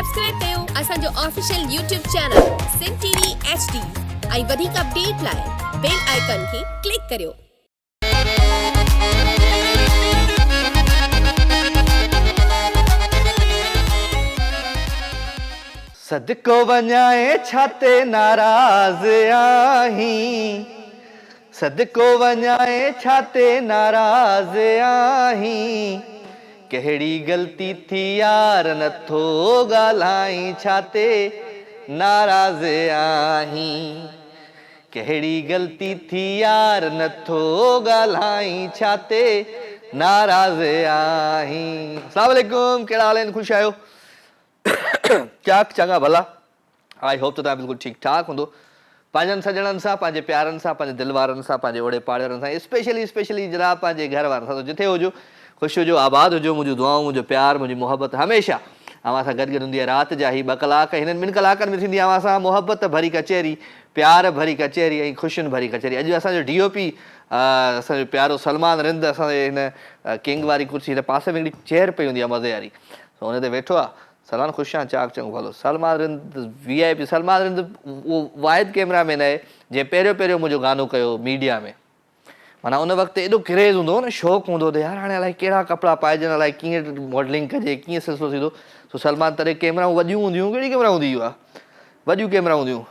Subscribe कयो असांजो official YouTube channel Sindh TV HD ऐं वधीक अपडेट लाइ बेल आइकन खे क्लिक करियो। सदको वञाए छाते नाराज़ आहीं, सदको वञाए छाते नाराज़ आहीं, कहिड़ी ग़लती थी यार नथो ॻाल्हाईं छाते नाराज़ आहीं, कहिड़ी ग़लती थी यार नथो ॻाल्हाईं छाते नाराज़ आहीं। अस्सलाम वालेकुम, कहिड़ा हाल आहिनि? ख़ुशि आहियो? क्या चङा भला? आई होप त तव्हां बिल्कुलु ठीकु ठाक हूंदो। पंहिंजनि सॼणनि सां, पंहिंजे प्यारनि सां, पंहिंजे दिलि वारनि सां, पंहिंजे ओड़े पाड़ेवारनि सां, स्पेशली जनाब पंहिंजे घर वारनि सां जिथे हुजो, ख़ुशि हुजो, आबाद हुजो। मुंहिंजूं दुआऊं, मुंहिंजो प्यार, मुंहिंजी मोहबत हमेशह अव्हां सां गॾु हूंदी आहे। राति जा ही 2 कलाक, हिननि 2 कलाकनि में थींदी आहे अव्हां सां मोहबत भरी कचहरी, प्यार भरी कचहरी ऐं ख़ुशियुनि भरी कचहरी। अॼु असांजो DOP असांजो प्यारो सलमान रिंद असांजे हिन किंग वारी कुर्सी हिन पासे में हिकिड़ी चेयर पई हूंदी आहे मज़े वारी, हुन ते वेठो आहे। सलमान ख़ुशि आहे? चाक चङो भलो। सलमान रिंद VIP। सलमान रिंद उहो वाहिद कैमरामैन आहे जंहिं पहिरियों मुंहिंजो गानो कयो मीडिया में। माना उन वक़्तु एॾो क्रेज़ हूंदो हो न, शौक़ु हूंदो हो त यार हाणे अलाए कहिड़ा कपिड़ा पाइजनि, अलाए कीअं मॉडलिंग कजे, कीअं सिलसिलो थींदो। सो सलमान तॾहिं कैमराऊं वॾियूं हूंदियूं, कहिड़ी कैमरा हूंदी हुआ? वॾियूं कैमरा हूंदियूं,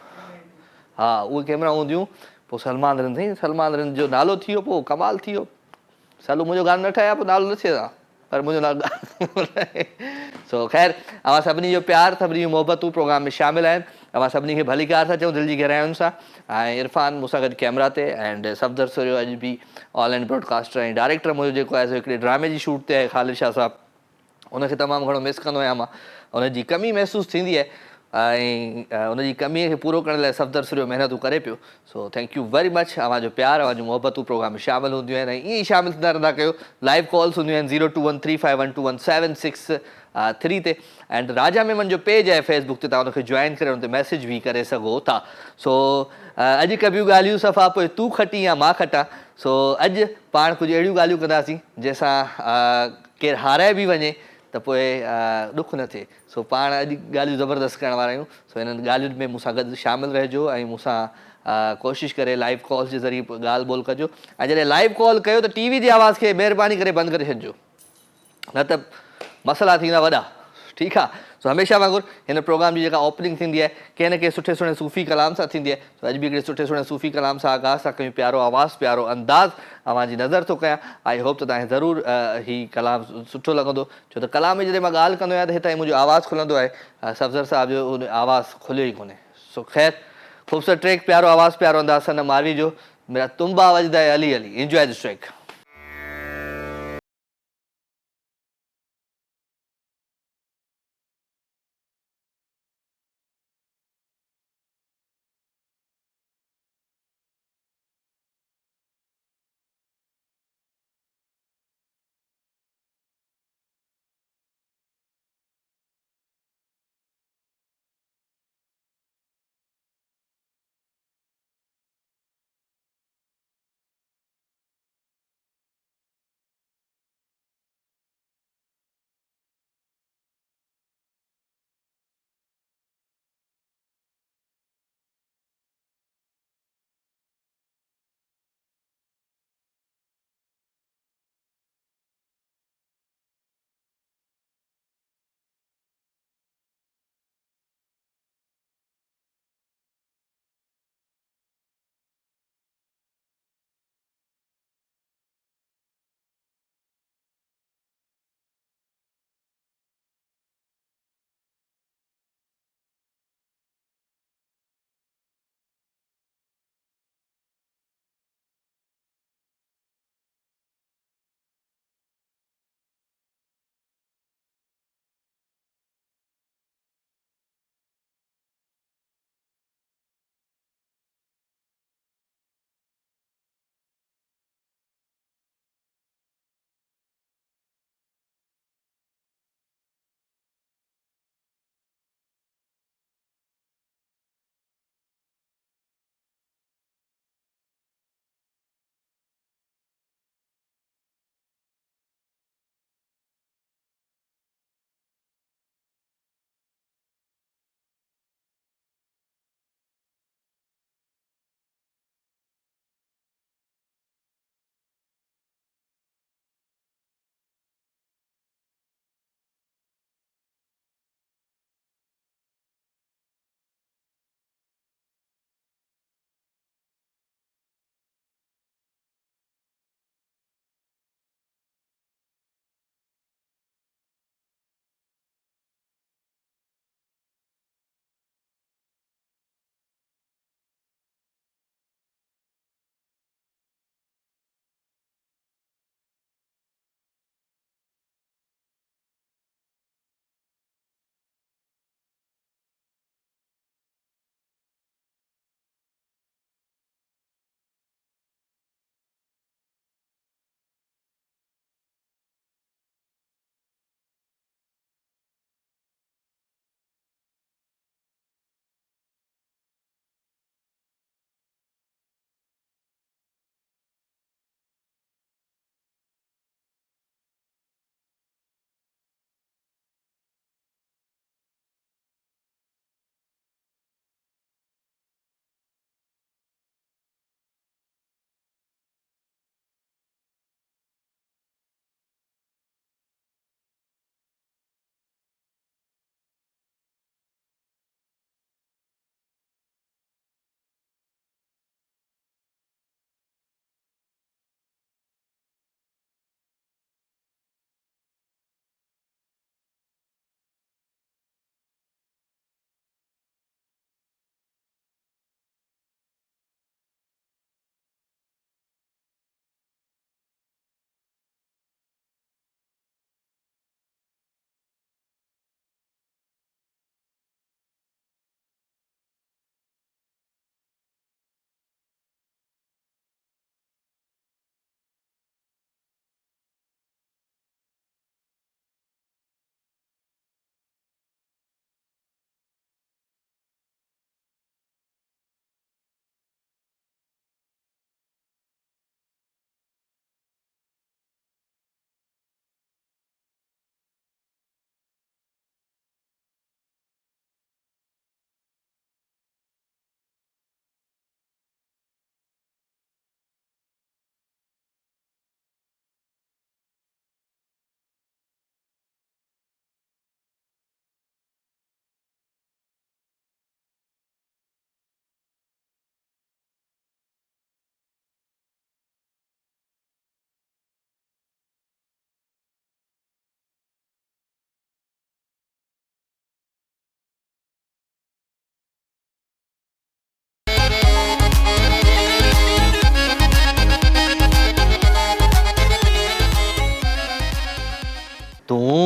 हा उहे कैमरा हूंदियूं। पोइ सलमान रिंद जो नालो थी वियो, पोइ कमाल थी वियो। सालो मुंहिंजो गानो न ठाहिया, पोइ नालो न थिए हा, पर मुंहिंजो नालो सो ख़ैर, अव्हां सभिनी जो प्यार, सभिनी जूं मोहबतूं प्रोग्राम में शामिल आहिनि। अव्हां सभिनी खे भली कार था चऊं दिलि जी गहराइयुनि सां। ऐं इरफान मूंसां गॾु कैमरा ते, एंड सफ़दर सुरियो अॼु बि ऑल एंड ब्रॉडकास्टर ऐं डायरेक्टर मुंहिंजो जेको आहे सो हिकिड़े ड्रामे जी शूट ते आहे, ख़ालिद शाह साहब। उनखे तमामु घणो मिस कंदो आहियां मां, उनजी कमी महसूसु थींदी आहे ऐं उनजी कमीअ खे पूरो करण लाइ सफ़दर सुरियो महिनतूं करे पियो। So thank you very much. अव्हांजो प्यार, अव्हांजूं मोहबतूं प्रोग्राम में शामिलु हूंदियूं आहिनि ऐं ईअं ई शामिलु थींदा रहंदा कयो। लाइव कॉल्स हूंदियूं आहिनि 0213512173 ते, एंड राजा मेमन जो पेज आहे फेसबुक ते, तव्हां उनखे जॉइन करे उन ते मैसेज बि करे सघो था। सो अॼु कबियूं ॻाल्हियूं सफ़ा पोइ तूं खटी या मां खटां। सो अॼु पाण कुझु अहिड़ियूं ॻाल्हियूं कंदासीं जंहिंसां केरु हाराए बि वञे त पोइ ॾुख न थिए। सो पाण अॼु ॻाल्हियूं ज़बरदस्त करण वारा आहियूं। सो हिननि ॻाल्हियुनि में मूंसां गॾु शामिलु रहिजो ऐं मूंसां कोशिशि करे लाइव कॉल्स जे ज़रिए ॻाल्हि ॿोल कजो। ऐं जॾहिं लाइव कॉल कयो त TV जी आवाज़ खे महिरबानी करे बंदि करे छॾिजो, न त मसइला थींदा वॾा। ठीकु आहे? सो हमेशह वांगुरु हिन प्रोग्राम जी जेका ओपनिंग थींदी आहे कंहिं न कंहिं सुठे सुहिणे सूफ़ी कलाम सां थींदी आहे। सो अॼु बि हिकिड़े सुठे सुहिणे सूफ़ी कलाम सां आगाज़ था कयूं। प्यारो आवाज़ु, प्यारो अंदाज़ अव्हांजी नज़र थो कयां। आई होप त तव्हांखे ज़रूरु हीउ कलाम सुठो लॻंदो, छो त कलाम में जॾहिं मां ॻाल्हि कंदो आहियां त हितां मुंहिंजो आवाज़ु खुलंदो आहे, सफ़दर साहिब जो उन आवाज़ु खुलियो ई कोन्हे। सो ख़ैर, ख़ूबसूरत ट्रैक, प्यारो आवाज़ु, प्यारो अंदाज़ सनम मारवी जो मेरा तुम्बा वजदा है Ali Ali. Enjoy this track.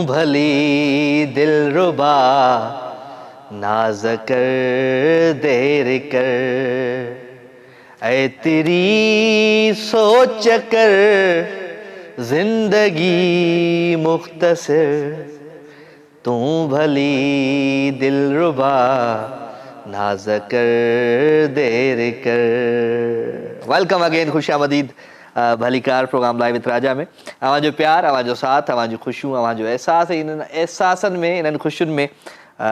भली दिलरुबा नाज कर देर कर ऐ तेरी सोच कर जिंदगी मुख्तसर तू भली दिलरुबा नाज कर देर कर। वेलकम अगेन खुशामदीद भलीकार प्रोग्राम लाइव विथ राजा में। अवाजो प्यार, अवाजो साथ, अवाजो खुशियूं, अवाजो एहसास, इन एहसासन में, इन खुशियुनि में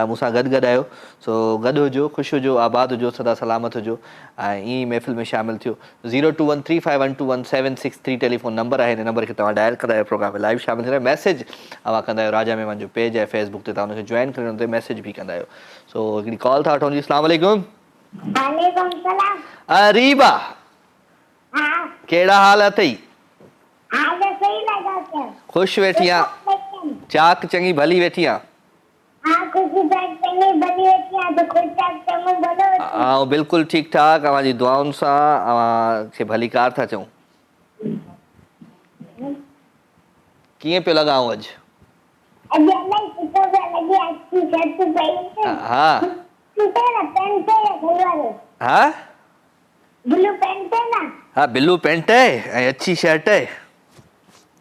मूंसां गॾु गॾु आहियो। सो गॾु हुजो, ख़ुशि हुजो, आबाद हुजो, सदा सलामत हुजो ऐं ईअं महफ़िल में शामिल थियो। 021351217763 टेलीफोन नंबर आहे। हिन नंबर खे तव्हां डायल कंदा आहियो, प्रोग्राम में लाइव शामिल थींदा आहियो। मैसेज अवां कंदा आहियो, राजा में मुंहिंजो पेज आहे फेसबुक ते, तव्हां हुनखे जॉइन करे हुन ते मैसेज बि कंदा आहियो। सो हिकिड़ी कॉल था वठूं जी। अस्सलाम वालेकुम। वालेकुम सलाम। अरीबा, हाँ कहिड़ा हाल अथई? हाल सही लगा क्या? ख़ुशि वेठी आं? चाक चङी भली वेठी आं? हाँ खुशी चाक चंगी बनी वेठी आं तो खुश चाक चंगो भलो वेठी। हाँ बिल्कुलु ठीकु ठाक, अवांजी दुआउनि सां अवांखे भलीकार था चऊं। कीअं पियो लॻाऊं अॼु? अॼु इलाही सुठो पियो लॻे। अच्छी शर्ट पई। हाँ सुठो न पेंट है खलवारो। हाँ ब्लू पेंट है ना? हाँ ब्लू पेंट है ऐं अच्छी शर्ट है।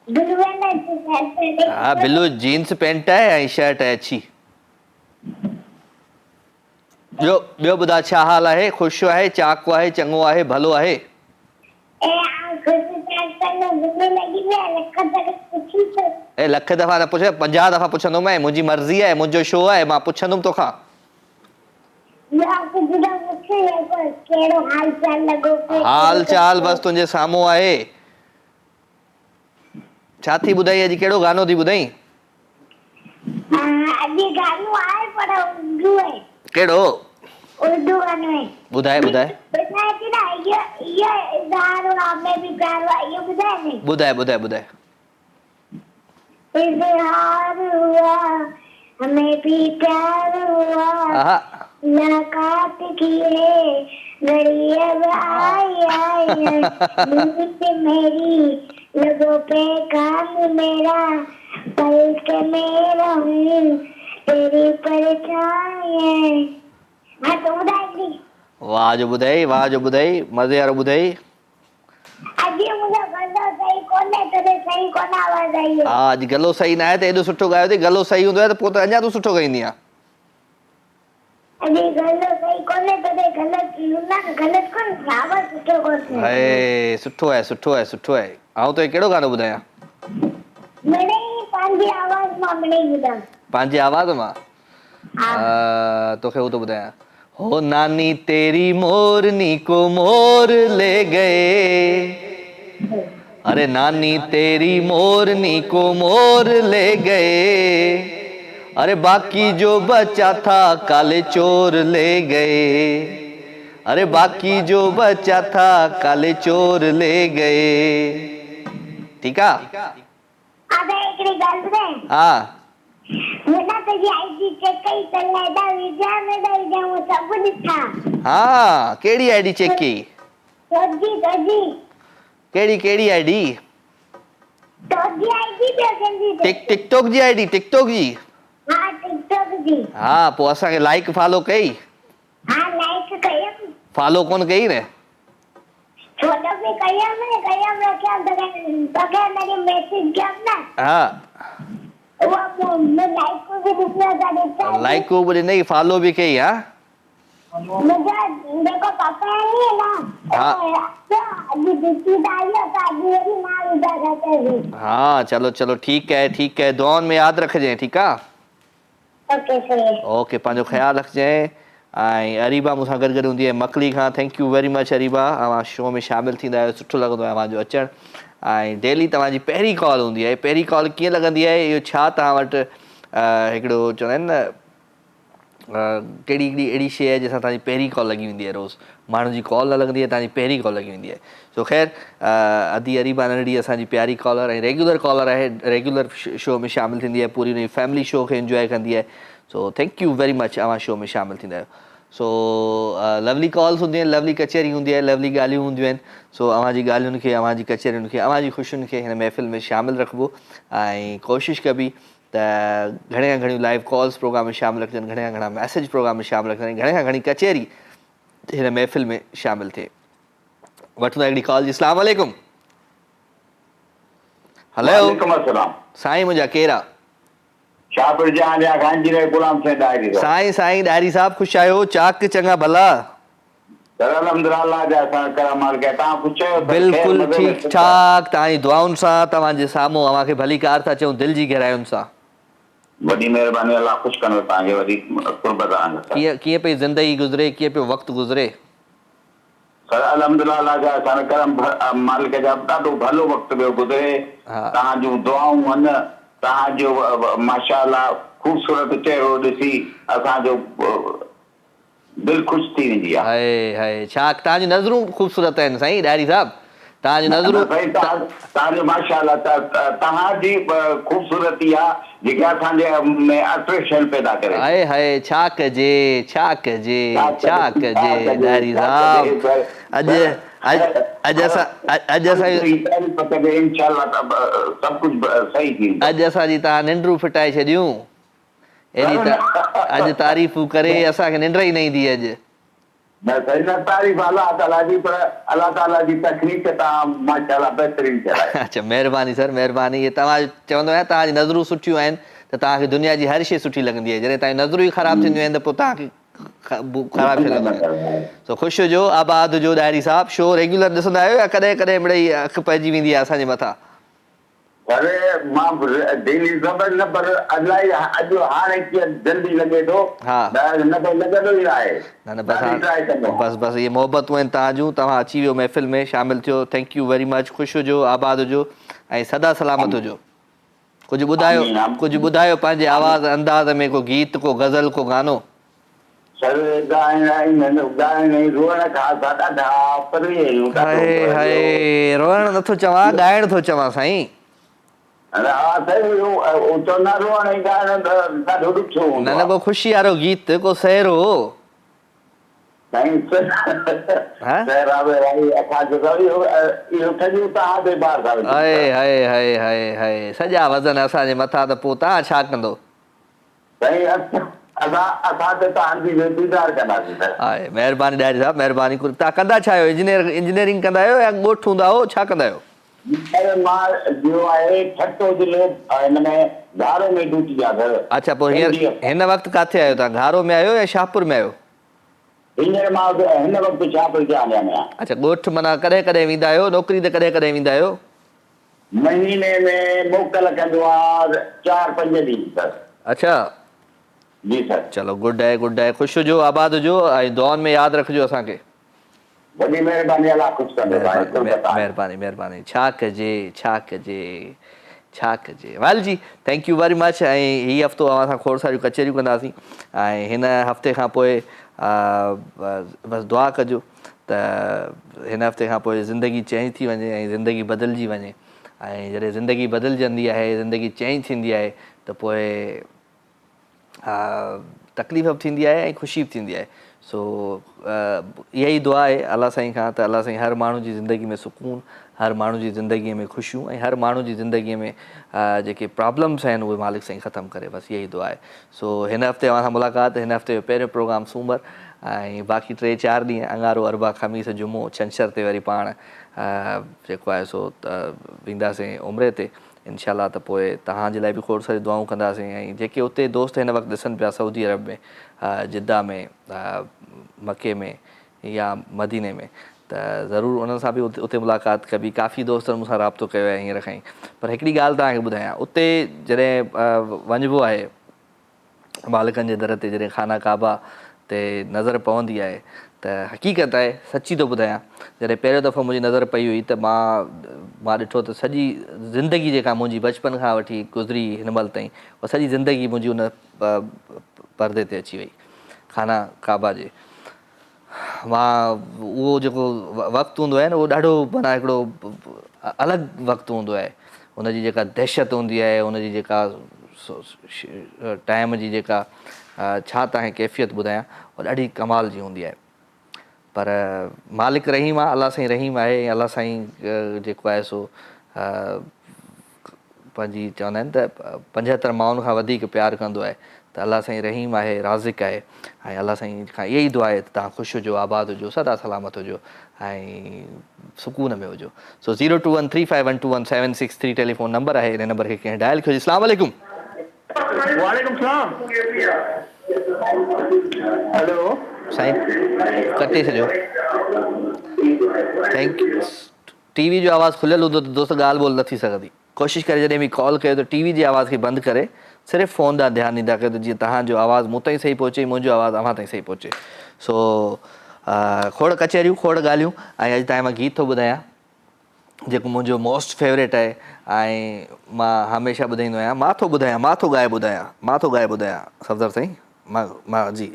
ब्लू है ना अच्छी शर्ट है। हाँ ब्लू जीन्स पेंट है ऐं शर्ट है अच्छी। ॿियो ॿुधाए छा हाल आहे? ख़ुशि आहे, चाकू आहे, चङो आहे, भलो आहे? खुशी चाक चंगो भलो लगी पिया लख तक पुछी तो। ए लख दफ़ा न पुछ, 50 दफ़ा पुछंदुमि। मुंहिंजी मर्ज़ी आहे, मुंहिंजो शो आहे, मां पुछंदुमि तोखां। केड़ो हाल चाल लगो? हाल चाल बस तुंहिंजे साम्हूं आहे। छा थी ॿुधाई अॼु? कहिड़ो गानो थी ॿुधाई? अॼु गानो आहे पर उर्दू है। कहिड़ो? उर्दू गानो है। ॿुधाए ॿुधाए ॿुधाए थी ना। ये इज़हार हुआ में भी प्यार हुआ, ये ॿुधाए नहीं? ॿुधाए ॿुधाए ॿुधाए। इज़हार हुआ हमें भी प्यार हुआ, आहा मुलाकात किए घड़ी अब आई नींद मेरी लबों पे काम मेरा पल के मेरा हूँ तेरी परछाई। हाँ तो ॿुधाई। वाह जो ॿुधाई, वाह जो ॿुधाई, मज़े वारो ॿुधाई। अॼु मुंहिंजो गलो सही कोन्हे तॾहिं सही कोन आवाज़ आई आहे। हा अॼु गलो सही न आहे त एॾो सुठो ॻायो अथई। गलो सही हूंदो आहे त पोइ त अञा तूं सुठो ॻाईंदी आहे। अॼु गलो सही कोन्हे तॾहिं ग़लति कोन आवाज़ सुठो कोन्हे। हाय सुठो आहे, सुठो आहे, सुठो आहे। आऊं तोखे कहिड़ो गानो ॿुधायां? मिड़ेई पंहिंजी आवाज़ मां मिड़ेई ॿुधां। पंहिंजी आवाज़ मां? तोखे हू तो ॿुधायां। हो नानी तेरी मोरनी को मोर ले गए, अरे नानी तेरी मोरनी को मोर ले गए, अरे बाकी जो बचा था काले चोर ले गए, अरे बाकी जो बचा था काले चोर ले गए। ठीक है? अबे एकड़ी गल ॿुधाए। हाँ मुंहिंजा तुंहिंजी आईडी चेक कई त लाइदा विजा में ॾेई ॾियूं सभु ॾिठा। हाँ कहिड़ी आईडी चेक की? तुंहिंजी कहिड़ी आईडी? तुंहिंजी आईडी पियो कंदी। टिकटॉक जी आईडी? टिकटॉक जी? हाँ टिकटॉक जी। हाँ पोइ असांखे लाइक फॉलो कई? हाँ लाइक कयमि। फॉलो कोन कई न? फोटो भी कयमि रखिया तोखे मेरे मैसेज कयमि न। हाँ वो मैं लाइक को भी ॾिसणो था ॾिठा। लाइक को भी नहीं, फॉलो भी कई? हाँ मुझे देखो पापा नहीं है ना। हाँ अभी ड्यूटी आई है तो अभी मेरी माँ उधर रहते हैं। हाँ चलो चलो ठीक है। दुआउनि में यादि रखिजांइ। ठीक आहे? ओके सही। ओके पंहिंजो ख़्यालु रखिजांइ। ऐं अरीबा मूंसां गॾु गॾु हूंदी आहे मकली खां। Thank you very much Areeba, अवां शो में शामिलु थींदा आहियो। सुठो लॻंदो आहे अवांजो अचणु। ऐं डेली तव्हांजी पहिरीं कॉल हूंदी आहे। पहिरीं कॉल कीअं लॻंदी आहे इहो छा तव्हां वटि हिकिड़ो चवंदा आहिनि न कहिड़ी हिकिड़ी अहिड़ी शइ आहे जंहिंसां तव्हांजी पहिरीं कॉल लॻी वेंदी आहे। रोज़ माण्हुनि जी कॉल न लॻंदी आहे, तव्हांजी पहिरीं कॉल लॻी वेंदी आहे। सो ख़ैर अदी अरीबा नंढड़ी असांजी प्यारी कॉलर ऐं रेगुलर कॉलर आहे। रेगुलर शो में शामिलु थींदी आहे, पूरी हुन फैमिली शो खे इंजॉय कंदी आहे। So thank you very much अवां शो में शामिलु थींदा आहियो। सो लवली कॉल्स हूंदियूं आहिनि, लवली कचहरी हूंदी आहे, लवली ॻाल्हियूं हूंदियूं आहिनि। सो अवांजी ॻाल्हियुनि खे, अवांजी कचहरियुनि खे, अवांजी ख़ुशियुनि खे हिन महफ़िल में शामिलु रखिबो ऐं कोशिशि कबी घणे खां घणियूं लाइव कॉल्स प्रोग्राम में शामिलु थियनि, घणे खां घणा मैसेज प्रोग्राम में शामिलु थियनि, घणे खां घणी कचहरी हिन महफ़िल में शामिलु थिए। वठूं था हिकिड़ी कॉल जी। अस्सलाम वालेकुम। हलो वालेकुम अस्सलाम। साईं मुंहिंजा केरु आहे? शाहपुर जहां जा खांजी रे गुलाम से डायरी साईं ॾाहिरी साहब ख़ुशि आहियो? चाक चङा भला? सर अल्हम्दुलिल्लाह जा असां करम माल के तव्हां ख़ुशि आहियो? बिल्कुलु ठीकु ठाक, तव्हांजी दुआउनि सां, तव्हांजे साम्हूं अव्हांखे भली कार था चऊं, दिलि जी गहरायुनि सां। वॾी महिरबानी, अल्लाह ख़ुशि कंदो तव्हांखे, वॾी क़ुर्बत आहे। कीअं पई ज़िंदगी गुज़रे, कीअं पियो वक़्तु गुज़रे? सर अल्हम्दुलिल्लाह जा असां करम मालिक जा ॾाढो भलो वक़्तु पियो गुज़रे। तव्हां जूं दुआऊं आहिनि, तव्हांजो माशाअल्लाह ख़ूबसूरत चहिरो ॾिसी असांजो दिलि ख़ुशि थी वेंदी आहे। हाय हाय, छा तव्हांजी नज़रूं ख़ूबसूरत आहिनि साईं ॾाहिरी साहब? तव्हांजी नज़रूं तव्हांजो माशाअल्लाह तव्हांजी ख़ूबसूरती आहे जेके असांजे में अट्रैक्शन पैदा करे। हाय हाय, छा कजे छा कजे छा कजे ॾाहिरी साहब। अॼु असांजी तव्हां निंडूं फिटाए छॾियूं, एॾी अॼु तारीफ़ूं करे असांखे निंड ई न ईंदी अॼु। अच्छा महिरबानी सर महिरबानी। तव्हां चवंदो आहियां तव्हांजी नज़रूं सुठियूं आहिनि त तव्हांखे दुनिया जी हर शइ सुठी लॻंदी आहे, जॾहिं तव्हांजी नज़रूं ई ख़राबु थींदियूं आहिनि त पोइ तव्हांखे ख़राबु शइ लॻंदियूं आहिनि। सो ख़ुशि हुजो, आबाद हुजो ॾाहिरी साहब। शो रेगुलर ॾिसंदा आहियो या कॾहिं कॾहिं मिड़ई अखि पइजी वेंदी आहे असांजे मथां? अरे मां डेली ख़बर न, पर अॼु हाणे कीअं जल्दी लॻे थो। न त लॻंदो ई आहे। न बसि इहे मोहबतूं आहिनि तव्हां जूं। तव्हां अची वियो महफ़िल में, शामिलु थियो, थैंक यू वेरी मच। ख़ुशि हुजो, आबाद हुजो ऐं सदा सलामत हुजो। कुझु ॿुधायो पंहिंजे आवाज़ अंदाज़ में, को गीत, को गज़ल, को गानो। रोअण नथो चवां, ॻाइण थो चवां साईं। न को ख़ुशी वारो गीत, को सहरो। सॼा वज़न असांजे मथां, त पोइ तव्हां छा कंदो? महिरबानी ॾाहिरी साहब महिरबानी। तव्हां कंदा छा आहियो? इंजीनियरिंग कंदा आहियो या ॻोठ हूंदा हो, छा कंदा आहियो? अच्छा पोइ हिन वक़्तु किथे आहियो तव्हां? घारो में आहियो या शाहपुर में आहियो? अच्छा ॻोठ माना कॾहिं कॾहिं वेंदा आहियो? नौकिरी त कॾहिं कॾहिं वेंदा आहियो? महीने में मोकल कंदो आहे 4-5 ॾींहं। अच्छा जी सर। चलो गुड आहे गुड आहे। ख़ुशि हुजो, आबाद हुजो ऐं दुआउनि में यादि रखिजो असांखे। वॾी महिरबानी, अल्लाह ख़ुशि कंदो। महिरबानी महिरबानी। छा कजे छा कजे छा कजे। वेल जी थैंक यू वेरी मच। ऐं हीउ हफ़्तो असां सां खोड़ सारियूं कचहरियूं कंदासीं ऐं हिन हफ़्ते खां पोइ बसि दुआ कजो त हिन हफ़्ते खां पोइ ज़िंदगी चेंज थी वञे ऐं ज़िंदगी बदिलिजी वञे। ऐं जॾहिं ज़िंदगी बदिलजंदी आहे, ज़िंदगी चेंज थींदी आहे त पोइ तकलीफ़ बि थींदी आहे ऐं ख़ुशी बि थींदी आहे। सो इहा ई दुआ आहे अलाह साईं खां त अलाह साईं हर माण्हू जी ज़िंदगी में सुकून, हर माण्हू जी ज़िंदगीअ में ख़ुशियूं ऐं हर माण्हू जी ज़िंदगीअ में जेके प्रॉब्लम्स आहिनि उहे मालिक साईं ख़तमु करे। बसि इहा ई दुआ आहे। सो हिन हफ़्ते असां सां मुलाक़ात, हिन हफ़्ते जो पहिरियों प्रोग्राम सूमर ऐं बाक़ी 3-4 ॾींहं अंगारो, अरबा, ख़मीस, जुमो, छंछर ते वरी पाण जेको आहे सो वेंदासीं उमिरे ते इनशाला। त पोइ तव्हांजे लाइ बि खोड़ सारी दुआऊं कंदासीं ऐं जेके उते दोस्त हिन वक़्तु ॾिसनि पिया सऊदी अरब में, जिद्दा में, मके में या मदीने में, त ज़रूरु उन्हनि सां बि उते मुलाक़ात कबी। काफ़ी दोस्तनि मूंसां राब्तो कयो आहे हींअर खां ई। पर हिकिड़ी ॻाल्हि तव्हांखे ॿुधायां, उते जॾहिं वञिबो आहे मालिकनि जे दर ते, जॾहिं खाना काबा ते नज़र पवंदी आहे त हक़ीक़त आहे, सची थो ॿुधायां, जॾहिं पहिरियों दफ़ो मुंहिंजी नज़र पई हुई त मां ॾिठो त सॼी ज़िंदगी जेका मुंहिंजी बचपन खां वठी गुज़री हिन महिल ताईं, उहा सॼी ज़िंदगी मुंहिंजी उन परदे ते अची वई, खाना काबा जे। मां उहो जेको वक़्तु हूंदो आहे न, उहो ॾाढो माना हिकिड़ो अलॻि वक़्तु हूंदो आहे। उनजी जेका दहशत हूंदी आहे, उनजी जेका टाइम जी जेका छा तव्हांखे कैफ़ियत ॿुधायां, उहा ॾाढी कमाल जी हूंदी आहे। पर मालिक रहीम आहे, अलाह साईं रहीम आहे ऐं अलाह साईं जेको आहे सो पंहिंजी चवंदा आहिनि त 75 माण्हुनि खां वधीक प्यारु कंदो आहे त अलाह साईं रहीम आहे, राज़िक आहे ऐं अलाह साईं खां इहा ई दुआ आहे त तव्हां ख़ुशि हुजो, आबाद हुजो, सदा सलामत हुजो ऐं सुकून में हुजो। सो 0213512176 टेलीफोन नंबर आहे, हिन नंबर खे कंहिं डायल कयो। अस्सलाम वालेकुम। वालेकुम सलाम। हेलो साईं कटे छॾियो। Thank U. टीवी जो आवाज़ु खुलियल हूंदो त दोस्त ॻाल्हि ॿोल न थी सघंदी। कोशिशि करे जॾहिं बि कॉल कयो त टीवी जी आवाज़ खे बंदि करे सिर्फ़ु फ़ोन ॾांहुं ध्यानु ॾींदा कयो त जीअं तव्हांजो आवाज़ु मूं ताईं सही पहुचे, मुंहिंजो आवाज़ु अव्हां ताईं सही पहुचे। सो खोड़ कचहरियूं, खोड़ ॻाल्हियूं। ऐं अॼु तव्हां मां गीत थो ॿुधायां जेको मुंहिंजो मोस्ट फेवरेट आहे ऐं मां हमेशह ॿुधाईंदो आहियां। मां थो ॻाए ॿुधायां सफ़दर साईं, मां जी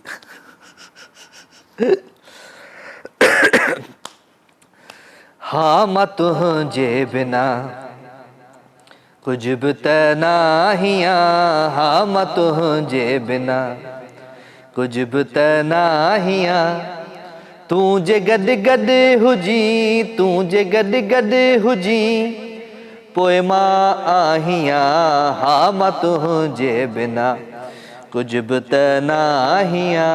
हाँ मां तुंहिंजे बिना कुझु बि त नाहियां, हाँ मां तुंहिंजे बिना कुझु बि त नाहियां, तूं जे गॾु गॾु हुजी, तूं जे गॾु गॾु हुजी पोइ मां आहियां, हाँ मां तुंहिंजे बिना कुझु बि त नाहियां।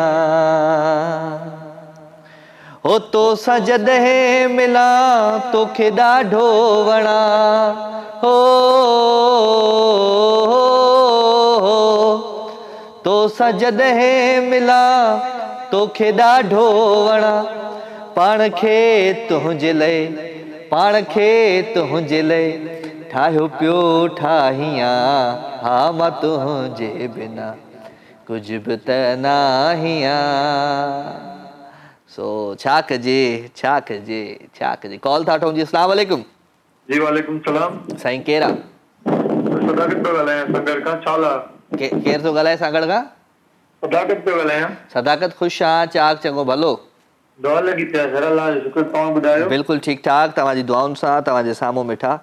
हो तोसां जॾहिं मिलां तोखे ॾाढो वणां, हो तोसां जॾहिं मिलां तोखे ॾाढो वणां, पाण खे तुंहिंजे लाइ, पाण खे तुंहिंजे लाइ ठाहियो पियो ठाहियां, हा मां तुंहिंजे बिना कुझु बि त नाहियां। सो छा कजे, छा कजे, छा कजे। कॉल था वठूं जी। अस्सलाम वालेकुम। जी वालेकुम सलाम। साईं केरु आहे? सदाकत पियो ॻाल्हायां संगड़ खां। छा हाल? केरु थो ॻाल्हाए सागड़ खां? सदाकत पियो ॻाल्हायां। सदाकत ख़ुशि आहियां, चाक चङो भलो। दुआ लॻी पिया सर, अलाह जो शुक्र। तव्हां ॿुधायो? बिल्कुलु ठीकु ठाक, तव्हांजी दुआउनि सां, तव्हांजे साम्हूं मिठा।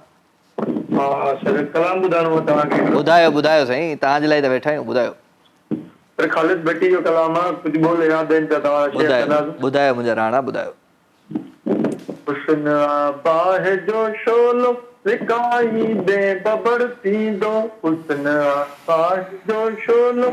हा सर, कलाम ॿुधाइणो आहे तव्हांखे। ॿुधायो साईं, तव्हांजे लाइ त वेठा आहियूं, ॿुधायो। सर ख़ालिद भट्टी जो कलाम आहे, कुझु बोल यादि आहिनि त तव्हां शेयर कंदासीं। ॿुधायो मुंहिंजा राणा, ॿुधायो। हुस्न बाह जो शोलो लिकाई दे बबड़ थींदो, हुस्न बाह जो शोलो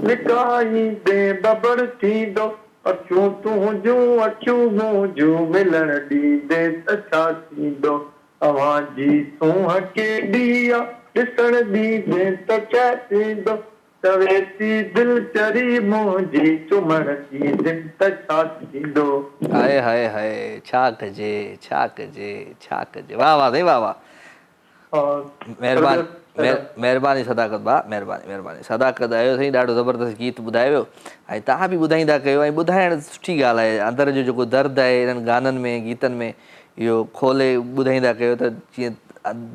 लिकाई दे बबड़ थींदो, अखियूं तुंहिंजूं अखियूं मुंहिंजूं मिलण ॾींदे त छा थींदो, अव्हां जी सूंहं केॾी आहे ॾिसण ॾींदे त छा थींदो, चवे थी दिलि चरी मुंहिंजी चुमण ॾींदे त छा थींदो। हाय हाय हाय, छा कजे, छा कजे, छा कजे। वाह वाह साईं, वाह वाह। महिरबानी सदाकत भाउ, महिरबानी। सदाकत आयो साईं, ॾाढो ज़बरदस्त गीत ॿुधायो ऐं तव्हां बि ॿुधाईंदा कयो ऐं ॿुधाइणु सुठी ॻाल्हि आहे। अंदरि जो जेको दर्द आहे इन्हनि गाननि में, गीतनि में, इहो खोले ॿुधाईंदा कयो त जीअं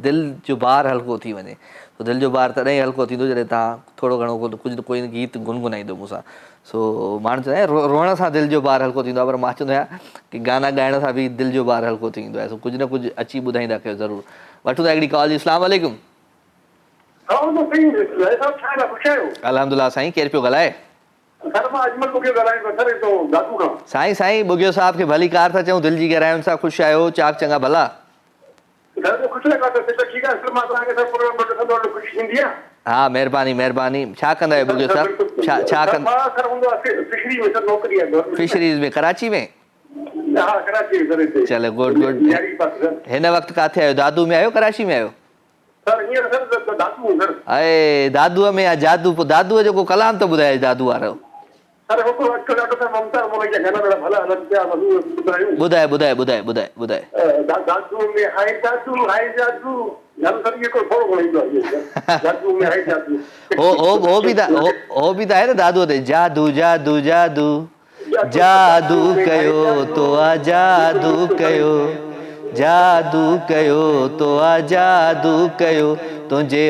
दिलि जो भार हल्को थी वञे। दिलि जो भार तॾहिं हल्को थींदो जॾहिं तव्हां थोरो घणो कुझु कोई गीत गुनगुनाईंदो मूंसां। सो माण्हू चवंदा आहिनि रोअण सां दिलि जो भार हल्को थींदो आहे, पर मां चवंदो आहियां की गाना ॻाइण सां बि दिलि जो भार हल्को थींदो आहे। सो कुझु न कुझु अची ॿुधाईंदा कयो ज़रूरु। वठूं था हिकिड़ी कॉल जी। अस्सलाम वालेकुम। अल्हम्दुलिल्लाह साईं, केरु पियो ॻाल्हाए? साईं बुगियो साहिब खे भली कार था चऊं, दिलि जी गहराइयुनि सां ख़ुशि आहियो, चाक चङा भला? हा महिरबानी। छा कंदा आहियो बुगियो साहिब? छा कंदा? फिशरीज़ में, कराची में? चलो गुड। हिन वक़्तु किथे आहियो? दादू में आहियो, कराची में आहियो? अरे दादूअ में आहे जादू। पोइ दादूअ जो को कलाम त ॿुधाए दादू वारो। ॿुधाए। हो बि त आहे न दादूअ ते, जादू जादू जादू जादू कयो तो आ, जादू कयो, जादू कयो तो आ, जादू कयो, तुंहिंजे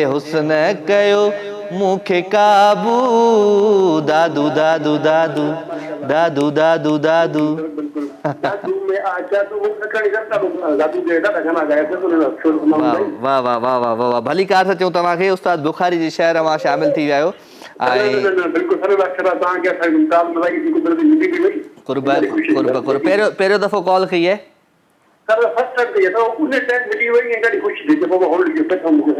हुस्न कयो मूंखे काबू, दादू दादू दादू दादू दादू दादू। वाह। भली कार था चऊं तव्हांखे। उस्ताद बुखारी जे शहर मां शामिल थी विया आहियो। पहिरियों दफ़ो कॉल कई आहे? सर फर्स्ट टाइम ये तो उन्हें टाइम मिली हुई है ॾाढी ख़ुशी थी जब होल जो पेट्रोल मूंखे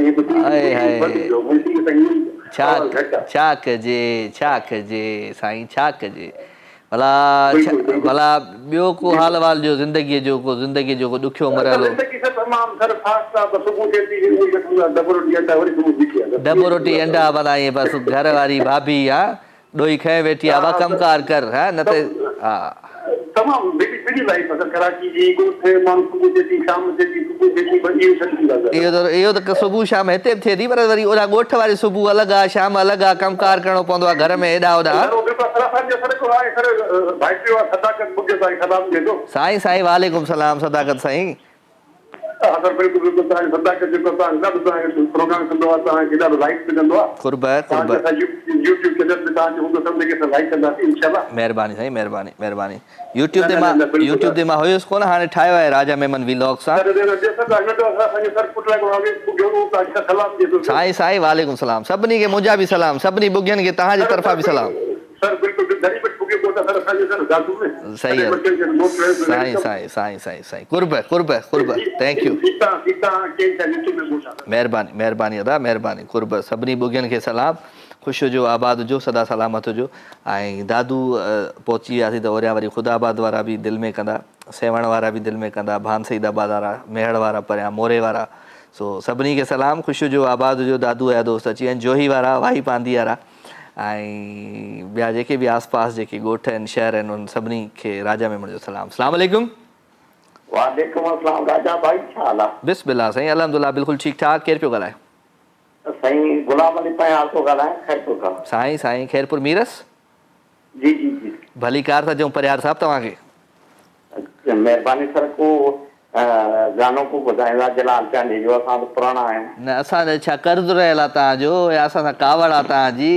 छा कजे साईं छा कजे भला भला ॿियो को हाल वाल जो ज़िंदगीअ जो को ॾुखियो मरहलो डबो रोटी अंडा बनाए बस घर वारी भाभी हा ॾोई खए वेठी आहे वा कमकार कर हा न त हा तमाम बिजी लाइफ अगर कराची जी गोठे माण्हू सुबुह जेती शाम जेती सुबुह जेती बड़ी सच्ची ॻाल्हि आहे इहो त सुबुह शाम हिते बि थिए थी पर वरी ओॾा ॻोठ वारी सुबुह अलॻि आहे शाम अलॻि आहे कमकार करिणो पवंदो आहे घर में हेॾा होॾा साईं साईं वालेकुम सलाम सदाकत साईं प्रोग्राम कंदो आहे तव्हांखे ॾाढो लाइक बि कंदो आहे यूट्यूब चैनल ते तव्हांजो हूंदो सभु जेके लाइक कंदासीं इंशाल्लाह महिरबानी साईं महिरबानी यूट्यूब ते मां हुयुसि कोन हाणे ठाहियो आहे राजा मेमन व्लॉग सां साईं साईं वालेकुम सलाम सभिनी खे मुंहिंजा बि सलाम सभिनी बुगियनि खे तव्हांजी तरफ़ां बि सलाम सही आहे साईं कुर्ब थैंक यू महिरबानी अदा महिरबानी कुर्ब सभिनी बुगियनि खे सलाम ख़ुशि हुजो आबाद हुजो सदा सलामत हुजो ऐं दादू पहुची वियासीं त ओरिया वरी ख़ुदाबाद वारा बि दिलि में कंदा सेवण वारा बि दिलि में कंदा भान सईदाबाद वारा मेहड़ वारा परियां मोरे वारा सो सभिनी खे सलाम ख़ुशि हुजो आबाद हुजो दादू जा दोस्त अची विया आहिनि जोही वारा वाही पांदी वारा ऐं ॿिया जेके बि आस पास जेके ॻोठ आहिनि शहर आहिनि उन सभिनी खे राजा मेमन जो सलाम अस्सलाम वालेकुम वालेकुम अस्सलाम राजा भाई छा हाल आहे बिस्मिल्लाह साईं अल्हम्दुलिल्लाह बिल्कुलु ठीकु ठाक केरु पियो ॻाल्हाए साईं गुलाम अली पायाल थो ॻाल्हायां ख़ैरपुर खां साईं ख़ैरपुर मीरस जी भली कार था चऊं परियार साहब तव्हांखे महिरबानी सर को गानो को ॿुधाईंदा जलाल चांदी जो असां त पुराणा आहियूं न असां छा कर्ज़ रहियल आहे तव्हांजो या असां सां कावड़ आहे तव्हांजी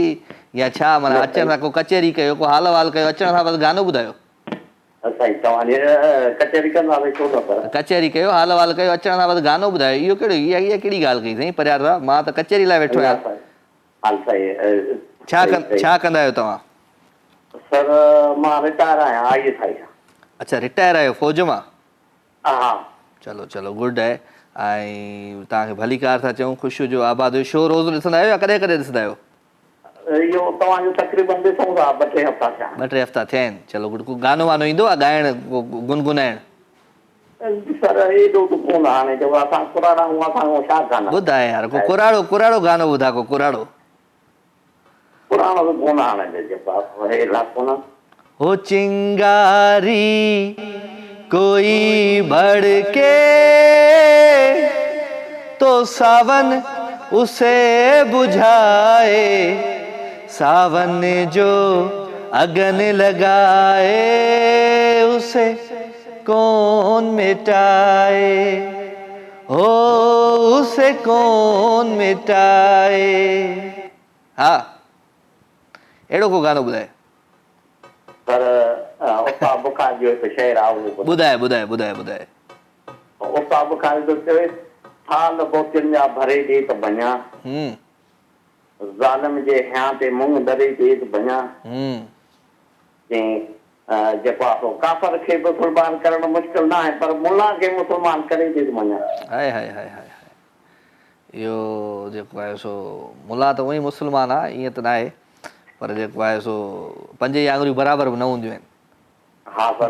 या छा माना अचण सां को कचहरी कयो को हाल वाल कयो अचण सां बसि गानो ॿुधायो साईं तव्हांजी कचहरी कंदासीं छो न पर कचहरी कयो हाल वाल कयो अचण सां बसि गानो ॿुधायो इहो कहिड़ो इहा कहिड़ी ॻाल्हि कई साईं परियार साहब मां त कचहरी लाइ वेठो आहियां छा कंदा आहियो तव्हां सर मां रिटायर आहियां ISI अच्छा रिटायर आहियो फ़ौज मां हा चलो गुड आहे ऐं तव्हांखे भली कार था चऊं ख़ुशि हुजो आबाद हुजो शो रोज़ ॾिसंदा आहियो या कॾहिं ॾिसंदा आहियो इहो तव्हांजो तक़रीबन ॾिसूं था 2-3 हफ़्ता थिया 2-3 हफ़्ता थिया आहिनि चलो गुड को गानो वानो ईंदो आहे ॻाइणु गुनगुनाइणु सर हेॾो त कोन हाणे जो असां कुराड़ा हूं असां छा गाना ॿुधाए यार को कुराड़ो गानो ॿुधा को कुराड़ो त कोन हाणे कोन हो चिंगारी कोई भड़के तो सावन उसे बुझाए सावन जो अगन लगाए उसे कौन मिटाए हो उसे कौन मिटाए हाँ एड़ो को गानो ॿुधाए पर उस्ताद बुखार जो हिकु शेर आहे ॿुधाए उस्ताद बुखार जो चवे थाल बोतियुनि जा भरे ॾे त भञा ज़ालिम जे हयां ते मुंहुं दरे ॾे त भञा जेको आहे काफ़र खे बि क़ुर्बान करणु मुश्किल न आहे पर मुला खे मुस्लमान करे ॾे त मञा हाय इहो जेको आहे सो मुला त उअई मुस्लमान आहे ईअं त न आहे पर जेको आहे सो 5 आङुरियूं बराबरि बि न हूंदियूं आहिनि हाँ पर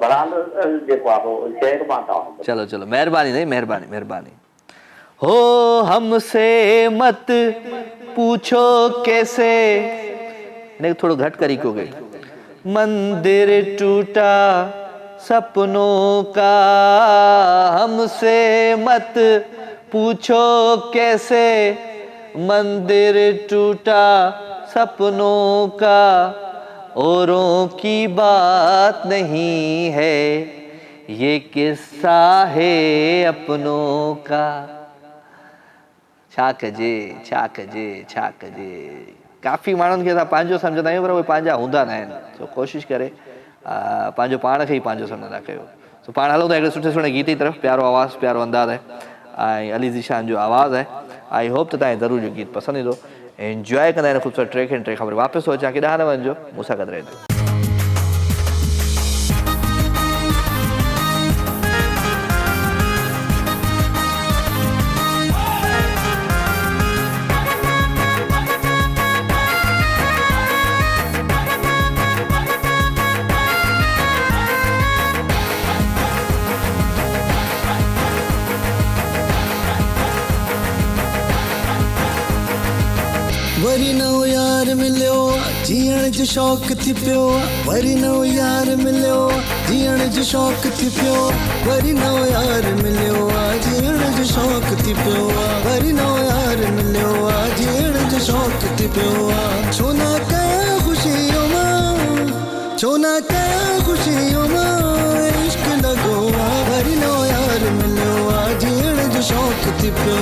बराबरि जेको आहे शेर मां तव्हां चलो महिरबानी नहीं महिरबानी हो हमसे मत पूछो कैसे इन्हें थोड़ा घट करी क्यों मंदिर टूटा सपनों का हमसे मत पूछो कैसे मंदिर टूटा सपनों का औरों की बात नहीं है ये किस्सा है अपनों का छा कजे काफ़ी माण्हुनि खे असां पंहिंजो सम्झंदा आहियूं पर उहे पंहिंजा हूंदा न आहिनि सो कोशिशि करे पंहिंजो पाण खे ई पंहिंजो सम्झंदा कयो सो पाण हलूं था हिकिड़े सुठे गीत जी तरफ़ प्यारो आवाज़ प्यारो अंदाज़ आहे ऐं अली ज़ीशान जो आवाज़ आहे आई होप त तव्हांखे ज़रूरु इहो गीत पसंदि ईंदो एंजॉय कंदा आहिनि ख़ूबसूरत ट्रैक ख़बर वापसि थो अचां केॾांहुं न वञिजो मूंसां गॾु रहंदो जीअण जो शौक़ थी पियो वरी नओ यार मिलियो जीअण जो शौक़ थी पियो वरी नओ यार मिलियो जीअण जो शौक़ थी पियो वरी नओ यार मिलियो जीअण जो शौक़ थी पियो छो न कयां ख़ुशियों मां छो न कयां ख़ुशियों मां इश्क लॻो वरी नओ यार मिलियो जीअण जो शौक़ थी पियो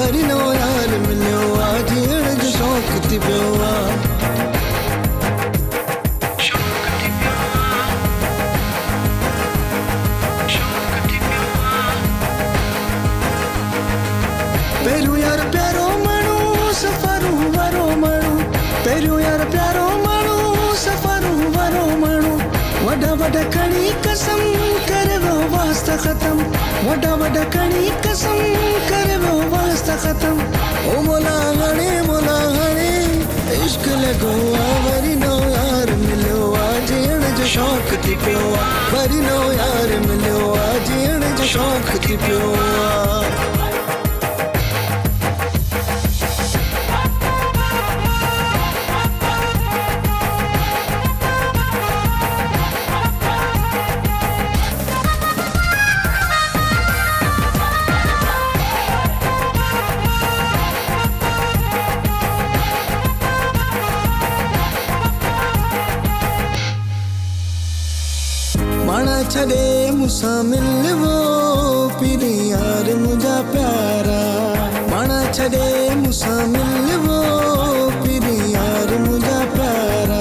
वरी नओ यार मिलियो जीअण जो शौक़ थी पियो पहिरियों यार प्यारो माण्हू सफ़रूं वारो माण्हू पहिरियों यार प्यारो माण्हू सफ़रूं वारो माण्हू वॾा वॾा खणी कसम करे वियो वास्ता ख़तम वॾा वॾा खणी कसम करे वियो वास्ता ख़तम ओ मोला हाणे इश्क लॻो वरी नओ यार मिलियो जीअण जो शौक़ थी पियो वरी नओ यार मिलियो जीअण जो शौक़ थी पियो छड़े मुसा मिलवो पीरी यार मुझा प्यारा माना छड़े मुसा मिलवो पीरी यार मुझा प्यारा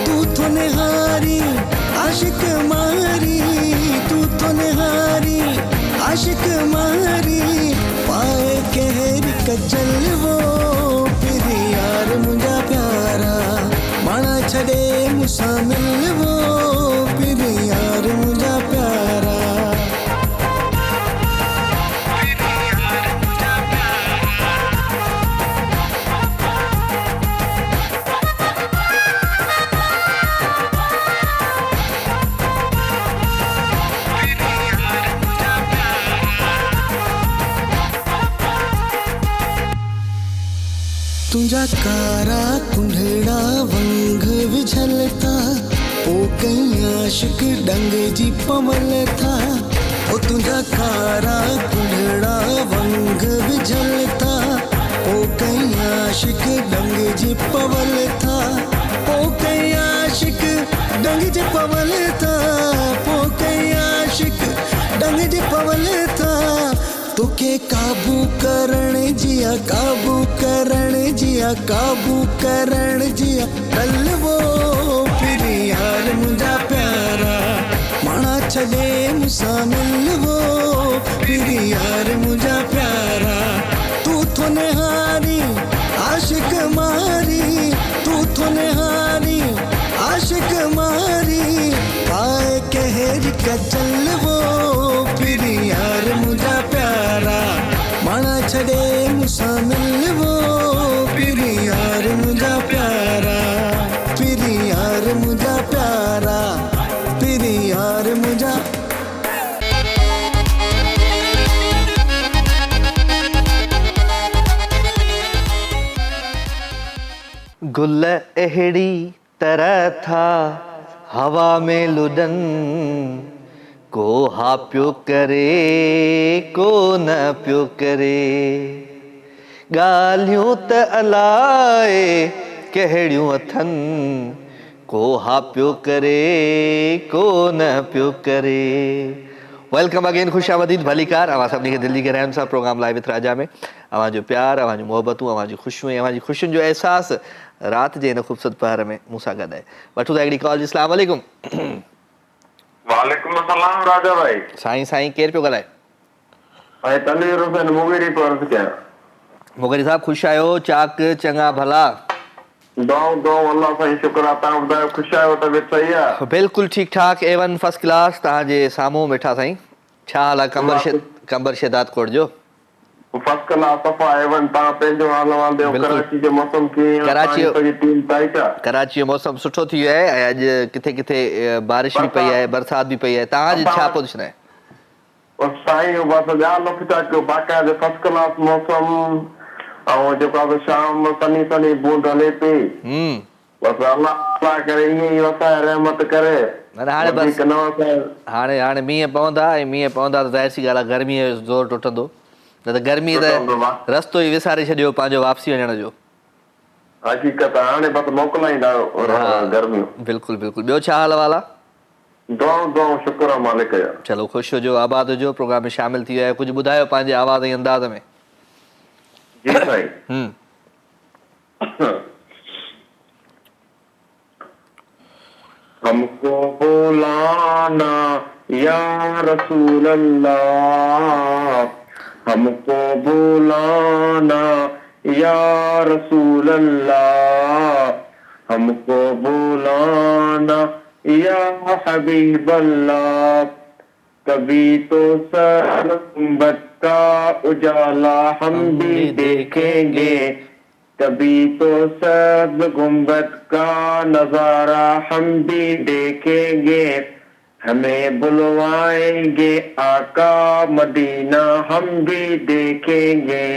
तू तो निहारी आशिक मारी तू तो निहारी आशिक मारी पाए कहरी कचल वो पीरी यार मुझा प्यारा माना छड़े मुसा मिलवो पीरी यार मुझा प्यारा तुझा कारा कुंडड़ा वंग विझलता ओ कहीं आशिक डंग जी पमल था ओ तुझा कारा कुंडड़ा वंग विझलता ओ कहीं आशिक डंग जी पवल था ओ कहीं आशिक डंग जी पवल था ओ कहीं आशिक डंग जी पवल था तोके काबू करण जिया काबू करण जिया काबू करण जिया कल वो फिर यार मुझा प्यारा माना छड़े मुसा मिलवो फिर यार मुझा प्यारा तू तो निहारी आशिक मारी तू तो निहारी आशिक मारी पाए कहर का चल वो फिर यार मुझा प्यारा माना छड़े मुसा मिलवो फिर यार मुझा प्यारा फिर यार मुझा प्यारा फिर यार मुझा गुल अहिड़ी तरह था हवा में लुडन को हा पियो करे को न पियो करे ॻाल्हियूं त अलाए कहिड़ियूं अथनि को हा पियो करे को न पियो करे वेलकम अगेन खुश आमदीद भलीकार अवां सभिनी खे दिल्ली के रहन सां प्रोग्राम लाइव विथ राजा में अवां जो प्यार अवां जो मोहब्बतूं अवां जी ख़ुशियूं अवां जी ख़ुशियुनि जो एहसास रात जे हिन ख़ूबसूरत पहर में मूंसां गॾु आहे वठूं था हिकिड़ी कॉल जी अस्सलाम वालेकुम वालेकुम अस्सलाम राजा भाई साईं केरु पियो ॻाल्हाए भाई तनवीर हुसैन मुगेरी को अर्ज़ कयां मुगेरी साहब ख़ुशि आहियो चाक चङा भला दो अल्लाह साईं शुक्र आहे तव्हां ॿुधायो ख़ुशि आहियो तबियत सही आहे बिल्कुलु ठीकु ठाक A1 फर्स्ट क्लास तव्हांजे साम्हूं वेठा साईं छा हाल आहे कंबर शेदात कोट जो फर्स्ट क्लास सफ़ा A1 तव्हां पंहिंजो हाल ॾियो कराची जो मौसम कीअं कराची जो मौसम सुठो थी वियो आहे ऐं अॼु किथे किथे बारिश बि पई आहे बरसात बि पई आहे तव्हांजी छा पोज़ीशन आहे साईं बसि ॼाण था कयो बाक़ाइदे फर्स्ट क्लास मौसम ऐं जेको आहे शाम सनी बूंद हले पई बस अल्लाह करे ईअं ई वसाए रहमत करे। न हाणे बसि वधीक न वसाए। हाणे मींहं पवंदा ऐं मींहं पवंदा त ज़ाहिर सी ॻाल्हि आहे गर्मीअ जो ज़ोर टुटंदो, न त गर्मी त रस्तो ई विसारे छॾियो पंहिंजो वापसी वञण जो। हक़ीक़त हाणे बसि मोकिलाईंदा गर्मियूं। बिल्कुलु बिल्कुलु। ॿियो छा हाल वाल आहे? दुआऊं शुक्र आहे मालिक जा। चलो ख़ुशि हुजो, आबाद हुजो, प्रोग्राम में शामिल थी विया आहियो। कुझु ॿुधायो पंहिंजे आवाज़ ऐं अंदाज़ में। जी साईं। हमको बुलाना या रसूल अल्लाह, हमको बुलाना या रसूल अल्लाह, हमको बुलाना या हबीब अल्लाह। कभी तो सर गुंबद का उजाला हम भी देखेंगे, कभी तो सब्ज गुंबद का नजारा हम भी देखेंगे। हमें बुलवाएंगे आका मदीना हम भी देखेंगे।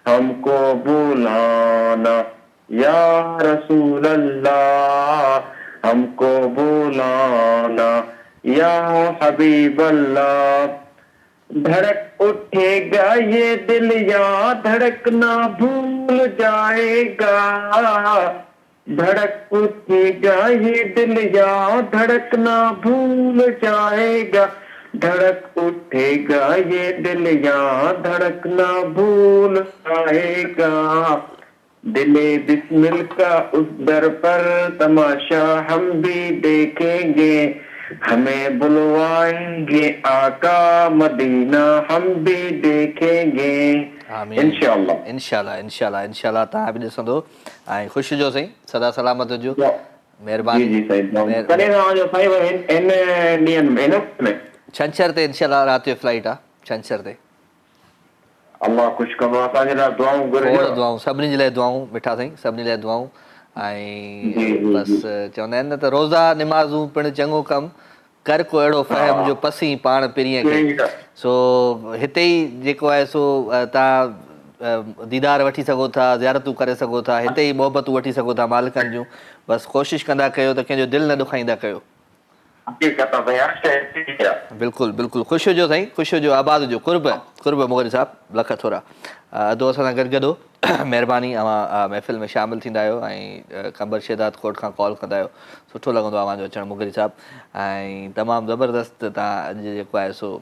हमको बुलाना या रसूल अल्लाह, हमको बुलाना या हबीब अल्लाह। धड़क उठेगा ये दिल या धड़कना भूल जाएगा, धड़क उठेगा ये दिल या धड़कना भूल जाएगा, धड़क उठेगा ये दिल या धड़कना भूल जाएगा। दिले बिस्मिल का उस दर पर तमाशा हम भी देखेंगे। हमें बुलवाएंगे आका मदीना हम भी देखेंगे। इंशाअल्लाह इंशाअल्लाह इंशाअल्लाह इंशाअल्लाह। तव्हां बि ॾिसंदो ऐं ख़ुशि हुजो साईं, सदा सलामत हुजो। महिरबानी। जी साईं। कॾहिं तव्हांजो साईं इन ॾींहंनि में छंछर ते इंशाअल्लाह राति जो फ्लाइट आहे, छंछर ते। अल्लाह ख़ुशि कंदो। असांजे लाइ दुआऊं घुरिजो। दुआऊं सभिनी जे लाइ दुआऊं मिठा साईं, सभिनी लाइ दुआऊं। ऐं बसि चवंदा आहिनि न त रोज़ा निमाज़ूं पिणु चङो कमु कर, को अहिड़ो फ़हम जो पसी पाण पिरीअ खे। सो हिते ई जेको आहे सो तव्हां दीदार वठी सघो था, ज़ियारतूं करे सघो था, हिते ई मोहबतूं वठी सघो था मालिकनि जूं। बसि कोशिशि कंदा कयो त कंहिंजो दिलि न ॾुखाईंदा कयो। बिल्कुलु बिल्कुलु। ख़ुशि हुजो साईं, ख़ुशि हुजो, आबाद हुजो। कुर्ब मोगरी साहिबु लख थोरा। अधो असां सां गॾु महिरबानी। अवां महफ़िल में शामिलु थींदा आहियो ऐं ख़बर शेदात कोट खां कॉल कंदा आहियो। सुठो लॻंदो आहे अवांजो अचणु मोगरी साहिबु। ऐं तमामु ज़बरदस्त तव्हां अॼु जेको आहे सो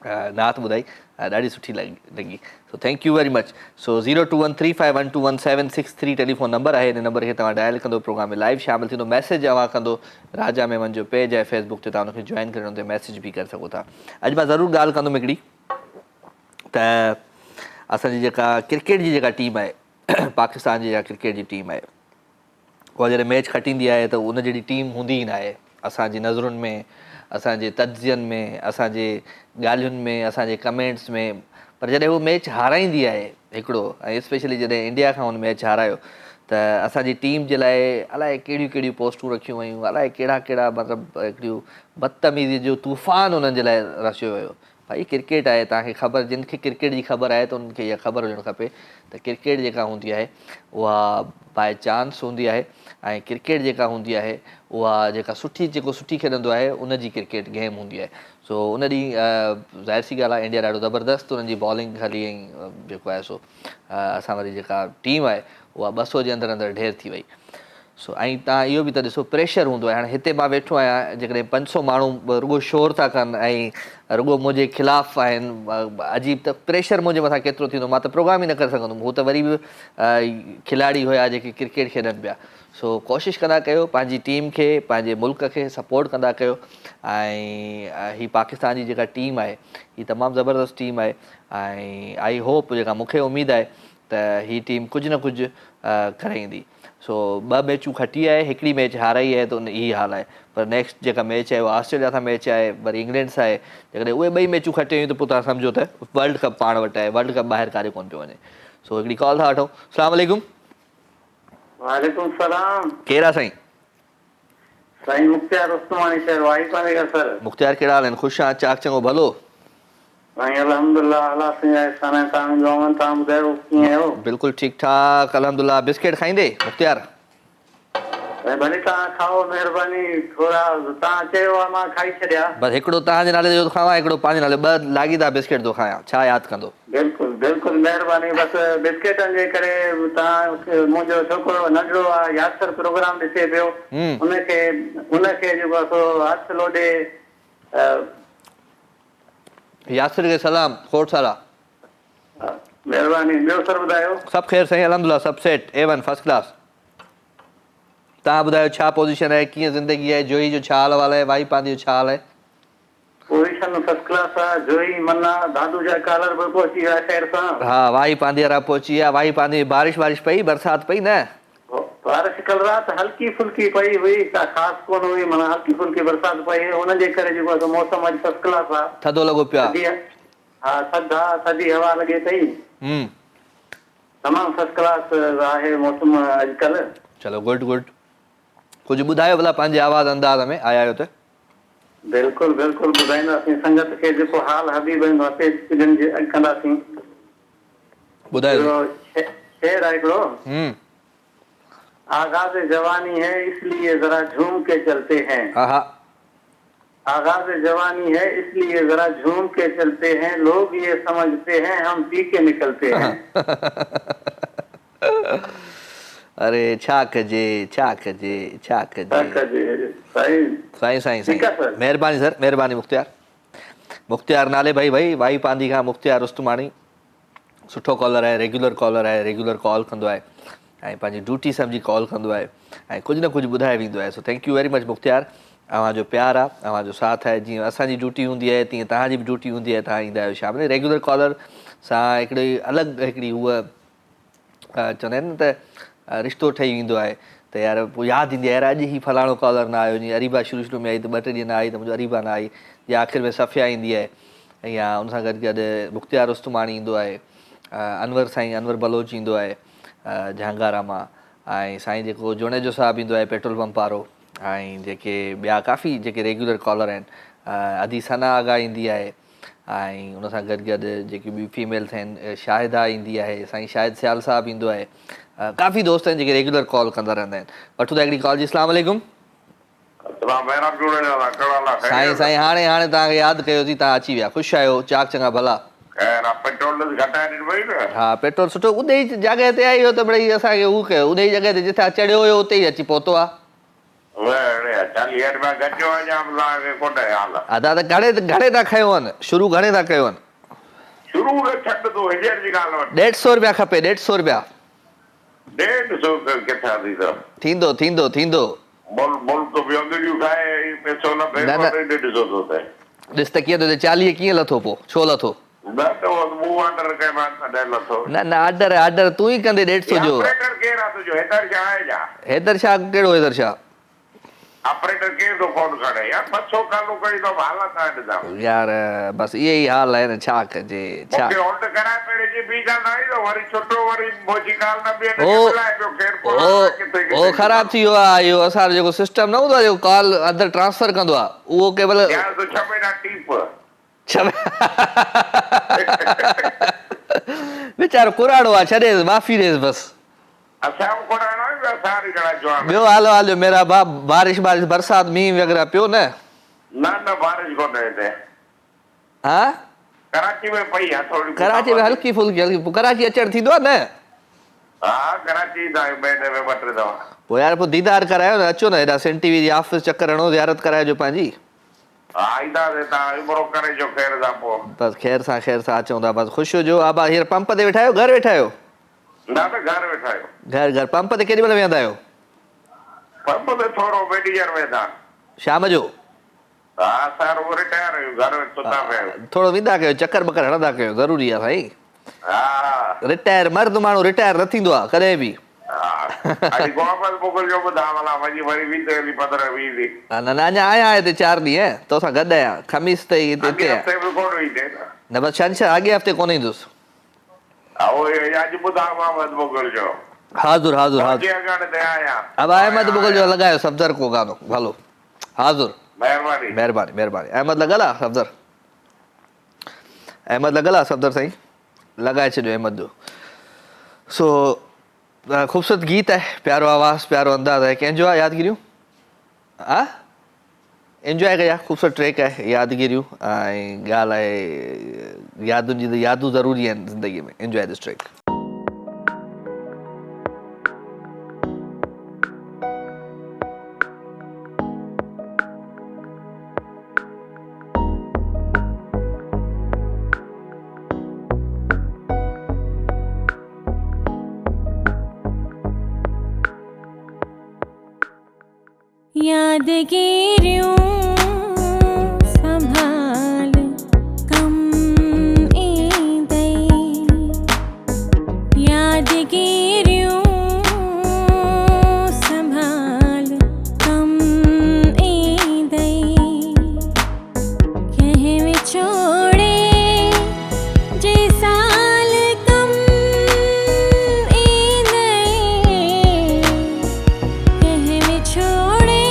नात ॿुधाई, ॾाढी सुठी लॻी। So thank you very much. So 021351211763 telephone number आहे। हिन नंबर खे तव्हां डायल कंदो, प्रोग्राम में लाइव शामिलु थींदो। मैसेज अवां कंदो, राजा मेमन जो पेज आहे फेसबुक ते, तव्हां हुनखे जॉइन करे हुन ते मैसेज बि करे सघो था। अॼु मां ज़रूरु ॻाल्हि कंदुमि हिकिड़ी, त असांजी जेका क्रिकेट जी जेका टीम आहे, पाकिस्तान जी जेका क्रिकेट जी टीम आहे, उहा जॾहिं मैच खटींदी आहे त उन जहिड़ी टीम हूंदी ई न आहे असांजी नज़रुनि में, असांजे तज्ज़ियनि में, असांजे ॻाल्हियुनि में, असांजे कमेंट्स में। पर जॾहिं उहो मैच हाराईंदी आहे हिकिड़ो, ऐं स्पेशली जॾहिं इंडिया खां हुन मैच हारायो, त असांजी टीम जे लाइ अलाए कहिड़ियूं कहिड़ियूं पोस्टूं रखियूं वयूं, अलाए कहिड़ा कहिड़ा मतिलबु हिकिड़ियूं बदतमीज़ी जो तूफ़ान उन्हनि जे लाइ रचियो वियो। भाई क्रिकेट आहे, तव्हांखे ख़बर, जिन खे क्रिकेट जी ख़बर आहे त उन्हनि खे इहा ख़बर हुजणु खपे त क्रिकेट जेका हूंदी आहे उहा बाए चांस हूंदी आहे, ऐं क्रिकेट जेका हूंदी आहे उहा जेका सुठी खेॾंदो आहे उनजी क्रिकेट गेम हूंदी आहे। सो उन ॾींहुं ज़ाहिर सी ॻाल्हि आहे इंडिया ॾाढो ज़बरदस्तु उन्हनि जी बॉलिंग हली, ऐं जेको आहे सो असां वरी जेका टीम आहे उहा 200 जे अंदरि अंदरि ढेर थी वई। सो ऐं तव्हां इहो बि त ॾिसो प्रेशर हूंदो आहे। हाणे हिते मां वेठो आहियां, जेकॾहिं 500 माण्हू रुॻो शोर था कनि ऐं रुॻो मुंहिंजे ख़िलाफ़ु आहिनि, अजीब, त प्रेशर मुंहिंजे मथां केतिरो थींदो, मां त प्रोग्राम ई न करे सघंदुमि। हू त वरी बि खिलाड़ी हुया जेके क्रिकेट खेॾनि पिया। सो कोशिशि कंदा कयो, पंहिंजी टीम खे, पंहिंजे मुल्क खे सपोर्ट कंदा कयो। ऐं हीअ पाकिस्तान जी जेका टीम आहे हीअ तमामु ज़बरदस्त टीम आहे, ऐं आई होप, जेका मूंखे उमेदु आहे त हीअ टीम कुझु न कुझु करे ईंदी। सो 2 मैचूं खटी आहे, हिकिड़ी मैच हाराई आहे, त उन इहा हाल आहे। पर नेक्स्ट जेका मैच आहे उहा ऑस्ट्रेलिया सां मैच आहे, वरी इंग्लैंड सां आहे। जेकॾहिं उहे 2 मैचूं खटे हुयूं त पोइ तव्हां सम्झो त वर्ल्ड कप पाण वटि आहे, वर्ल्ड कप ॿाहिरि काॾे कोन पियो वञे। सो हिकिड़ी कॉल था वठूं। अस्सलाम वालेकुम। वालेकुम सलाम। केरु आहे साईं? साईं मुख्तियार उस्मानी सर, वाई पाने का सर। मुख्तियार कहिड़ा हाल आहिनि? ख़ुशि आहियां, चाक चङो भलो? साईं अल्हम्दुलिल्लाह, अल्लाह सिंह एहसान है, तव्हां ॿुधायो कीअं आहियो? बिल्कुलु ठीकु ठाक अल्हम्दुलिल्लाह। बिस्किट खाईंदे मुख्तियार? भले तव्हां खाओ महिरबानी थोरा तव्हां चयो आहे मां खाई छॾिया बसि हिकिड़ो तव्हांजे नाले जो खावां हिकिड़ो पंहिंजे नाले 2 लाॻीदार बिस्किट थो खायां छा यादि कंदो बिल्कुलु बिल्कुलु महिरबानी बसि बिस्किटनि जे करे तव्हां मुंहिंजो छोकिरो नंढड़ो आहे यादसर प्रोग्राम ॾिसे पियो उनखे जेको आहे सो हथु लोॾे यासिर खे सलाम खोड़ सारा महिरबानी ॿियो सर ॿुधायो सभु ख़ैर साईं अलहमदुलिल्लाह सभु सेट A1 फर्स्ट क्लास तव्हां ॿुधायो छा पोज़ीशन आहे कीअं ज़िंदगी आहे जोई जो छा हाल वाल आहे वाई पांदी जो छा हाल आहे पोज़ीशन फर्स्ट क्लास आहे जोई मन्ना दादू जा कॉलर बि पहुची विया ख़ैर सां हा वाई पांदी वारा पहुची विया वाई पांदी बारिश पई बरसाति पई न बारिश कल राति हल्की फुल्की पई हुई का ख़ासि कोन हुई माना हल्की फुल्की बरसाति पई हुनजे करे जेको आहे मौसम अॼु फर्स्ट क्लास आहे थधो लॻो पियो आहे हा थधी हवा लॻे पई तमामु फर्स्ट क्लास आहे मौसम अॼुकल्ह चलो गुड कुझु ॿुधायो भला पंहिंजे आवाज़ अंदाज़ में आया आहियो त बिल्कुलु बिल्कुलु ॿुधाईंदासीं संगत खे जेको हाल हबीब कंदासीं ॿुधायो शेर आहे हिकिड़ो आगाज़ जवानी है इसलिए जरा झूम के चलते हैं आगाज़ जवानी है इसलिए जरा झूम के चलते हैं लोग ये समझते हैं हम पी के निकलते हैं अरे छा कजे साईं महिरबानी सर महिरबानी मुख्तियार नाले भाई वाई पांदी खां मुख्तियार रुस्तमानी सुठो कॉलर आहे रेगुलर कॉल कंदो आहे ऐं पंहिंजी ड्यूटी सम्झी कॉल कंदो आहे ऐं कुझु न कुझु ॿुधाए वेंदो आहे so thank you very much Mukhtiar अव्हांजो प्यार आहे अव्हांजो साथ आहे जीअं असांजी ड्यूटी हूंदी आहे तीअं तव्हांजी बि ड्यूटी हूंदी आहे तव्हां ईंदा आहियो शाम जो रेगुलर कॉलर सां हिकिड़ी अलॻि हिकिड़ी हूअ चवंदा आहिनि न त रिश्तो ठही वेंदो आहे त यार पोइ यादि ईंदी आहे यार अॼु ई फलाणो कॉलर न आयो जीअं अरीबा शुरू में आई त 2 टे ॾींहं न आई त मुंहिंजो अरीबा न आई या आख़िर में सफ़िया ईंदी आहे या उन सां गॾु मुख्तियार रुस्तमानी ईंदो आहे अनवर बलोच ईंदो आहे झांगारा मां ऐं साईं जेको जोणे जो साहिबु ईंदो आहे पेट्रोल पंप वारो ऐं जेके ॿिया काफ़ी जेके रेगुलर कॉलर आहिनि अदी सना आगा ईंदी आहे ऐं उन सां गॾु जेके ॿियूं फीमेल्स आहिनि शाहिदा ईंदी आहे साईं शाहिद सियाल साहिबु ईंदो आहे काफ़ी दोस्त आहिनि जेके रेगुलर कॉल कंदा रहंदा आहिनि वठूं था हिकिड़ी कॉल जी अस्सलाम वालेकुम साईं हाणे तव्हांखे यादि कयोसीं तव्हां अची विया ख़ुशि आहियो चाक चङा भला हा पेट्रोल सुठो उन ई जॻह ते आई हो त मिड़ई असांखे हू कयो उन ई जॻह ते जिथे चढ़ियो हुयो उते ई अची पहुतो आहे दादा घणे था खयो आहिनि शुरू घणे था कयो आहिनि 150 रुपया खपे 150 रुपया थींदो ॾिस त कीअं थो 40 कीअं लथो पोइ छो लथो न ऑर्डर तूं ई कंदे 150 जो हैदर शाह कहिड़ो हैदर शाह यार बस इहे ई हाल आहे न छा कजे छा ओ ख़राब थी वियो आहे इहो असांजो जेको सिस्टम न हूंदो आहे जेको कॉल अंदरि ट्रांसफर कंदो आहे उहो केवल वीचारो कुराड़ो आहे छॾेसि माफ़ी ॾेसि बसि ॿियो हालो मेरा बाप बारिश बरसाति मींहुं वग़ैरह पियो न बारिश कोन्हे हा कराची में पई आहे थोरी कराची में हल्की फुल्की कराची अचणु थींदो आहे न हा कराची महीने में 2 टे दफ़ा पोइ यार पोइ दीदार करायो न अचो न हेॾा सेंट टीवी जी ऑफिस चकर हणो ज़ियारत कराइजो पंहिंजी बसि ख़ैर सां अचूं था बसि ख़ुशि हुजो आबा हींअर पंप ते वेठा आहियो घर वेठा आहियो घर पंप ते केॾी महिल वेहंदा आहियो शाम जो थोरो वेंदा कयो चकर बकर हणंदा कयो ज़रूरी आहे साईं रिटायर मर्द माण्हू रिटायर न थींदो आहे कॾहिं बि न अञा आया हिते 4 ॾींहं तोसां गॾु आहियां ख़मीस ते न बसि छंछरु अॻे हफ़्ते कोन ईंदुसि हाज़ुर अब अहमद मुगल जो लॻायो सफ़दर को गानो भलो हाज़ुर महिरबानी अहमद लॻल आहे सफ़दर साईं लॻाए छॾियो अहमद जो सो ख़ूबसूरत गीत है, प्यारो आवाज़, प्यारो अंदाज़ है। कंहिंजो आहे यादगिरियूं? हा, एंजॉय कया, ख़ूबसूरत ट्रैक है यादगिरियूं। ऐं ॻाल्हि आहे यादुनि जी, त यादूं ज़रूरी आहिनि ज़िंदगीअ में। Enjoy this track. यादगिरियों संभाल कम ईंदई, यादगिरियों संभाल कम ईंदई, कंहिं विछोड़े जे साल कम ईंदई, कंहिं विछोड़े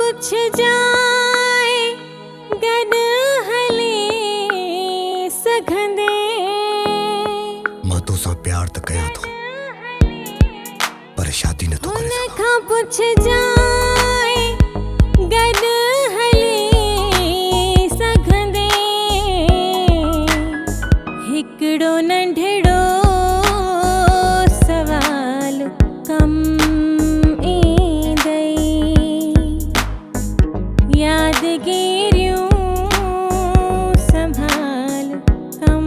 पुछ जाए गॾ हली सघंदे, मां तोसां प्यार त कयां थो पर शादी न थो करे सघां। खां पुछ जाए गॾ हली सघंदे, हिकिड़ो नंढड़ो सवाल कम यादगिरियों संभाल कम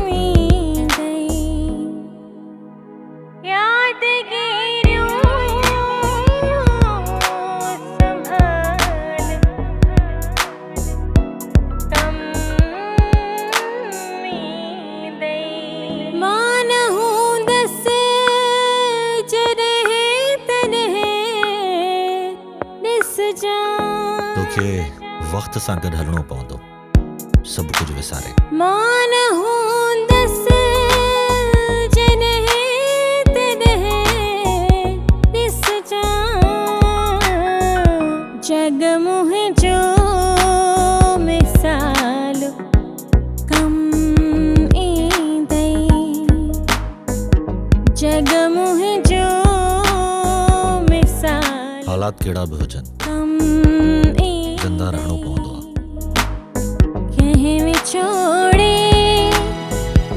ईंदई, यादगिरियों संभाल कम ईंदई, मां न हूंदसि जॾहिं तॾहिं ॾिसजां, तोखे वक्त सां गॾु हलणो पवंदो, सभु कुझु विसारे। मां न हूंदसि जॾहिं तॾहिं ॾिसजां, जग मुंहिंजो मिसाल कम ईंदई, जग मुंहिंजो मिसाल, हालात कहिड़ा बि हुजनि ज़िंदा रहणो पवंदो आहे। कंहिं विछोड़े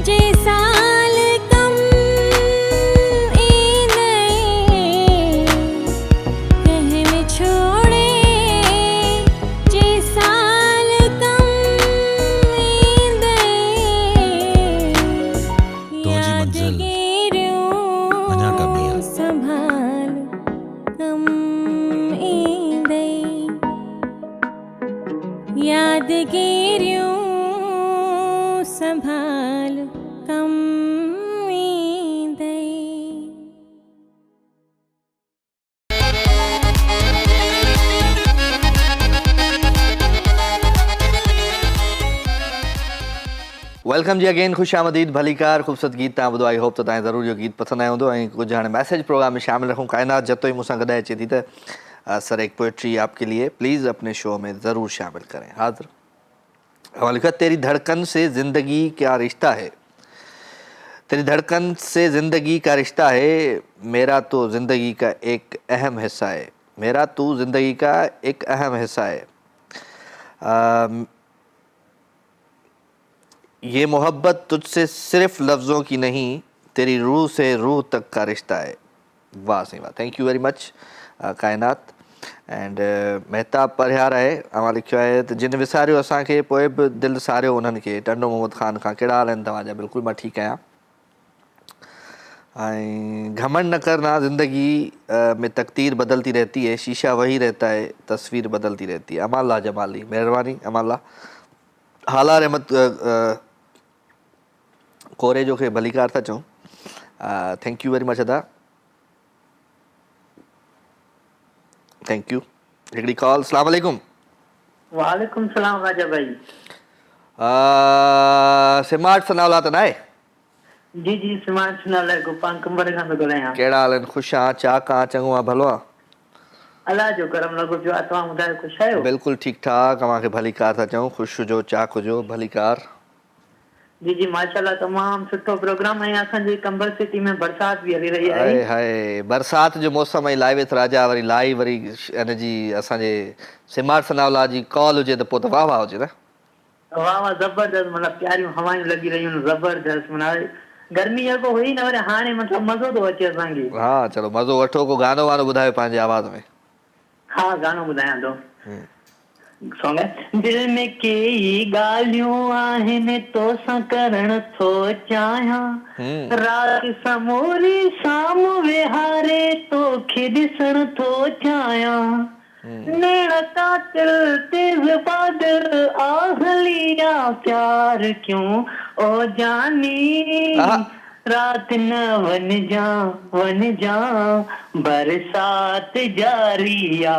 जे साल कम ईंदई, कंहिं विछोड़े जे साल कम ईंदई, तुंहिंजी मंज़िल अञा कमी आहे। संभाल कम ईंदई, यादगिरियों संभाल कम ईंदई। वेलकम जी अगेन, खुश आमदीद, भलीकार, ख़ूबसूरत गीत तव्हां ॿुधो। आई होप त तव्हांखे ज़रूरु इहो गीत पसंदि आयो हूंदो। ऐं कुझु हाणे मैसेज प्रोग्राम में शामिल रखूं। काइनात जतो ई मूंसां गॾु अचे थी त सर एक पोइट्री आपके लिए, प्लीज़ अपने शो में ज़रूर शामिल करें। हाज़िर। हवाला लिखा, तेरी धड़कन से ज़िंदगी क्या रिश्ता है, तेरी धड़कन से ज़िंदगी का रिश्ता है, मेरा तो ज़िंदगी का एक अहम हिस्सा है, मेरा तो ज़िंदगी का एक अहम हिस्सा है। ये मोहब्बत तुझसे सिर्फ लफ्ज़ों की नहीं, तेरी रूह से रूह तक का रिश्ता है। वाह सही वाह, thank you very much Kainat. And Mahtab Parihar आहे, अवां लिखियो आहे त जिन विसारियो असांखे पोइ बि दिलि सारियो उन्हनि खे। टंडो मोहम्मद ख़ान खां, कहिड़ा हाल आहिनि तव्हांजा? बिल्कुलु मां ठीकु आहियां। घमंड न करना, ज़िंदगी में तकदीर बदलती रहती है, शीशा वही रहता है, तस्वीर बदलती रहती है। अमाल्ला जमाली, मेहरबानी अमाल्ला। हाला रहमत कोरे जो खे भलीकार था चऊं। थैंक यू वेरी मच अदा, थैंक यू। हिकिड़ी कॉल। अस्सलाम वालेकुम। वालेकुम सलाम राजा भाई। स्मार्ट सनावला त नाहे? जी जी स्मार्ट सनावला गोपाल कंबर खां थो ॻाल्हायां। कहिड़ा हाल आहिनि? ख़ुशि आहियां, चाक आहियां, चङो आहे, भलो आहे? अलाह जो करम लॻो पियो आहे। तव्हां ॿुधायो ख़ुशि आहियो? बिल्कुलु ठीकु ठाक, तव्हांखे भली कार था चऊं। ख़ुशि हुजो, चाक हुजो, भली कार। जी जी माशाल्लाह तमामु सुठो प्रोग्राम आहे। असांजी कंबर सिटी में बरसाति बि हली रही आहे। हाय हाय, बरसाति जो मौसम आहे। लाइव विथ राजा वरी लाइव वरी हिनजी असांजे स्मार्ट सनावला जी कॉल हुजे त पोइ त वाह वाह हुजे न। वाह वाह ज़बरदस्त, मतिलबु प्यारियूं हवायूं लॻी रहियूं आहिनि, ज़बरदस्त। माना गर्मी अॻो हुई न, वरी हाणे मतिलबु मज़ो थो अचे असांखे। हा चलो मज़ो वठो। को गानो वानो ॿुधायो पंहिंजे आवाज़ में। हाँ गानो ॿुधायां थो। सॉन्ग है। दिल में कई ॻाल्हियूं आहिनि तोसां करण थो चाहियां, रात समूरी शाम विहारे तोखे ॾिसण थो चाहियां, नैण कातिल तेज़ बादल आहलिया प्यार क्यों ओ जानी, रात न वन जा बरसात जारी आ,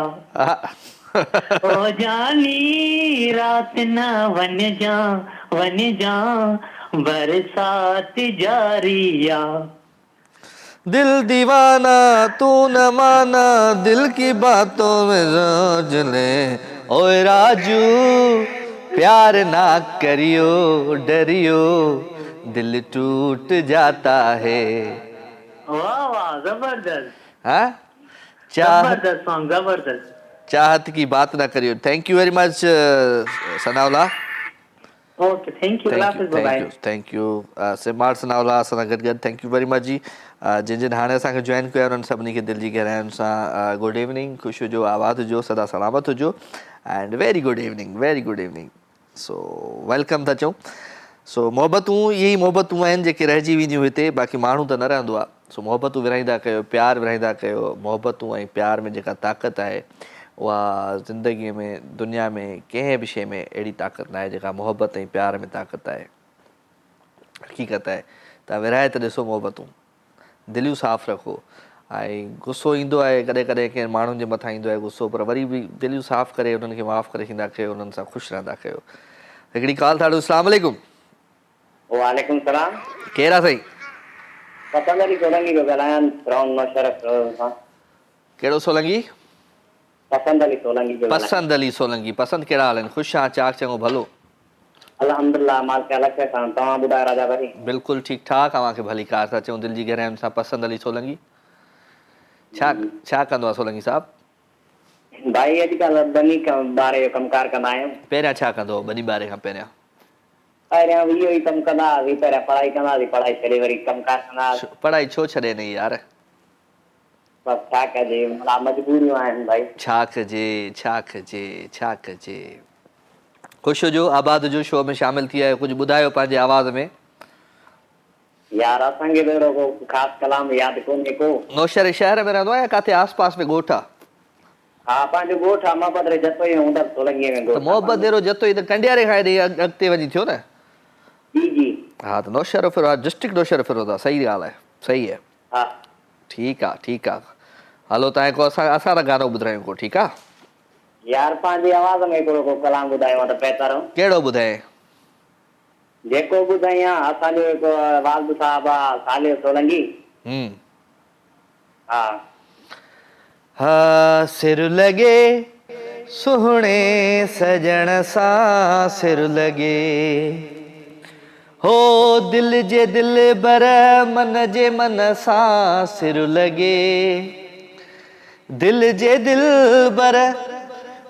ओ जानी रात न वन जा बरसात जारी आ। दिल दीवाना तू न माना, दिल की बातों में रोज ले, ओए राजू प्यार ना करियो डरियो, दिल टूट जाता है। वाह वाह जबरदस्त। हाँ जबरदस्त सॉन्ग, जबरदस्त। चाहत की बात ना करियो। Thank you very much Sanaullah. Okay thank U, thank U smart Sanaullah असां सां गॾु। थैंक यू वेरी मच जी। जिन जिन हाणे असांखे जॉइन कयो उन्हनि सभिनी खे दिलि जी गहराइयुनि सां गुड इवनिंग, ख़ुशि हुजो, आबाद हुजो, सदा सलामत हुजो and very good evening, very good evening. So welcome था चऊं। सो मोहबतूं इहे ई मोहबतूं आहिनि जेके रहिजी वेंदियूं हिते, बाक़ी माण्हू त न रहंदो आहे। सो मोहबतूं विरहाईंदा कयो, प्यार विरहाईंदा कयो। मोहबतूं ऐं प्यार में जेका ताक़त आहे उहा ज़िंदगीअ में दुनिया में कंहिं बि शइ में अहिड़ी ताक़त न आहे जेका मोहबत ऐं प्यार में ताक़त आहे। हक़ीक़त आहे। तव्हां विरहाए त ॾिसो मोहबतूं, दिलियूं साफ़ु रखो। ऐं गुस्सो ईंदो आहे कॾहिं कॾहिं कंहिं माण्हुनि जे मथां ईंदो आहे गुस्सो, पर वरी बि दिलियूं साफ़ु करे उन्हनि खे माफ़ु करे छॾींदा कयो, उन्हनि सां ख़ुशि रहंदा कयो। हिकिड़ी कॉल था ॾियो। अस्सलाम वालेकुम। वालेकुम सलाम। केरु आहे साईं? पसंद अली सोलंकी पियो ॻाल्हायां, राउंड मुशरफ खां। कहिड़ो सोलंकी? पसंद अली सोलंकी पियो ॻाल्हायां। पसंद अली सोलंकी। पसंद कहिड़ा हाल आहिनि? ख़ुशि आहियां, चाक चङो, भलो? अल्हम्दुलिल्लाह माल के अलॻि सां। तव्हां ॿुधायो राजा भाई? बिल्कुलु ठीकु ठाक, तव्हांखे भली कार था चऊं दिलि जी गहराइयुनि सां। पसंद अली सोलंकी छा कंदो आहे सोलंकी साहब? भाई अॼुकल्ह बनी ॿारे जो कमकार कंदा आहियूं। पहिरियां छा कंदो हो बनी ॿारे खां पहिरियां? पहिरियां इहो ई कमु कंदा हुआसीं। पहिरियां पढ़ाई कंदा हुआसीं, पढ़ाई छॾे वरी कमकार कंदा हुआसीं। पढ़ाई छो छॾे नहीं यार? बसि छा कजे, मजबूरियूं आहिनि भाई। छा कजे, छा कजे, छा कजे। ख़ुशि हुजो, आबाद हुजो, शो में शामिल थी आहियो। कुझु ॿुधायो पंहिंजे आवाज़ में। यार असांखे त अहिड़ो को ख़ासि कलाम यादि कोन्हे को। नौशहर शहर में रहंदो आहे या किथे आस पास में ॻोठ आहे? हा पंहिंजो ॻोठ आहे, मोहबत रे जतो ई हूंदसि सोलंकीअ में। त मोहबत अहिड़ो जतो ई त कंडियारे खां हेॾे अॻिते वञी थियो न। जी जी हा त नौशहर फिरो आहे, डिस्ट्रिक्ट नौशहर फिरो था। सही ॻाल्हि आहे, सही आहे। हा ठीकु आहे, ठीकु आहे। हलो तव्हां को असां त गानो ॿुधायूं को। ठीकु आहे यार पंहिंजी आवाज़ में हिकिड़ो को कलाम ॿुधायो त बहितर हो। कहिड़ो ॿुधाए? जेको ॿुधाई आहे असांजो हिकु वालद साहब आहे सालिह सोलंकी। हा हा सिर लॻे सुहिणे सजण सां, सिर लॻे हो दिल जे दिल बर मन जे मन सां, सिर लॻे दिल जे दिल बर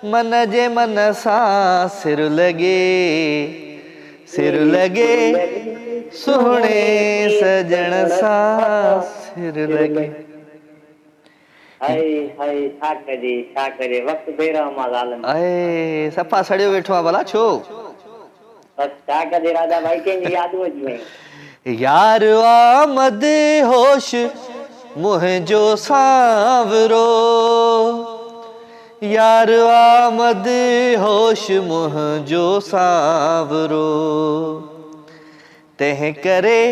मन जे मन सां, सिर लॻे सिर लॻे सुहिणे सजण सां, सिर लॻे। हाय हाय छा कजे वक़्तु बेरहम आहे ज़ालिम। अए सफ़ा सड़ियो वेठो आहे भला छो? बस छा कजे राजा भाई, कंहिंजी यादूं अची वयूं। यार आमद होश मुंहिंजो सांवरो, यार आमद होश मुंहिंजो सांवरो, तंहिं करे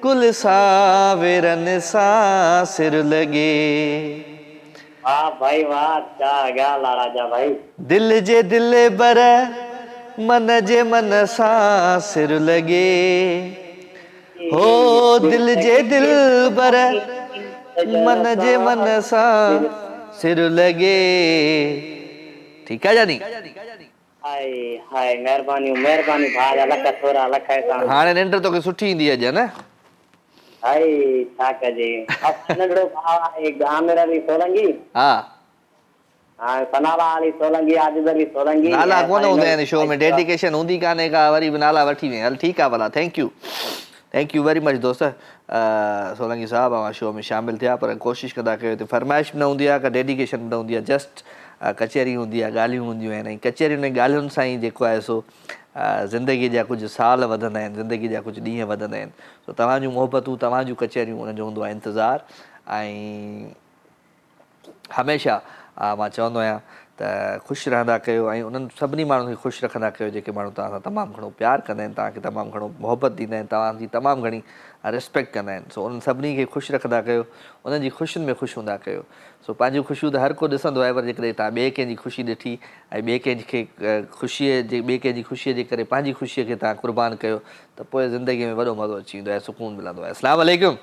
कुल सावेरनि सां सिर लॻे। वाह भाई वाह, क्या ॻाल्हि आहे राजा भाई। दिल जे दिल बर मन जे मन सां सिर लॻे, हो दिल जे दिल बर मन जे मन सां सिर लॻे। ठीकु आहे जानी? हाय हाय, महिरबानी महिरबानी भाउ जा लख थोरा लख तव्हां। हाणे निंड तोखे सुठी ईंदी अॼु न? हाय छा कजे, नंढड़ो भाउ आहे आमिर अली सोलंकी। हा हाँ, सनाला अली सोलंकी, आजिज़ अली सोलंकी। नाला कोन हूंदा आहिनि शो में, डेडिकेशन हूंदी कान्हे का, वरी बि नाला वठी वें। हल ठीकु आहे भला, थैंक यू वेरी मच दोस्त। सोलंकी साहब अवां शो में शामिल थिया, पर कोशिशि कंदा कयो हिते फरमाइश बि न हूंदी आहे, का डेडिकेशन बि न हूंदी आहे, जस्ट कचहरी हूंदी आहे, ॻाल्हियूं हूंदियूं आहिनि। ऐं कचहरियुनि में ॻाल्हियुनि सां ई जेको आहे सो ज़िंदगीअ जा कुझु साल वधंदा आहिनि, ज़िंदगीअ जा कुझु ॾींहं वधंदा आहिनि। सो तव्हांजूं मोहबतूं, तव्हांजूं कचहरियूं, उनजो हूंदो आहे इंतज़ारु। ऐं हमेशह मां चवंदो आहियां त ख़ुशि रहंदा कयो, ऐं उन्हनि सभिनी माण्हुनि खे ख़ुशि रखंदा कयो जेके माण्हू तव्हां सां तमामु घणो प्यारु कंदा आहिनि, तव्हांखे तमामु घणो मोहबत ॾींदा आहिनि, तव्हांजी तमामु घणी रिस्पेक्ट कंदा आहिनि। सो उन्हनि सभिनी खे ख़ुशि रखंदा कयो, उन्हनि जी ख़ुशियुनि में ख़ुशि हूंदा कयो। सो पंहिंजूं ख़ुशियूं त हर को ॾिसंदो आहे, पर जेकॾहिं तव्हां ॿिए कंहिंजी ख़ुशी ॾिठी ऐं ॿिए कंहिंखे ॿिए कंहिंजी ख़ुशीअ जे करे पंहिंजी ख़ुशीअ खे तव्हां क़ुर्बान कयो, त पोइ ज़िंदगीअ में वॾो मज़ो अची वेंदो आहे, सुकून मिलंदो आहे। अस्सलाम वालेकुम।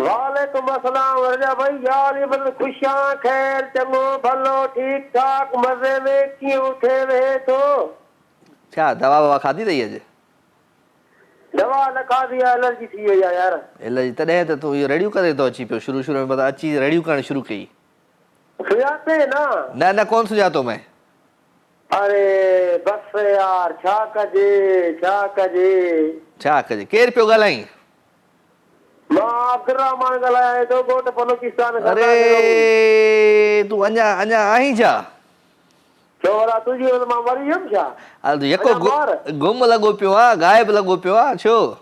वालेकुम अस्सलाम रजा भाई, यार ये बल खुशियां खैर चंगो भलो ठीक ठाक मजे में क्यों थे वे तो? छा दवा ववा खाधी अथई अॼु? दवा न खाधी, एलर्जी थी वई आहे यार। एलर्जी तॾहिं त तूं इहो रेडियो करे थो अची पियो, शुरू में पता अची रेडियो करणु शुरू कई। सुञाते न? न कोन सुञातो मैं। अरे बस यार, छा कजे केरु पियो ॻाल्हाई? मां अब्दुर्रहमान ॻाल्हायां थो, ॻोठ बलूचिस्तान। अरे तूं अञा आहीं छा? छोरा तुंहिंजी मां मरी वियुमि छा? हल यको गुम लॻो पियो आहे, गायब लॻो पियो आहे छो?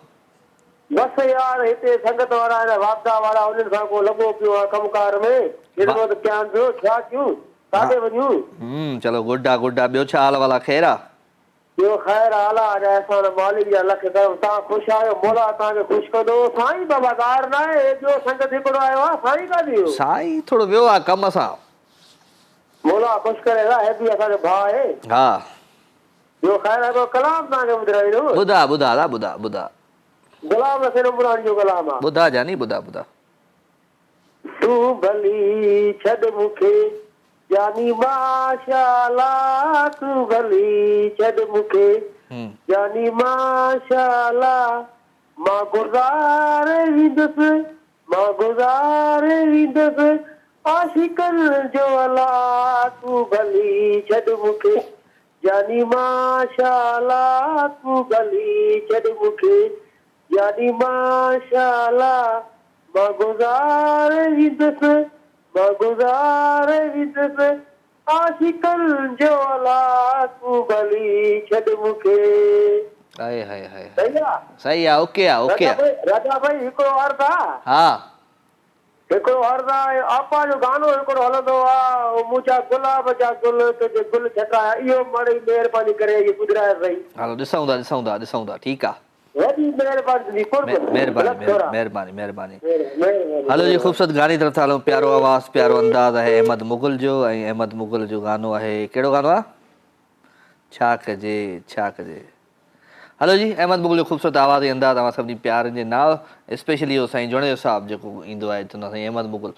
बस यार हिते संगत वारा वापदा वारा उन्हनि सां को लॻो पियो आहे कमकार में, खिदमत कयां पियो, छा कयूं, काॾे वञूं? चलो गुड आहे ॿियो छा हाल वाला ख़ैर आहे? ॿियो ख़ैर आला आहे, असां मालिक जा लख कयूं, तव्हां ख़ुशि आहियो, मोला तव्हांखे ख़ुशि कंदो। साईं बाबा ॻार न आहे, ॿियो संगत हिकिड़ो आयो आहे, साईं काॾे? साईं थोरो वियो आहे कम सां। मोला ख़ुशि करेगा, हे बि असांजो भाउ आहे। हा ॿियो ख़ैर आहे, कलाम तव्हांखे ॿुधाईंदो। ॿुधा गुलाम नसीर बुरान जो कलाम आहे। ॿुधा जानी ॿुधा। तूं भली छॾ मूंखे जानी माशाअल्लाह, तूं भली छॾ मूंखे जानी माशाअल्लाह, मां गुज़ारे वेंदुसि आशिकनि जो अला, तूं भली छॾ मूंखे जानी माशाअल्लाह, तूं भली छॾ मूंखे जानी माशाअल्लाह, मां गुज़ारे वेंदुसि आशिकनि जो अला, तूं भली छॾ मूंखे। सही आहे, ओके आहे। राजा भाई हिकिड़ो अर्ज़ आहे। हा हिकिड़ो अर्ज़ आहे, आपा जो गानो हिकिड़ो हलंदो आहे, मुंहिंजा गुलाब जा गुल तुंहिंजे गुल छटाया, इहो माड़ी महिरबानी करे ॿुधाए सही। हलो ॾिसूं था ठीकु आहे। मेहरबानी। हलो जी ख़ूबसूरत गाने तरफ़ था हलूं, प्यारो आवाज़ प्यारो अंदाज़ आहे अहमद मुग़ल जो, ऐं अहमद मुग़ल जो गानो आहे, कहिड़ो गानो आहे? छा कजे। हलो जी, अहमद मुग़ल जो ख़ूबसूरत आवाज़ ऐं अंदाज़ तव्हां सभिनी प्यारनि जे नाल, स्पेशली इहो साईं जुड़े साहिबु जेको ईंदो आहे, चवंदा साईं अहमद मुग़ल।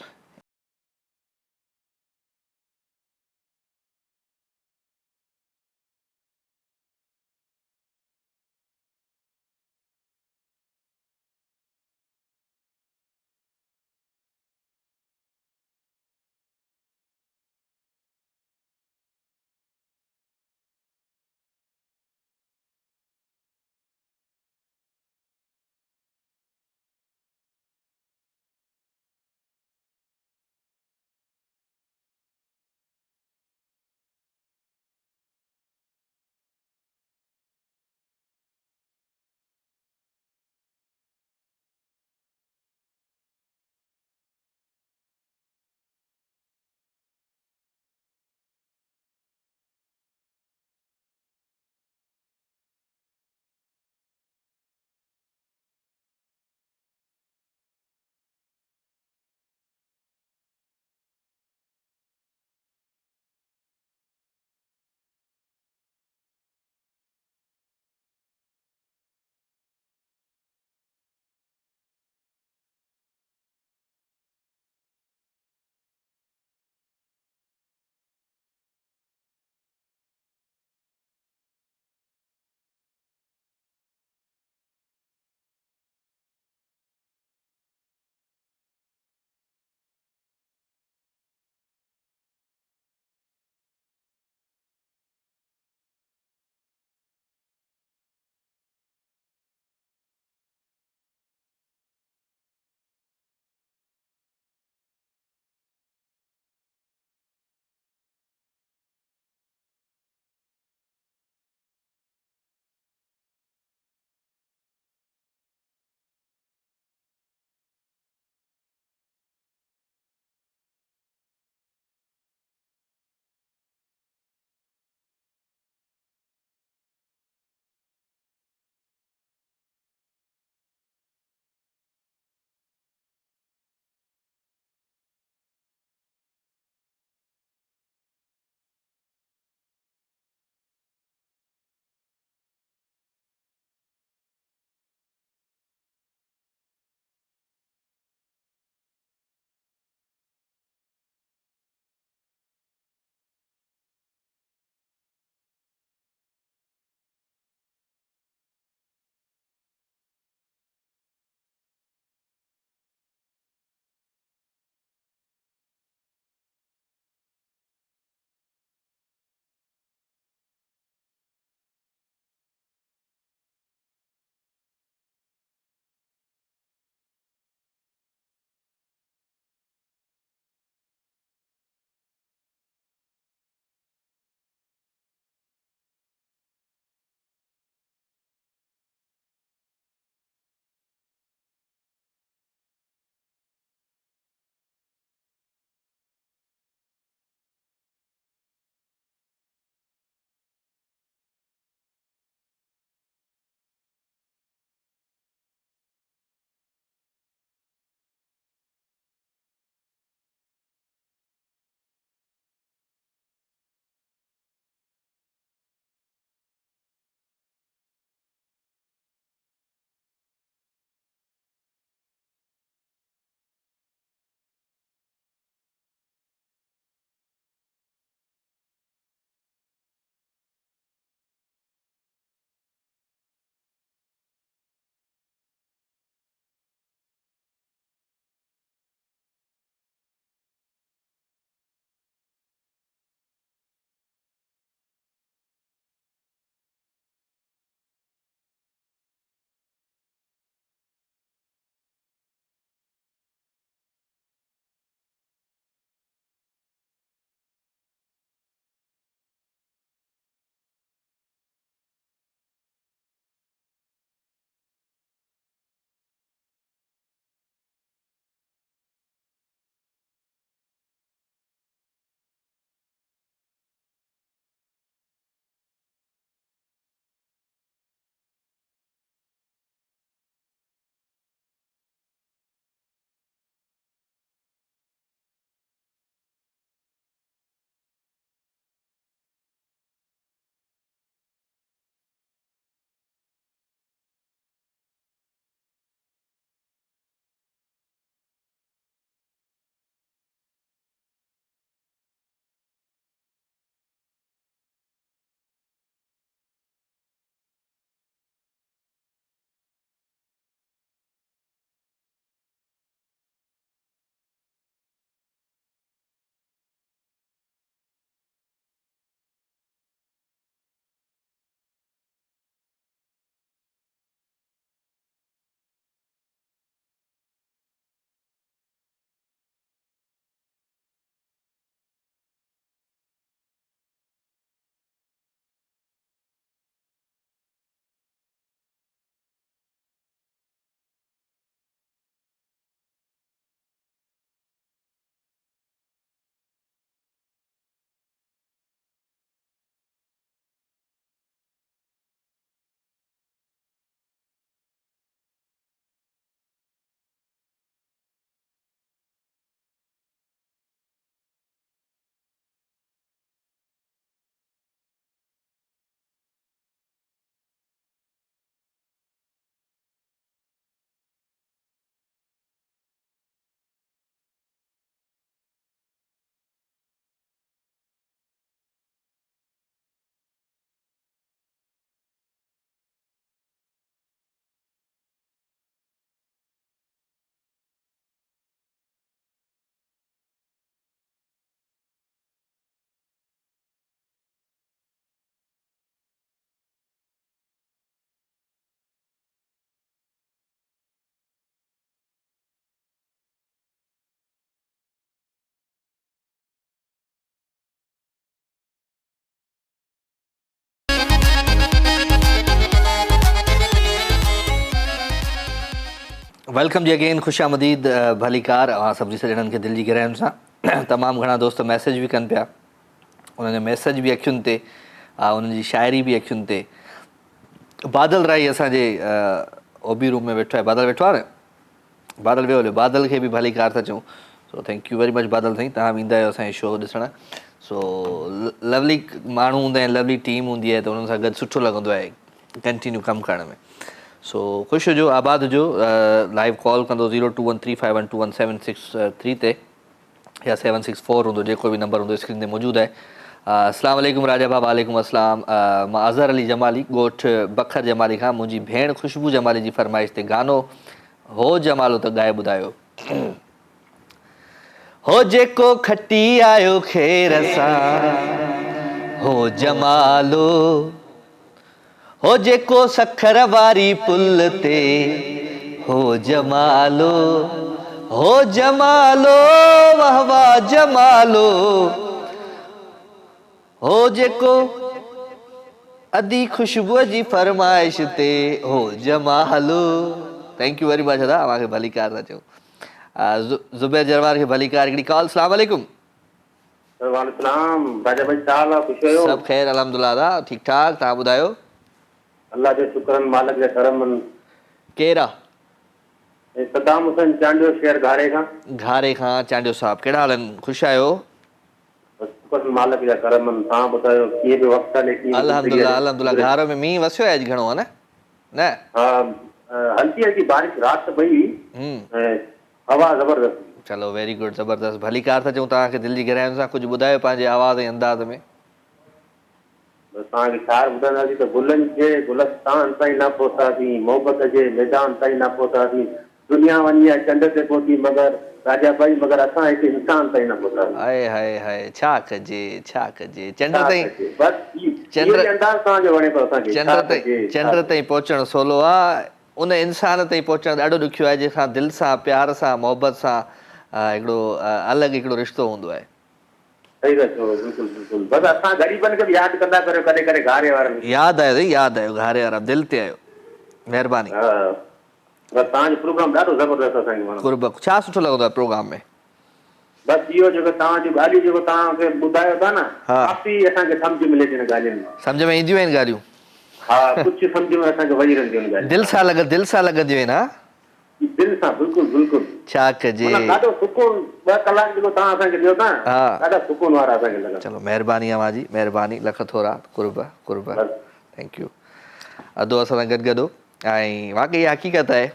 वेलकम जी अगेन, ख़ुशि आमदीद भलीकार सब्जी से ॼणनि खे दिलि जी गहराइयुनि सां तमामु घणा दोस्त मैसेज बि कनि पिया, उन्हनि जो मैसेज बि अखियुनि ते, उन्हनि जी शाइरी बि अखियुनि ते। बादल राई असांजे ओबी रूम में वेठो आहे, बादल वेठो आहे न, बादल वियो हलियो, बादल खे बि भलीकार था चऊं। So thank you very much Badal Sain, तव्हां बि ईंदा आहियो असांजे शो ॾिसणु। सो लवली माण्हू हूंदा आहिनि, लवली टीम हूंदी आहे, त उन्हनि सां गॾु सुठो लॻंदो आहे कंटिन्यू कमु करण में। सो ख़ुशि हुजो, आबाद हुजो। लाइव कॉल कंदो 0213512163 ते या 764 हूंदो, जेको बि नंबर हूंदो स्क्रीन ते मौजूदु आहे। अस्सलाम वालेकुम राजा भाउ। वालेकुम अस्सलाम। मां अज़हर अली जमाली, ॻोठ बखर जमाली खां। मुंहिंजी भेण ख़ुशबू जमाली जी फरमाइश ते गानो हो जमालो त ॻाए ॿुधायो। हो जेको खटी आयो खेर सां हो जमालो, हो जेको सखर वारी पुल ते हो जमालो, हो जमालो वाह वाह जमालो, हो जेको अदी खुशबूअ जी फरमाइश ते हो जमालो। थैंक यू वेरी मच अदा, मूंखे भलीकार था चऊं। ज़ुबैर जरवार खे भलीकार। हिकिड़ी कॉल। अस्सलाम वालेकुम। वालेकुम राजा भाई, छा हाल आहे? ख़ुशि आहियो? सभु ख़ैर अल्हम्दुलिल्लाह दा, ठीकु ठाक, तव्हां ॿुधायो? अल्लाह जो शुक्रन, मालिक जे करम। केरु आहे? सदाम हुसैन चांडियो, शहर घारे खां। घारे खां चांडियो साहब, कहिड़ा हाल आहिनि? ख़ुशि आहियो? मालिक जा करम। तव्हां ॿुधायो कीअं पियो वक़्तु हले? अल्हम्दुलिल्लाह अल्हम्दुलिल्लाह। घारो में मींहुं वसियो आहे अॼु घणो आहे न? हा, हल्की हल्की बारिश राति पई हुई, हवा ज़बरदस्त। चलो वेरी गुड, ज़बरदस्त। भलीकार था चऊं तव्हांखे दिलि जी गहराइयुनि सां। कुझु ॿुधायो पंहिंजे आवाज़ ऐं अंदाज़ में। तव्हांखे छा ॿुधाईंदासीं त गुलनि जे गुलस्तान ताईं न पहुतासीं, मोहबत जे मैदान ताईं न पहुतासीं, दुनिया वञी आहे चंड ते पहुती, मगर राजा भाई मगर असां हिकु इंसान ताईं न पहुतासीं। हाय हाय हाय, छा कजे छा कजे, चंड ताईं चंड ताईं पहुचणु सवलो आहे, उन इंसान ताईं पहुचणु ॾाढो ॾुखियो आहे जंहिंसां दिलि सां प्यार सां मोहबत सां हिकिड़ो अलॻि हिकिड़ो रिश्तो हूंदो आहे। यादि आयो, यादि आयो, घारे वारा दिलि ते आयो, महिरबानी। छा सुठो लॻंदो आहे प्रोग्राम में? बस इहो जेको तव्हांजूं ॻाल्हियूं जेको तव्हांखे ॿुधायो था न, काफ़ी असांखे सम्झ मिले थी ॻाल्हियुनि में। सम्झ में ईंदियूं आहिनि ॻाल्हियूं? हा, कुझु सम्झ में असांखे वही रहंदियूं आहिनि। दिलि सां लॻंदियूं आहिनि। हा, दिलि सां, बिल्कुलु बिल्कुलु। छा कजे, ॾाढो सुकून 2 कलाक जेको तव्हां असांखे ॾियो था, ॾाढा सुकून वारा असांखे लॻा। चलो महिरबानी आहे जी, महिरबानी, लख थोरा, कुर्ब कुर्ब, थैंक यू। अदो असां सां गॾु गॾो। ऐं वाक़ई हक़ीक़त आहे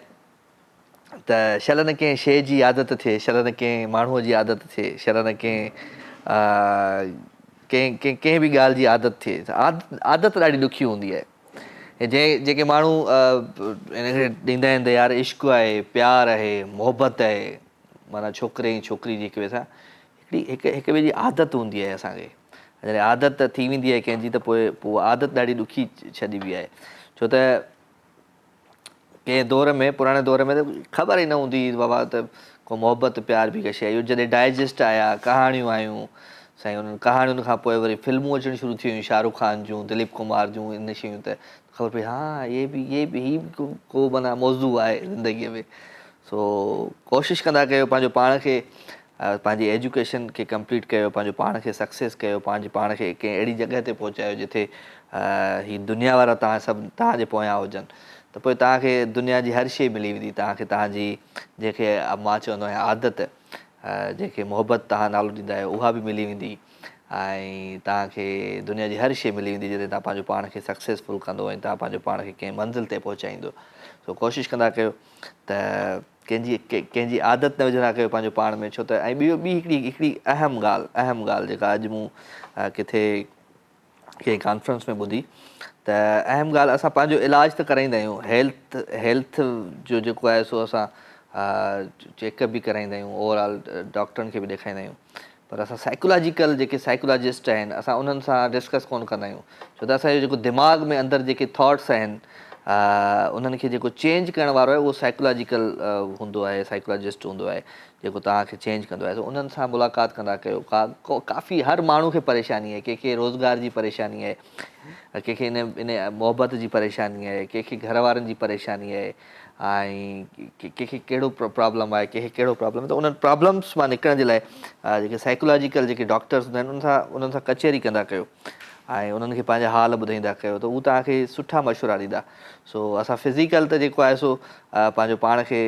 त शल न कंहिं शइ जी आदत थिए, शल न कंहिं माण्हूअ जी आदत थिए, शल न कंहिं बि ॻाल्हि जी आदत थिए, आदत ॾाढी ॾुखी हूंदी आहे। जेके माण्हू हिनखे ॾींदा आहिनि त यार इश्क़ आहे, प्यारु आहे, मोहबत आहे, माना छोकिरे ऐं छोकिरी जी हिक ॿिए सां हिक ॿिए जी आदत हूंदी आहे असांखे। जॾहिं आदत थी वेंदी आहे कंहिंजी त पोइ आदत ॾाढी ॾुखी छॾिबी आहे। छो त कंहिं दौर में, पुराणे दौर में त ख़बर ई न हूंदी बाबा त को मोहबत प्यार बि का शइ। इहो जॾहिं डाइजेस्ट आया, कहाणियूं आयूं साईं, उन्हनि कहाणियुनि खां पोइ वरी फिल्मूं अचणु शुरू थी वियूं, शाहरुख खान जूं, दिलीप कुमार जूं, इन शयूं, त ख़बर पई हा इहे बि को माना मौज़ू आहे ज़िंदगीअ में। सो कोशिशि कंदा कयो पंहिंजो पाण खे, पंहिंजी एजुकेशन खे कंप्लीट कयो, पंहिंजो पाण खे सक्सेस कयो, पंहिंजे पाण खे कंहिं अहिड़ी जॻह ते पहुचायो जिथे हीअ दुनिया वारा तव्हां सभु तव्हांजे पोयां हुजनि, त पोइ तव्हांखे दुनिया जी हर शइ मिली वेंदी। तव्हांखे तव्हांजी जंहिंखे मां चवंदो आहियां आदत, जंहिंखे मोहबत तव्हां नालो ॾींदा आहियो, उहा बि मिली वेंदी। ऐं तव्हांखे दुनिया जी हर शइ मिली वेंदी जिते तव्हां पंहिंजो पाण खे सक्सेसफुल कंदो ऐं तव्हां पंहिंजो पाण खे कंहिं मंज़िल ते पहुचाईंदो। सो कोशिशि कंदा कयो त कंहिंजी आदत न विझंदा कयो पंहिंजो पाण में। छो त ऐं ॿी हिकिड़ी अहम ॻाल्हि जेका अॼु मूं किथे कंहिं कॉन्फ्रेंस में ॿुधी, त अहम ॻाल्हि, असां पंहिंजो इलाजु त कराईंदा आहियूं, हेल्थ जो जेको आहे सो असां चेकअप बि कराईंदा आहियूं, ओवरऑल डॉक्टरनि खे बि ॾेखारींदा आहियूं, पर असां साइकोलॉजिकल जेके साइकोलॉजिस्ट आहिनि असां उन्हनि सां डिस्कस कोन कंदा आहियूं। छो त असांजो जेको दिमाग़ में अंदरि जेके थॉट्स आहिनि उन्हनि खे जेको चेंज करण वारो आहे उहो साइकोलॉजिकल हूंदो आहे, साइकोलॉजिस्ट हूंदो आहे जेको तव्हांखे चेंज कंदो आहे। त उन्हनि सां मुलाक़ात कंदा कयो। काफ़ी हर माण्हू खे परेशानी आहे, कंहिंखे रोज़गार जी परेशानी आहे, कंहिंखे इन मोहबत जी परेशानी आहे, कंहिंखे घर वारनि जी परेशानी आहे, ऐं कंहिंखे कहिड़ो प्रॉब्लम आहे, कंहिंखे कहिड़ो प्रॉब्लम, त उन्हनि प्रॉब्लम्स मां निकिरण जे लाइ जेके साइकोलॉजिकल जेके डॉक्टर्स हूंदा आहिनि उन्हनि सां कचहरी कंदा कयो ऐं उन्हनि खे पंहिंजा हाल ॿुधाईंदा कयो, त उहे तव्हांखे सुठा मशवरा ॾींदा। सो असां फिज़िकल त जेको आहे सो पंहिंजो पाण खे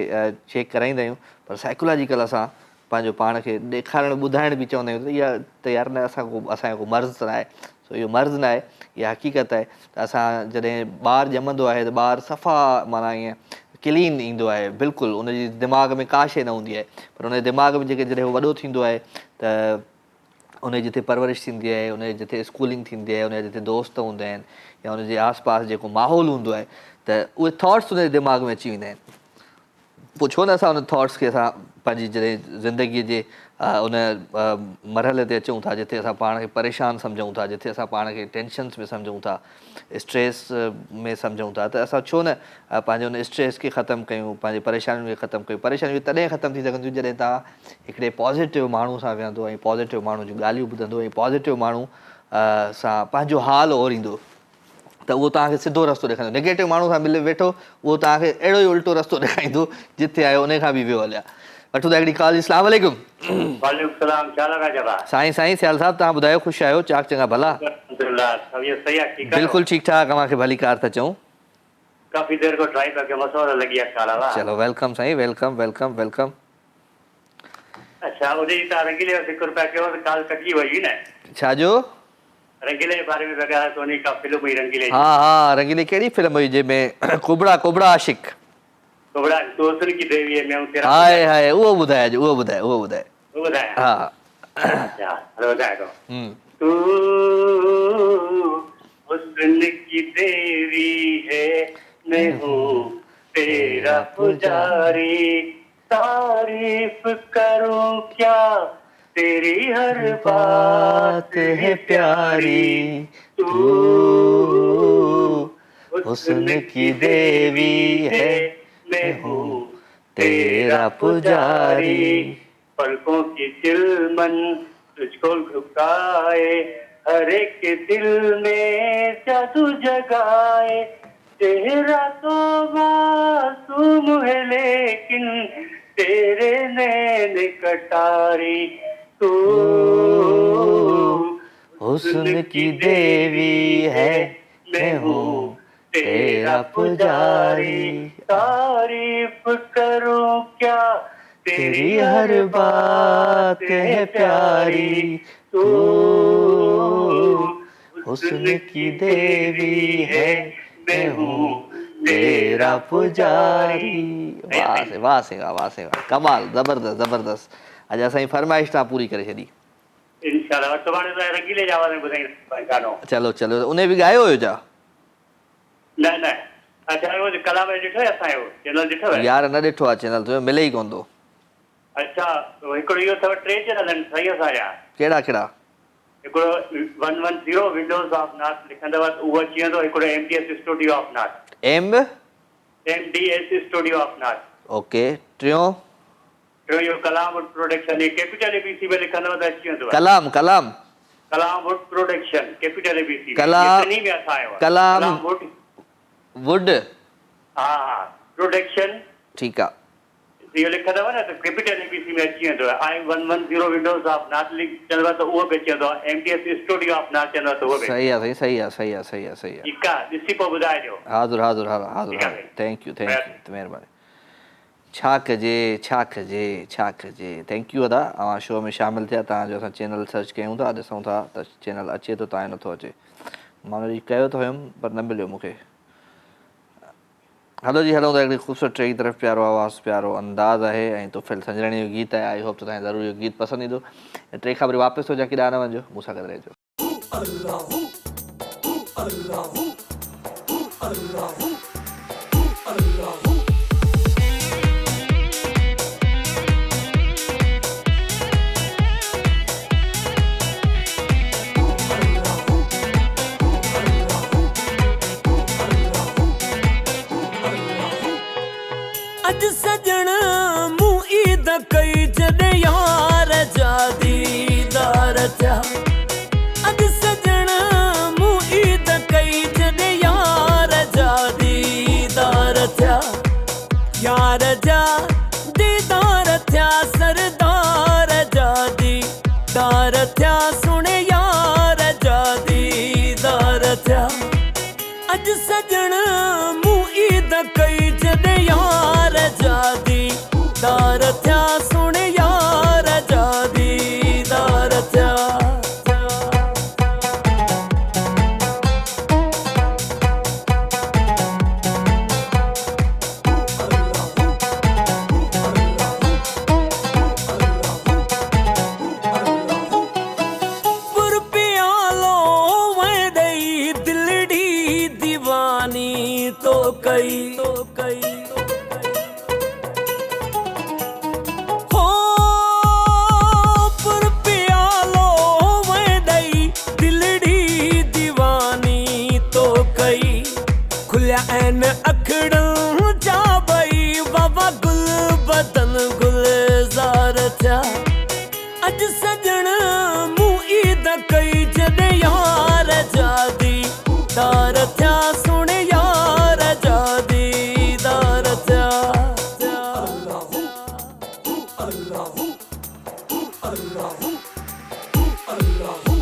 चेक कराईंदा आहियूं, पर साइकोलॉजिकल असां पंहिंजो पाण खे ॾेखारणु ॿुधाइण बि चवंदा आहियूं, त इहा तयारु न असांजो को मर्ज़ त न आहे। सो इहो मर्ज़ न आहे, इहा हक़ीक़त आहे। त असां जॾहिं ॿारु ॼमंदो आहे त ॿारु सफ़ा माना ईअं क्लीन ईंदो आहे, बिल्कुलु उनजी दिमाग़ में का शइ न हूंदी आहे, पर उनजे दिमाग़ में जेके जॾहिं उहो वॾो थींदो आहे त उनजी जिते परवरिश थींदी आहे, उनजी जिते स्कूलिंग थींदी आहे, उनजा जिते दोस्त हूंदा आहिनि या उनजे आस पास जेको माहौल हूंदो आहे, त उहे थॉट्स उनजे दिमाग़ में अची वेंदा आहिनि। पोइ छो न असां उन थॉट्स खे असां पंहिंजी जॾहिं ज़िंदगीअ जे उन मरहले ते अचूं था जिते असां पाण खे परेशान सम्झूं था, जिते असां पाण खे टेंशन्स में सम्झूं था, स्ट्रेस में सम्झूं था, त असां छो न पंहिंजे उन स्ट्रेस खे ख़तमु कयूं, पंहिंजी परेशानियुनि खे ख़तमु कयूं। परेशानियूं तॾहिं ख़तमु थी सघंदियूं जॾहिं तव्हां हिकिड़े पॉज़िटिव माण्हू सां विहंदो ऐं पॉज़िटिव माण्हू जूं ॻाल्हियूं ॿुधंदो ऐं पॉज़िटिव माण्हू सां पंहिंजो हाल ओरींदो, त उहो तव्हांखे सिधो रस्तो ॾेखारींदो। नेगेटिव माण्हू सां मिले वेठो उहो तव्हांखे अहिड़ो ई उल्टो रस्तो ॾेखारींदो, जिथे आयो उन खां बि वियो हलिया। वठो त हिकिड़ी कॉल। अस्सलाम वालेकुम। वालेकुम सलाम, छा हाल आहे जनाब? साईं सियाल साहब, तव्हां ॿुधायो, ख़ुशि आहियो? चाक चङा भला? बिल्कुलु ठीकु ठाक, अव्हांखे भली कार था चऊं। काफ़ी देर को ट्राई करके मसला लगी है। चलो वेलकम साईं, वेलकम वेलकम वेलकम। अच्छा, उदय जी रंगीले जो ज़िक्र पिया कयो त कॉल कटी वई न? छा जो? रंगीले जे बारे में वगैरह तो उन्हीं का फिल्म हुई रंगीले। हाँ, रंगीले कहिड़ी फिल्म हुई जंहिंमें कुबड़ा आशिक, कुबड़ा दोस्तन की देवी में तेरा हाय हाय, उहो ॿुधाए हाँ। अच्छा, हलो ॿुधाए दो। तू हुस्न की देवी है, मैं हूँ तेरा पुजारी, तारीफ करूँ क्या तेरी हर बात है प्यारी, तू हुस्न की देवी है, मैं हूँ तेरा पुजारी, पलकों की चिलमन तुझको झुकाए, हर एक दिल में जादू जगाए, चेहरा तो मासूम है लेकिन तेरे नैन कटारी, तू हुस्न की देवी है, मैं हूँ तेरा पुजारी, तारीफ करूँ क्या तेरी हर बात है प्यारी, तू हुस्न की देवी है, मैं हूँ तेरा पुजारी। वाह से वाह, कमाल, जबरदस्त जबरदस्त। अॼु असांजी फरमाइश तव्हां पूरी करे छॾी। इंशाल्लाह सुभाणे रंगीले जी आवाज़ में ॿुधाईंदा गानो। चलो उन बि ॻायो हुयो छा? न अच्छा, वो कलाम ॾिठो आहे असांजो चैनल ॾिठो आहे? यार न ॾिठो आहे चैनल, तुंहिंजो मिले ई कोन थो। अच्छा, हिकिड़ो इहो अथव, 3 चैनल आहिनि सही असांजा। कहिड़ा? हिकिड़ो 110 विंडोज़ ऑफ नॉर्थ लिखंदव उहो अची वेंदो, हिकिड़ो MDS studio of north, MDS studio of north. Okay, टियों इहो कलाम वुड प्रोडक्शन, ये कैपिटल ABC में लिखंदव त अची वेंदो। कलाम वुड प्रोडक्शन, कैपिटल ABC कलाम वुड हाँ प्रोडक्शन, ठीकु आहे। इहो लिखंदव न त कैपिटल ABC में अची वेंदो आहे। I110 विंडोज़ ऑफ नॉर्थ चवंदव त उहो बि अची वेंदो आहे, MDS स्टूडियो ऑफ नॉर्थ चवंदव त उहो बि। सही आहे। ठीकु आहे, ॾिसी पोइ ॿुधाइजो। हाज़ुर। थैंक यू महिरबानी। छा कजे। थैंक यू अदा, अवां शो में शामिल थिया, तव्हांजो असां चैनल सर्च कयूं था, ॾिसूं था त चैनल अचे थो, तव्हां नथो अचे। मां हुनजी कयो त हुयुमि पर न मिलियो मूंखे। हलो जी, हलूं था हिकिड़ी ख़ूबसूरत टे तरफ़ प्यारो आवाज़ु, प्यारो अंदाज़ आहे ऐं तुफ़िल संजराणी जो गीत आहे। आई होप त तव्हांखे ज़रूरु इहो गीत पसंदि ईंदो। ऐं टे खां वरी वापसि हुजां, केॾांहुं न वञिजो, मूंसां गॾु रहिजो। सजण मूं ईद कई जॾहिं यार जा दीदार थिया, अॼु सजण मूं ईद कई जॾहिं यार जा दीदार थिया, अज सजण मूं ईद कई जॾे यार जादी दार थिया सुण यार जादी दार थिया एन अखड़ों जा बई बाबा गुल बदन गुलजार थिया अज सजण मूं ईद कई जॾे यार जादी दार थिया सुण यार जादी दार थिया अल्लाहू अल्लाहू अल्लाहू अल्लाहू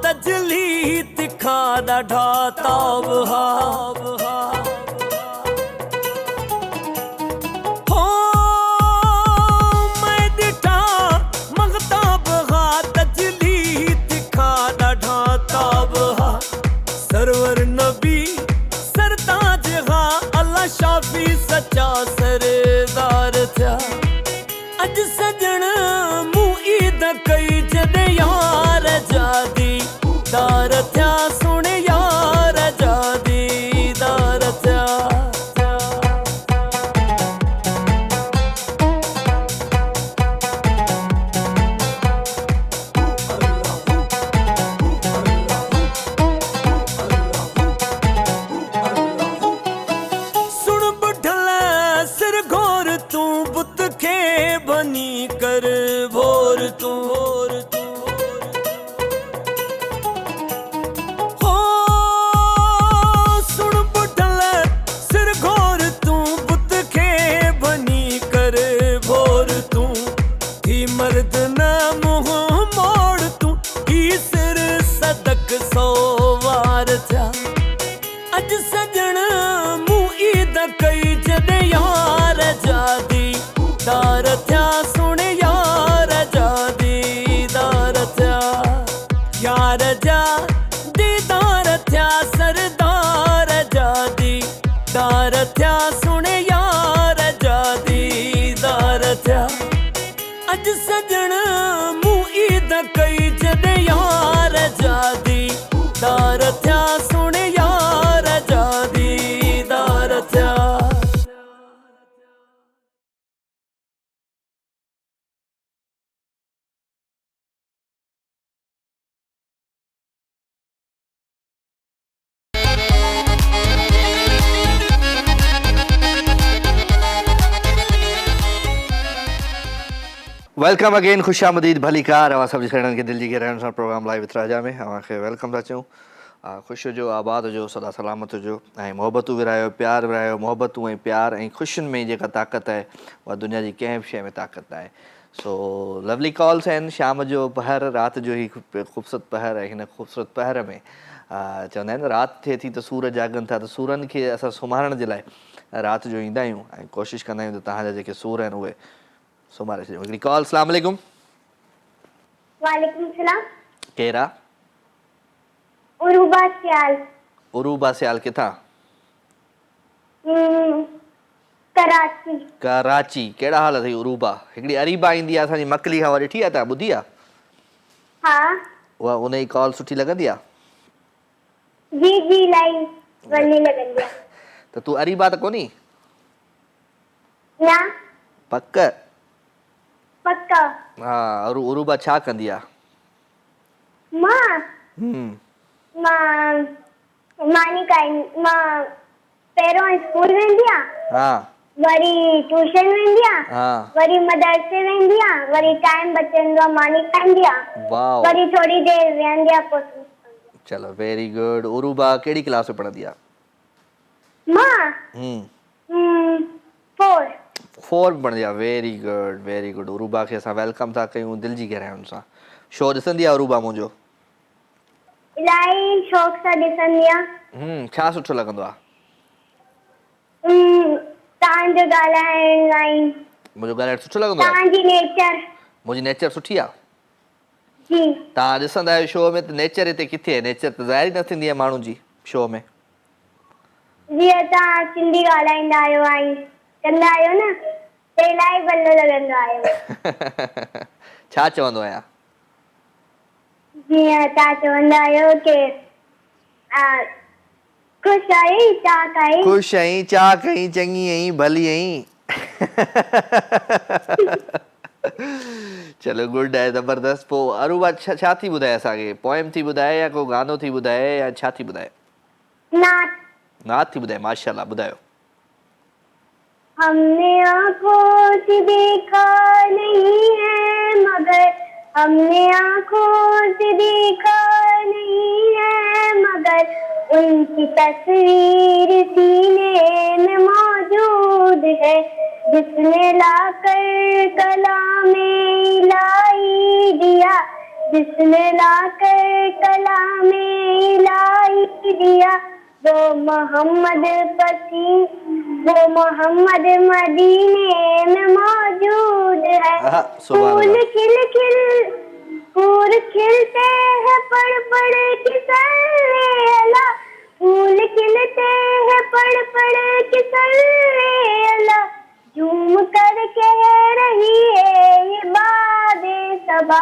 तजली तिखा ॾाढा ताब हा हो मैं ॾिठा मगताब हा तजली तिखा ॾाढा ताब हा सरवर नबी सरताज हा अल्लाह शाफी सच्चा सरदार थिया अज सजण मूं ईद कई जॾे यार जादी दार थिया सुण यार जादी दार थिया सुण बुढ़ल सिर घोर तू बुत खे बनी कर भोर तू मर्द न मुँह मोड़ तू ही सिर सदक सो वार थिया अज सजण मूं ईद कई जॾे यार जादी दार थिया सुण यार जादी दार थिया यार जा दीदार थिया सरदार जादी दार थिया सुण यार जादी दार थिया अज सजण मूं ईद कई जॾे यार जादी दार थिया सुण यार जादी दार थिया वेलकम अगेन खुशामदीद भली कार अवां सभु ॾिसण खे दिलि जी गहराइयुनि सां प्रोग्राम लाइव विथ राजा में अव्हांखे वेलकम था चऊं ख़ुशि हुजो आबाद हुजो सदा सलामत हुजो ऐं मोहबतूं विरायो प्यार विरायो मोहबतूं ऐं प्यार ऐं ख़ुशियुनि में जेका ताक़त आहे उहा दुनिया जी कंहिं बि शइ में ताक़त आहे सो लवली कॉल्स आहिनि शाम जो पहर राति जो ई ख़ूबसूरत पहर आहे हिन ख़ूबसूरत पहर में चवंदा आहिनि राति थिए थी त सूर जागनि था त सूरनि खे असां सुम्हारण जे लाइ राति जो ईंदा आहियूं ऐं कोशिशि कंदा आहियूं त तव्हांजा जेके सूर आहिनि उहे सुम्हारे छॾियूं हिकिड़ी कॉल अस्सलाम वालेकुम वालेकुम सलाम केरा उरूबा सियाल उरूबा सियाल किथां कराची कराची कहिड़ा हाल अथई उरूबा हिकिड़ी अरीबा ईंदी आहे असांजी मकली खां ॾिठी आहे तव्हां ॿुधी आहे हा उहा उन जी कॉल सुठी लॻंदी आहे जी जी इलाही वॾी लॻंदी आहे त तूं अरीबा त कोन्ही न पक पक हा उरूबा छा कंदी आहे मां पहिरों स्कूल वेंदी आहियां हा वरी ट्यूशन वेंदी आहियां वरी मदरसे वेंदी आहियां वरी टाइम बचंदो आहे मानी खाईंदी आहियां वरी थोड़ी देर वेहंदी आहियां पोइ चलो वेरी गुड। उरूबा कहिड़ी क्लास में पढ़ंदी आहे? मां 4 में पढ़ंदी आहे। Very good very good. Uruba खे असां वेलकम था कयूं दिलि जी गहराइयुनि सां। शो ॾिसंदी आहे उरूबा मुंहिंजो? इलाही शौक़ सां ॾिसंदी आहियां। छा सुठो लॻंदो आहे? तव्हांजो ॻाल्हाइण लाइन। मुंहिंजो ॻाल्हाइण सुठो लॻंदो आहे? तव्हांजी नेचर। मुंहिंजी नेचर सुठी आहे? जी। तव्हां ॾिसंदा आहियो शो में त नेचर हिते किथे आहे? नेचर त ज़ाहिर न थींदी आहे माण्हू जी शो में। जीअं तव्हां सिंधी ॻाल्हाईंदा आहियो ऐं कंदा आहियो न त इलाही भलो लॻंदो आहे। छा चवंदो आहियां? जीअं तव्हां चवंदा आहियो कि ख़ुशि आहीं चाक आहीं। ख़ुशि आहीं चाक आहीं चङी आहीं भली आहीं। चलो गुड आहे ज़बरदस्त। पोइ अरूबा छा थी ॿुधाए असांखे? पोएम थी ॿुधाए या को गानो थी ॿुधाए या छा थी ॿुधाए? नात थी ॿुधाए। माशाल्लाह ॿुधायो। हमने आँखों से देखा नहीं है मगर हमने आँखों से देखा नहीं है मगर उनकी तस्वीर सीने में मौजूद है जिसने लाकर कलामे इलाही दिया जिसने लाकर कलामे इलाही दिया वो मोहम्मद मदीने में मौजूद है। फूल खिलते हैं पड़ के सल्ले अला फूल खिलते हैं पड़ के सल्ले अला झूम कर कह रही है ये बादे सबा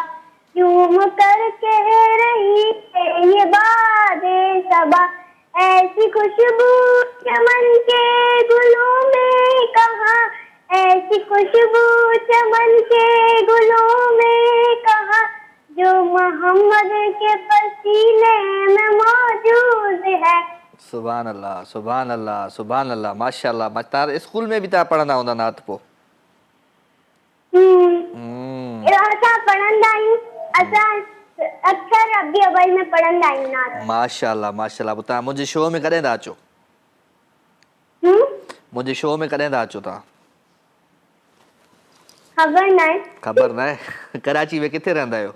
झूम कर कह रही है ये बादे सबा ऐसी खुशबू चमन के गुलों में कहाँ ऐसी खुशबू चमन के गुलों में कहाँ जो मोहम्मद के पसीने में मौजूद है। सुभान अल्लाह सुभान अल्लाह सुभान अल्लाह माशाल्लाह। तार स्कूल में भी ता पढ़ंदा हूंदा नात पो? असां पढ़ंदा आहियूं। असां अक्सर रबी अव्वल में पढ़ंदा आहियूं नात। माशाल्लाह माशाल्लाह। पोइ तव्हां मुंहिंजे शो में कॾहिं था अचो? मुंहिंजे शो में कॾहिं था अचो तव्हां? ख़बर न आहे। कराची में किथे रहंदा आहियो?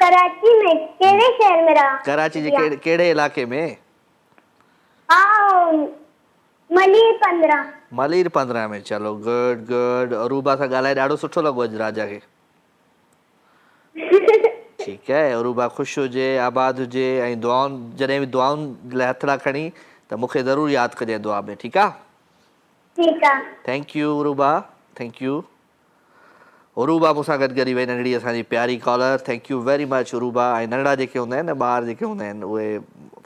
कराची में कहिड़े शहर में रहा? कराची जे कहिड़े इलाके में? मलीर 15। मलीर 15 में। चलो गुड गुड। अरूबा सां ॻाल्हाए ॾाढो सुठो लॻो अॼु राजा खे। ठीकु आहे। अरूबा ख़ुशि हुजे आबाद हुजे ऐं दुआउनि जॾहिं बि दुआउनि लाइ हथड़ा खणी त मूंखे ज़रूरु यादि कजांइ दुआ में। ठीकु आहे? ठीकु आहे। Thank you Uruba thank you. Uruba मूंसां गॾु करी वई नंढड़ी असांजी प्यारी caller. Thank you very much Uruba. ऐं नंढड़ा जेके हूंदा आहिनि न ॿार जेके हूंदा आहिनि उहे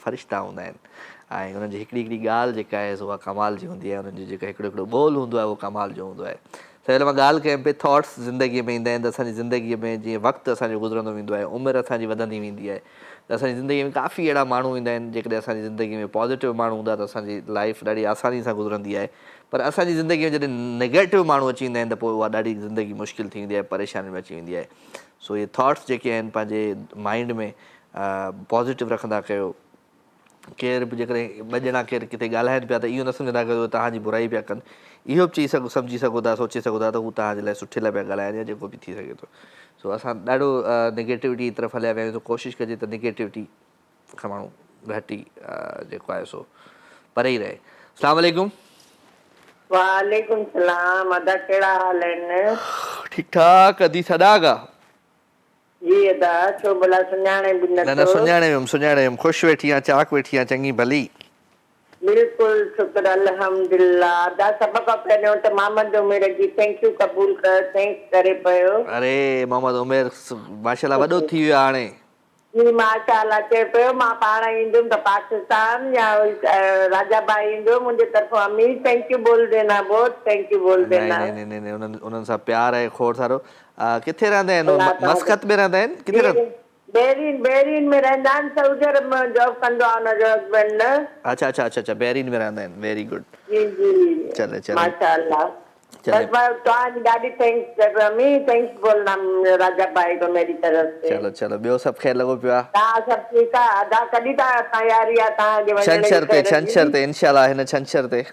फ़रिश्ता हूंदा आहिनि ऐं उन्हनि जी हिकिड़ी ॻाल्हि जेका आहे उहा कमाल जी हूंदी आहे। उन्हनि जी जेका हिकिड़ो ॿोल हूंदो आहे उहो कमाल जो हूंदो आहे। त मां ॻाल्हि कयां पई थॉट्स ज़िंदगीअ में ईंदा आहिनि त असांजी ज़िंदगीअ में जीअं वक़्तु असांजो गुज़रंदो वेंदो आहे उमिरि असांजी वधंदी वेंदी आहे त असांजी ज़िंदगीअ में काफ़ी अहिड़ा माण्हू ईंदा आहिनि जेकॾहिं असांजी ज़िंदगीअ में पॉज़िटिव माण्हू हूंदा त असांजी लाइफ ॾाढी आसानी सां गुज़रंदी आहे। पर असांजी ज़िंदगीअ में जॾहिं नेगेटिव माण्हू अची वेंदा आहिनि त पोइ उहा ॾाढी ज़िंदगी मुश्किल थी वेंदी आहे परेशानी में अची वेंदी आहे। सो इहे थॉट्स जेके आहिनि पंहिंजे माइंड में पॉज़िटिव रखंदा कयो। केर बि जेकॾहिं ॿ ॼणा केरु किथे ॻाल्हाइनि पिया त इहो न सम्झंदा कयो तव्हांजी बुराई पिया कनि। इहो बि चई सघो सम्झी सघो था सोचे सघो था त हू तव्हांजे लाइ सुठे लाइ पिया ॻाल्हाइनि या जेको बि थी सघे थो। सो असां ॾाढो नेगेटिविटी तरफ़ हलिया विया आहियूं। कोशिशि कजे त नेगेटिविटी खां माण्हू घटि ई जेको आहे सो परे ई रहे। अस्सलाम वालेकुम। वालेकुम सलाम। अदा कहिड़ा हाल आहिनि? ठीकु ठाक। अदी सदागा जी अदा छो भला सुञाणे बि न? न सुञाणे वियुमि। ख़ुशि वेठी आहियां चाक वेठी आहियां चङी भली। बिल्कुलु शुक्र अल्हम्दुलिल्लाह। अदा सभ खां पहिरियों त मोहम्मद उमेर जी थैंक यू क़बूल कर थैंक्स करे पियो। अरे मोहम्मद उमेर माशाल्लाह वॾो थी वियो आहे हाणे। जी माशाल्लाह चए पियो मां पाण ईंदुमि त पाकिस्तान या राजा भाई ईंदो मुंहिंजे तरफ़ां अमीर थैंक यू बोल देना बहुत थैंक यू बोल देना। नहीं उन्हनि सां प्यार आहे खोड़ सारो। किथे रहंदा आहिनि? मस्कत में रहंदा आहिनि? किथे रहंदा? बहरीन में रहंदा आहिनि। सऊदी अरब में जॉब कंदो आहे हुनजो हस्बैंड न। अच्छा बहरीन में रहंदा आहिनि। Very good. जी चले माशाल्लाह। चले तव्हांजी ॾाढी थैंक्स मम्मी थैंक्स बोलना राजा भाई को मेरी तरफ से चलो चलो ॿियो सभु ख़ैर लॻो पियो आहे तव्हां सभु ठीकु आहे अदा कॾहिं तयारी आहे तव्हांजे वञण जी छंछर ते इंशाल्लाह हिन छंछर ते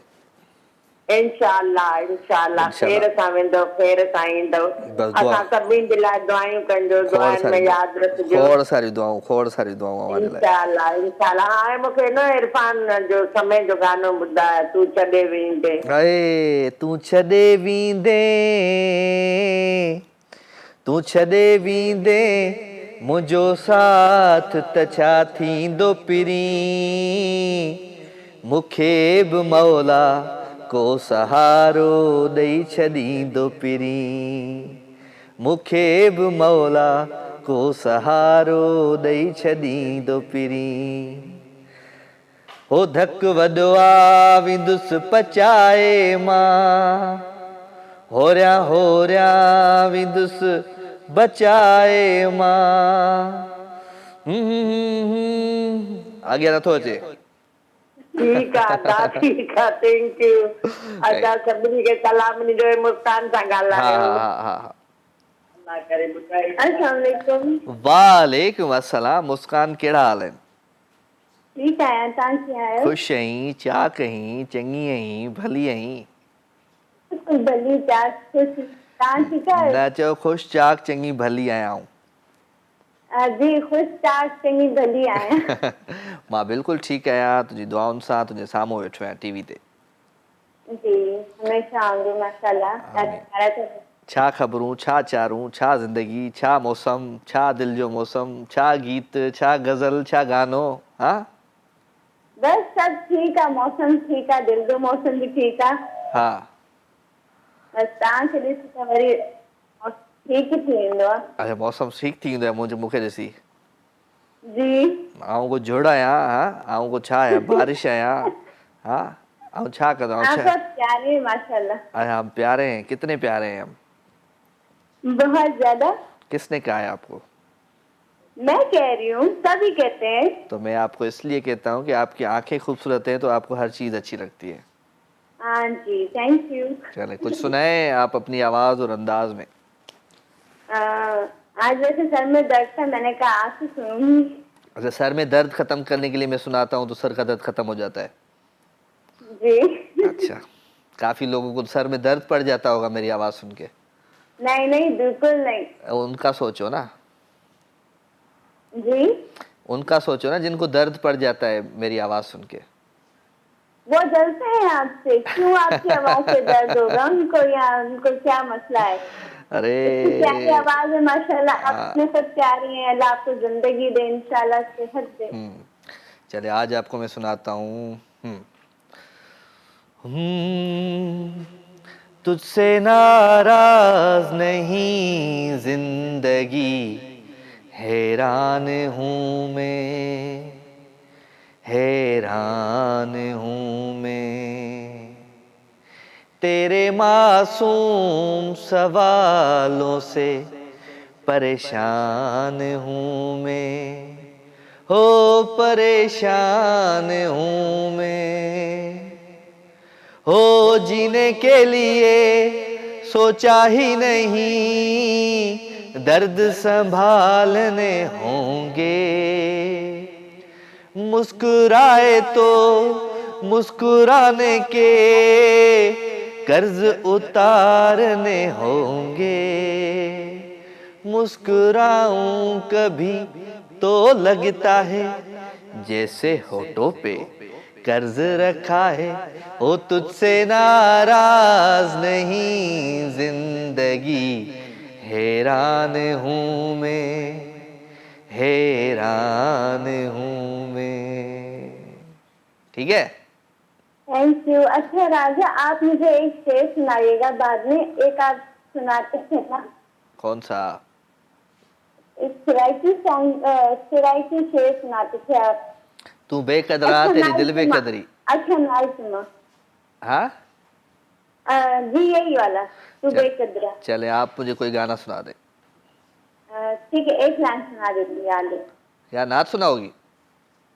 इंशाल्लाह इंशाल्लाह ख़ैर सां वेंदव ख़ैर सां ईंदव असां सभिनी जे लाइ दुआयूं कजो दुआउनि में यादि रखिजो खोड़ सारी दुआऊं इंशाल्लाह इंशाल्लाह हाणे मूंखे न इरफान जो समय जो गानो ॿुधाए तूं छॾे वेंदे तूं छॾे वेंदे तूं छॾे वेंदे मुंहिंजो साथ त छा थींदो पिरी मूंखे बि मौला को सहारो ॾेई छॾींदो पिरी मूंखे बि मौला को सहारो ॾेई छॾींदो पिरी हो धक वॾो आ विंदुसि पचाए मां होरिया विंदुसि बचाए मां अॻियां नथो अचे ठीक है ठीक है थैंक यू अदा सभिनी खे सलाम ॾिजो मुस्कान सां ॻाल्हायो अल्लाह करे ॿुधाए अस्सलाम वालेकुम वालेकुम अस्सलाम मुस्कान कहिड़ा हाल आहिनि ठीक आहियां तव्हां कीअं आहियो ख़ुशि आहीं चाक आहीं चङी आहीं भली आहीं भली चाक ख़ुशि तव्हां ठीकु आहियो न चओ ख़ुशि चाक चङी भली आहियां जी ख़ुशि चाक चङी भली आहियां मां बिल्कुलु ठीकु आहियां तुंहिंजी दुआउनि सां तुंहिंजे साम्हूं वेठो आहियां टीवी ते जी हमेशह वांगुरु माशाल्लाह छा ख़बरूं छा चारूं छा ज़िंदगी छा मौसम छा दिलि जो मौसम छा गीत छा गज़ल छा गानो हा बस सभु ठीकु आहे मौसम ठीकु आहे दिलि जो मौसम बि ठीकु आहे हा बस तव्हांखे ॾिसी त वरी ठीकु थी वेंदो आहे अच्छा मौसम ठीकु थी वेंदो आहे मूंखे ॾिसी जी आऊं को झुड़ आहियां हा आऊं को छा आहियां बारिश आहियां हा आऊं छा कंदो आप सब प्यारे माशाल्लाह अच्छा हम प्यारे हैं कितने प्यारे हैं हम बहुत ज्यादा किसने कहा है आपको मैं कह रही हूँ सभी कहते हैं तो मैं आपको इसलिए कहता हूँ कि आपकी आंखें खूबसूरत हैं तो आपको हर चीज अच्छी लगती है हाँ जी थैंक यू चले कुछ सुनाए आप अपनी आवाज और अंदाज में आज वैसे सर में दर्द था मैंने कहा आपसे सुनूंगी अच्छा सर में दर्द खत्म करने के लिए मैं सुनाता हूँ तो सर का दर्द खत्म हो जाता है जी अच्छा काफी लोगों को सर में दर्द पड़ जाता होगा मेरी आवाज सुन के नहीं नहीं बिल्कुल नहीं उनका सोचो ना जी उनका सोचो ना जिनको दर्द पड़ जाता है मेरी आवाज सुन के वो डरते हैं आपसे क्यों आपकी आवाज से दर्द होगा उनको क्या मसला है अरे प्यारी आवाज है माशाल्लाह आपने सब प्यारी हैं अल्लाह आपको जिंदगी दे इंशाल्लाह सेहत दे चले आज आपको मैं सुनाता हूँ तुझसे नाराज नहीं जिंदगी हैरान हूँ मैं हैरान हूँ मैं तेरे मासूम सवालों से परेशान हूँ मैं हो परेशान हूँ मैं हो जीने के लिए सोचा ही नहीं दर्द संभालने होंगे मुस्कुराए तो मुस्कुराने के कर्ज उतारने होंगे मुस्कुराऊं कभी तो लगता है जैसे होठों पे कर्ज रखा है ओ तुझसे नाराज नहीं जिंदगी हैरान हूँ मैं हैरान हूँ मैं ठीक है थैंक यू अच्छा राजा आप मुझे एक शेर सुनाइएगा बाद में एक आप सुनाते थे ना कौन सा एक सिराइकी शेर सुनाते थे आप तू बेकदरा अच्छा, तेरी दिल बेकदरी अच्छा नाइसमा हाँ जी यही वाला तू बेकदरा चले आप मुझे कोई गाना सुना दे ठीक है एक लाइन सुना देती याद है या नाच सुनाओगी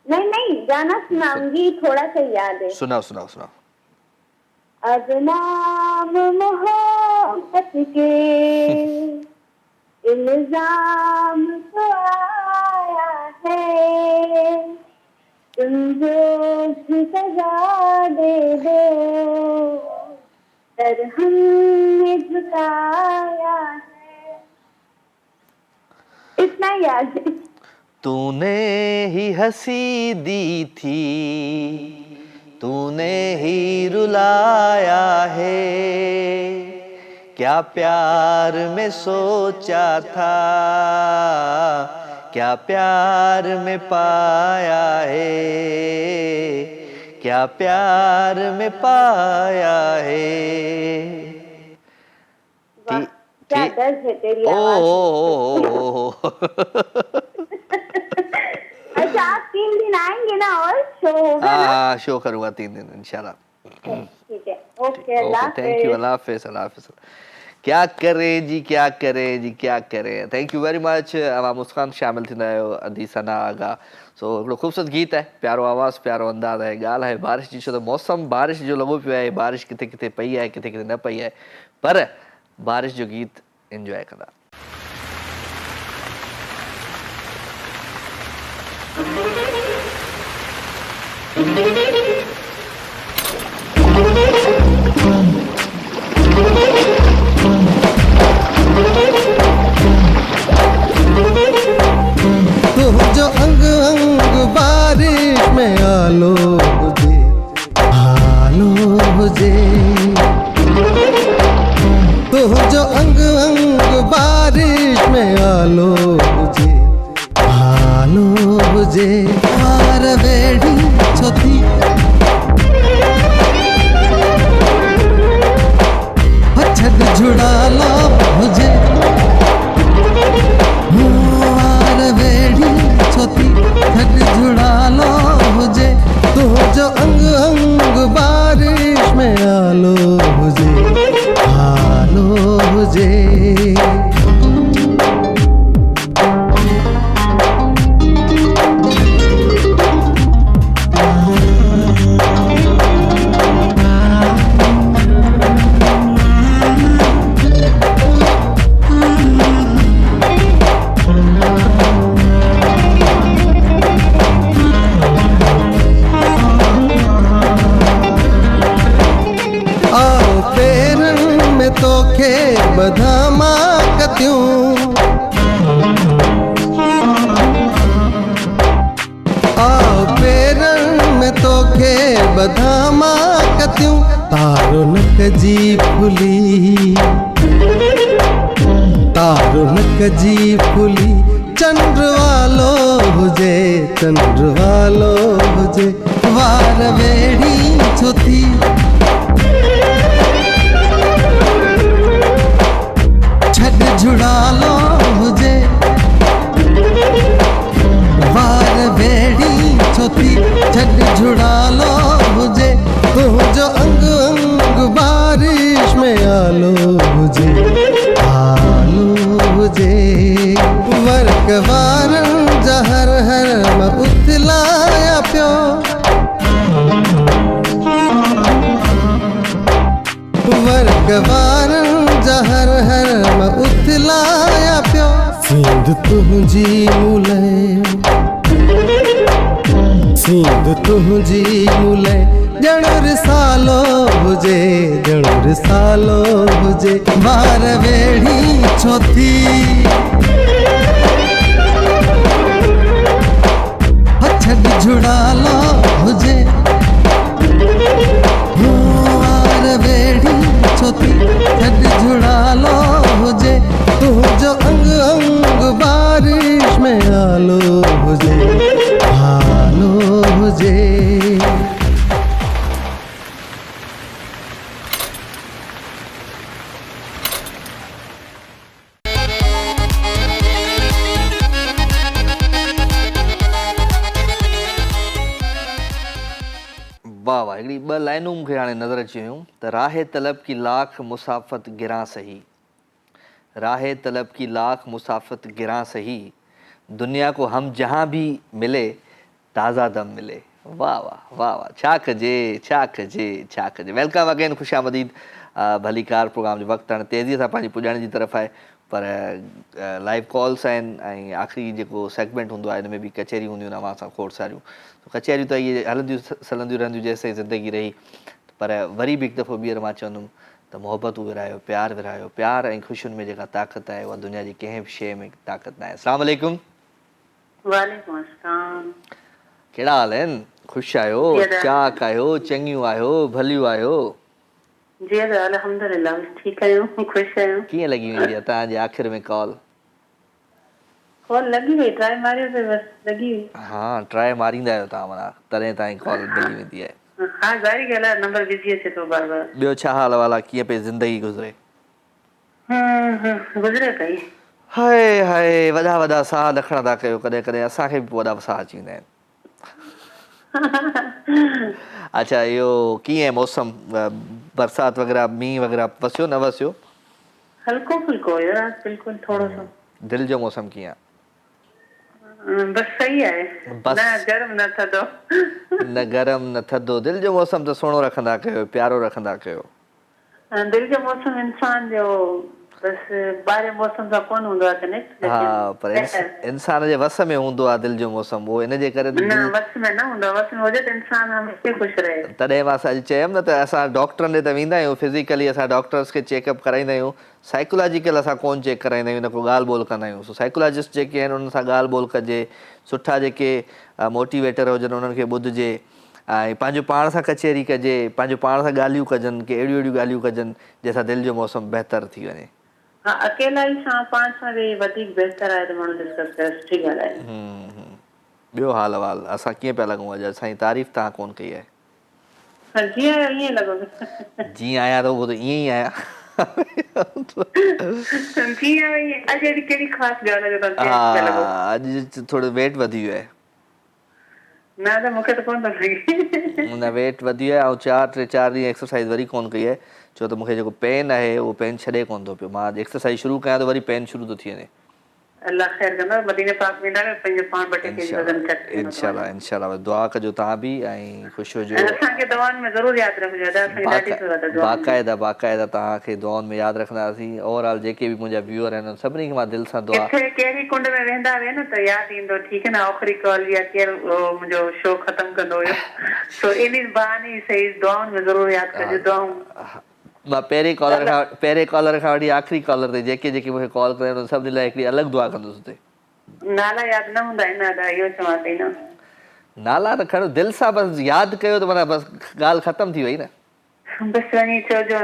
नहीं नहीं गाना सुनाऊंगी थोड़ा सा याद है सुनाओ सुनाओ सुनाओ अब नाम मोहब्बत के इल्जाम तो आया है, तुम जो भी सजा दे दो, सर हमने झुकाया है। इतना याद है। तूने ही हंसी दी थी, तूने ही रुलाया है, क्या प्यार में सोचा था, क्या प्यार में पाया है, क्या प्यार में पाया है। क्या दर्द है तेरी आवाज़। अच्छा, आप 3 दिन आएंगे ना और शो होगा ना? हाँ, शो करूँगा 3 दिन इंशाल्लाह। ठीक है, ओके, अल्लाह थैंक यू, अल्लाह हाफिज़, अल्लाह हाफिज़। क्या करें जी, क्या करें जी, क्या करें। Thank you very much. अवां मुस्कान शामिल थींदा आहियो अदी सना आगा। सो हिकिड़ो ख़ूबसूरत गीत आहे, प्यारो आवाज़, प्यारो अंदाज़ आहे, ॻाल्हि आहे बारिश जी, छो त मौसम बारिश जो लॻो पियो आहे। बारिश किथे किथे पई आहे, किथे किथे न पई आहे, पर बारिश जो गीत एंजॉय कंदा। जो अंग अंग बारिश में आलो मुझे, आलो मुझे, तो जो अंग अंग बारिश में आलो मुझे, आलो मुझे, मार बेड़ी छोती छद झुड़ा लो मुझे, मार बेड़ी छोती छद झुड़ा लो मुझे, तो जो अंग अंग बारिश में आलो मुझे, आलो मुझे। तोखे बधामा कतियूं, आओ पेरन में तोखे बधामा कतियूं, तारो नक जी फुली, तारो नक जी फुली, चंद्र वालो हुजे, चंद्र वालो हुजे, वार वेड़ी छोती छद झुड़ा लो मुझे, वार बेड़ी छोती छद झुड़ा लो मुझे, तो जो अंग अंग बारिश में आलो मुझे, आलो मुझे, वर्क वारन जहर हर म उथलाया प्यो, वर्क वारन जहर हर म उथलाया प्यो, सींध तुंहिंजी मुले, सींध तुंहिंजी मुले, ॼण रिसालो हुजे, ॼण रिसालो हुजे, वार वेड़ी छोती छद झुड़ालो हुजे, वार वेड़ी छोती छद झुड़ालो हुजे, तू जो अंग अंग बारिश में आलो हुजे, आलो हुजे। वाह वाह, हिकिड़ी ॿ लाइनूं मूंखे हाणे नज़र अची वियूं त राहे तलब की लाख मुसाफ़त गिरां सही, राहे तलब की लाख मुसाफ़त गिरां सही, दुनिया को हम जहाँ भी मिले ताज़ा दम मिले। वाह वाह वाह वाह, छा कजे। वेलकम अगेन, ख़ुशामदीद। भली कार प्रोग्राम जो वक़्तु हाणे तेज़ीअ सां पंहिंजी पुॼाइण जी तरफ़ आहे, पर लाइव कॉल्स आहिनि ऐं आख़िरी जेको सेगमेंट हूंदो आहे हिन में बि कचहरियूं हूंदियूं आहिनि, अवां सां खोड़ सारियूं। कचहरियूं त इहे हलंदियूं सलंदियूं रहंदियूं जेसिताईं ज़िंदगी रही, पर वरी बि हिकु दफ़ो ॿीहर मां चवंदुमि त मोहबतूं विरहायो, प्यार विरहायो। प्यार ऐं ख़ुशियुनि में जेका ताक़त आहे उहा दुनिया जी कंहिं बि शइ में ताक़त न आहे। अस्सलाम वालेकुम। वालेकुम अस्सलाम। कहिड़ा हाल आहिनि? ख़ुशि आहियो, चाक आहियो, चङियूं आहियो, भलियूं आहियो? जी अल्हम्दुलिल्लाह ठीकु आहियूं, ख़ुशि आहियूं। कीअं लॻी वेंदी आहे तव्हांजे आख़िर में कॉल? कॉल लॻी वई, ट्राई मारियो त बस लॻी वई। हाँ, ट्राई मारींदा आहियो तव्हां, माना तॾहिं तव्हांजी कॉल मिली वेंदी आहे। हाँ ज़ाहिर ॻाल्हि आहे, नंबर बिज़ी अचे थो बार बार। ॿियो छा हाल वाल आहे? कीअं पई ज़िंदगी गुज़रे? गुज़रे पई। हाय हाय, वॾा वॾा साह न खणंदा कयो, कॾहिं कॾहिं असांखे बि वॾा साह अची वेंदा आहिनि। अच्छा, इहो कीअं मौसम, बरसाति वग़ैरह, मींहुं वग़ैरह वसियो न वसियो? हल्को फुल्को हुयो, बिल्कुलु थोरो सो। दिलि जो मौसम कीअं आहे? बस सही आहे, बस न गरम न थधो। न गरम न थधो, दिलि जो मौसम त सुहिणो रखंदा कयो, प्यारो रखंदा कयो। दिलि जो मौसम इंसान जो बसि ॿाहिरि मौसम सां कोन हूंदो आहे कनेक्ट। हा, पर इंसान जे वस में हूंदो आहे दिलि जो मौसम, उहो इन जे करे न वस में न हूंदो, वस में हुजे त इंसान हमेशह ख़ुशि रहे। तॾहिं मां अॼु चयमि न त असां डॉक्टरनि ॾे त वेंदा आहियूं, फिज़िकली असां डॉक्टर्स खे चेकअप कराईंदा आहियूं, साइकोलॉजिकल असां कोन चेक कराईंदा आहियूं, न को ॻाल्हि ॿोल कंदा आहियूं। सो साइकोलॉजिस्ट जेके आहिनि उन्हनि सां ॻाल्हि ॿोल कजे, सुठा जेके मोटिवेटर हुजनि उन्हनि खे ॿुधिजे, ऐं पंहिंजो पाण सां कचहरी कजे, पंहिंजो पाण सां ॻाल्हियूं कजनि, की अहिड़ियूं अहिड़ियूं ॻाल्हियूं कजनि जंहिंसां दिलि जो मौसम बहितरु थी वञे। हाँ, अकेला ई सां पाण सां बि वधीक बहितर आहे त माण्हू डिस्कस करे, सुठी ॻाल्हि आहे। ॿियो हाल वाल, असां कीअं पिया लॻूं? अॼु असांजी तारीफ़ तव्हां कोन कई आहे। जीअं ईअं लॻो, जीअं आहियां त उहो त ईअं ई आहियां। जीअं अॼु अहिड़ी कहिड़ी ख़ासि ॻाल्हि आहे जो तव्हां लॻो? अॼु थोरो वेट वधी वियो आहे। न त मूंखे त कोन थो लॻे। न, वेट वधी वियो आहे, ऐं 4 ॾींहं एक्सरसाइज़ वरी कोन कई आहे, छो त मूंखे जेको पेन आहे उहो पेन छॾे कोन थो पियो। मां एक्सरसाइज़ शुरू कयां त वरी पेन शुरू थो थी वञे। अल्लाह ख़ैर कंदो, मदीने पाक वेंदा आहियो, पंहिंजो पाण ॿ टे केजी वज़न घटि थींदो। इंशाल्लाह इंशाल्लाह, दुआ कजो तव्हां बि ऐं ख़ुशि हुजो। असांखे दुआउनि में ज़रूरु यादि रखिजो, असांखे ॾाढी ज़रूरत आहे दुआ। बाक़ाइदा तव्हांखे दुआउनि में यादि रखंदासीं। ओवरऑल जेके बि मुंहिंजा व्यूअर आहिनि सभिनी खे मां दिलि सां दुआ। किथे कहिड़ी कुंड में वेंदा हुए न त यादि ईंदो, ठीकु आहे न, आख़िरी कॉल या केरु मुंहिंजो शो ख़तमु कंदो हुयो, सो इन बहाने सही दुआउनि में ज़रूरु यादि कजो। दुआऊं मां पहिरें कॉलर खां वठी आख़िरी कॉलर ते जेके जेके मूंखे कॉल कयो सभिनी लाइ हिकिड़ी अलॻि दुआ कंदुसि हुते। नाला यादि न हूंदा आहिनि, इहो चवां थी न। नाला त खणो दिलि सां, बसि यादि कयो त माना बसि ॻाल्हि ख़तमु थी वई न। बसि वञी चइजो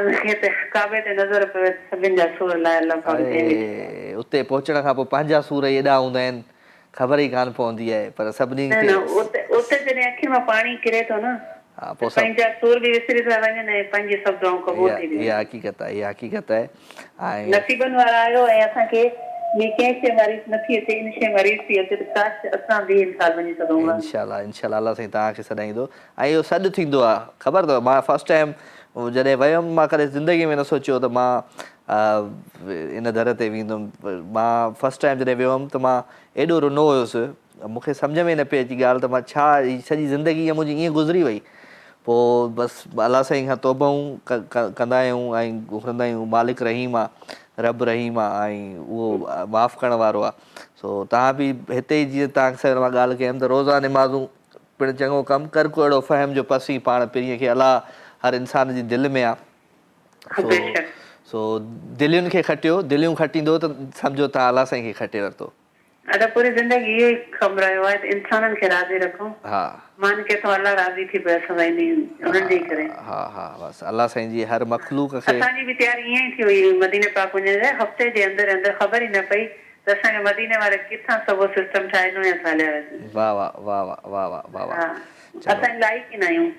काबे ते नज़र पवे, सभिनि जा सूर लाइ अलाह पाक ते। उते पहुचण खां पोइ पंहिंजा सूर एॾा हूंदा आहिनि, ख़बर ई कान पवंदी आहे, पर सभिनी खे उते जॾहिं अखियुनि मां पाणी किरे थो न, पंहिंजा सूर बि विसरी था वञनि ऐं पंहिंजी सभु दुआऊं क़बूल थी वञनि। इहा हक़ीक़त आहे, इहा हक़ीक़त आहे। ऐं नसीबनि वारा आहियो, ऐं असांखे ॿी कंहिं शइ मरीज़ नथी अचे, इन शइ मरीज़ थी अचे त काश असां बि इंसान वञी सघूं। इंशाल्लाह इंशाल्लाह, अल्लाह साईं तव्हांखे सॾाईंदो। ऐं इहो सॾु थींदो आहे, ख़बर अथव, मां फस्ट टाइम जॾहिं वियुमि, मां कॾहिं ज़िंदगी में न सोचियो त मां इन दर ते वेंदुमि। मां फस्ट टाइम जॾहिं वियो हुअमि त मां एॾो रुनो हुयुसि, मूंखे सम्झ में न पई अची ॻाल्हि त मां छा, सॼी ज़िंदगी ईअं मुंहिंजी ईअं गुज़री वई। पोइ बसि अल्लाह साईं खां तौबाऊं कंदा आहियूं ऐं घुरंदा आहियूं, मालिक रहीम आहे, रब रहीम आहे, ऐं उहो माफ़ु करण वारो आहे। सो तव्हां बि हिते ई जीअं तव्हां सां मां ॻाल्हि कयमि त रोज़ा निमाज़ूं पिणु चङो कमु कर को अहिड़ो फ़हम जो पसी पाण पीढ़ीअ खे, अलाह हर इंसान जी दिलि में आहे। सो दिलियुनि खे खटियो, दिलियूं खटींदो त सम्झो तव्हां अल्लाह साईं खे खटे वरितो। अदा पूरी ज़िंदगी इहो ई ख़बर रहियो आहे त इंसाननि खे राज़ी रखूं। हा, मान के तो अल्लाह राज़ी थी पियो असां वेंदी उन्हनि जे करे। हा हा, बसि अल्लाह साईं जी हर मख़लूक खे। असांजी बि तयारी ईअं ई थी हुई मदीने पाक वञण लाइ, हफ़्ते जे अंदरि अंदरि ख़बर ई न पई त असांखे मदीने वारे किथां सभु सिस्टम ठाहिनो ऐं असां हलिया वियासीं। वाह वाह वाह वाह वाह वाह वाह वाह, असां लाइक़ ई न आहियूं।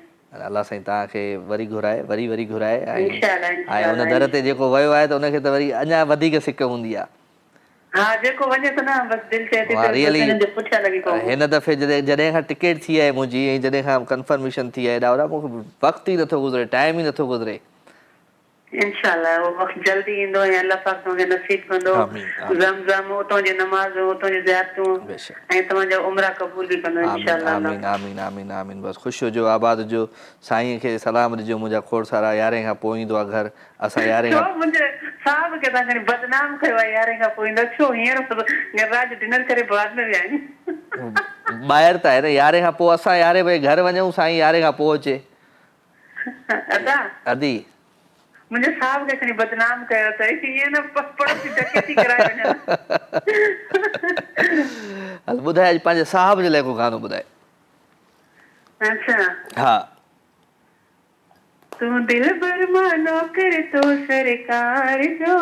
अल्लाह साईं तव्हांखे वरी घुराए, वरी वरी घुराए, ऐं उन दर ते जेको वियो आहे त उनखे त वरी अञा वधीक सिक हूंदी आहे। हा, जेको वञे त न बसि दिलि चए थी त पुठियां लॻी पऊं। हिन दफ़े जॾहिं खां टिकट थी आहे मुंहिंजी, ऐं जॾहिं खां कंफर्मेशन थी आहे, ॾाढा मूंखे वक़्तु ई नथो गुज़रे, टाइम ई नथो गुज़रे। इंशाल्लाह वो वक्त जल्दी ईंदो ऐं अल्लाह पाक तव्हांखे नसीब कंदो ज़मज़म उतां जी नमाज़ उतां जी ज़ियारतूं ऐं तव्हांजा उम्रा क़बूल बि कंदो इंशाल्लाह आमीन आमीन आमीन आमीन बस खुश हुजो आबाद हुजो साईं खे सलाम ॾिजो मुंहिंजा खोड़ सारा 11 खां पोइ ईंदो आहे घर असां 11 खां मुंहिंजे साहब खे तव्हां खणी बदनाम कयो आहे 11 खां पोइ ईंदो छो हींअर रात डिनर करे बाद में विया आहिनि ॿाहिरि त आहे न 11 खां पोइ असां 11 बजे घर वञूं साईं 11 खां पोइ अचे अदा अदी मुंहिंजे साहब खे खणी बदनाम कयो त ईअं न पड़ोसी डकैती कराए वञनि हल ॿुधाए अॼु पंहिंजे साहब जे लाइ को गानो ॿुधाए अच्छा हा तूं दिल बरमा नौकर तो सरकार जो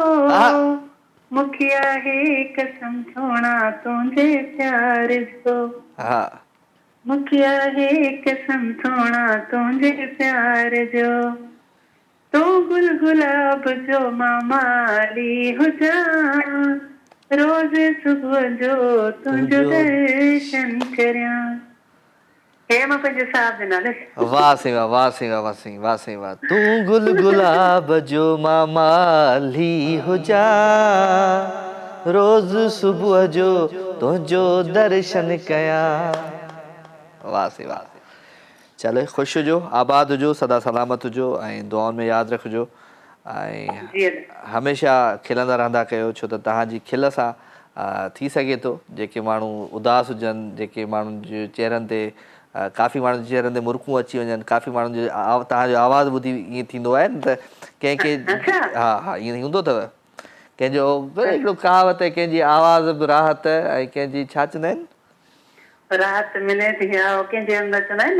मुखिया है कसम सोना तुझे प्यार जो हा मुखिया है कसम सोना तुझे प्यार जो तू गुल गुलाब जो मामाली हो जा रोज सुबह जो तुझो दर्शन करया हे मां पंहिंजे साहब जे नाले वाह सिंह वाह सिंह वाह सिंह वाह सिंह वाह तू गुल गुलाब जो मामाली हो जा रोज सुबह जो तुझो दर्शन कया वाह सिंह वाह चलो खुश हुजो आबाद हुजो सदा सलामत हुजो ऐं दुआउनि में यादि रखिजो ऐं हमेशह खिलंदा रहंदा कयो छो त तव्हांजी खिल सां थी सघे थो जेके माण्हू उदास हुजनि जेके माण्हुनि जे चेहरनि ते काफ़ी माण्हुनि जे चेहरनि ते मुरकूं अची वञनि काफ़ी माण्हुनि जो तव्हांजो आवाज़ ॿुधी ईअं थींदो आहे न त कंहिंखे हा हा ईअं हूंदो अथव कंहिंजो हिकिड़ो कहावत आहे कंहिंजी आवाज़ बि राहत ऐं कंहिंजी छा चवंदा आहिनि रात मिले थी कंहिंजे अंदर चवंदा आहिनि न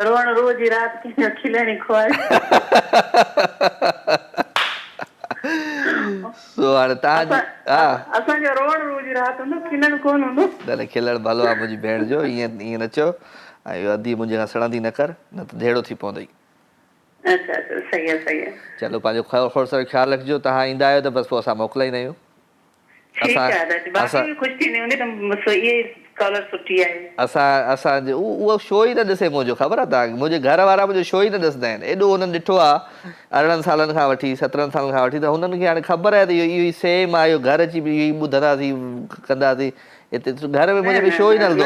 रोअण रोज़ जी रात कंहिंजो खिलण ख्वाहिश सो हाणे तव्हांजी हा असांजो रोअण रोज़ जी रात हूंदो खिलण कोन हूंदो न खिलण भलो आहे मुंहिंजी भेण जो ईअं ईअं न चओ ऐं अधी मुंहिंजे खां सड़ंदी न कर न त धेड़ो थी पवंदई अच्छा अच्छा सही आहे सही आहे चलो पंहिंजो खोड़ सारो ख़्यालु रखिजो तव्हां ईंदा आहियो त बसि पोइ असां मोकिलाईंदा आहियूं उहो शो ई न ॾिसे मुंहिंजो ख़बर आहे तव्हांखे मुंहिंजे घर वारा मुंहिंजो शो ई न ॾिसंदा आहिनि एॾो हुननि ॾिठो आहे 18 सालनि खां वठी 17 सालनि खां वठी त हुननि खे हाणे ख़बर आहे त इहो ई सेम आहे इहो घर अची बि इहो ई ॿुधंदासीं कंदासीं हिते घर में मुंहिंजे बि शो ई न हलंदो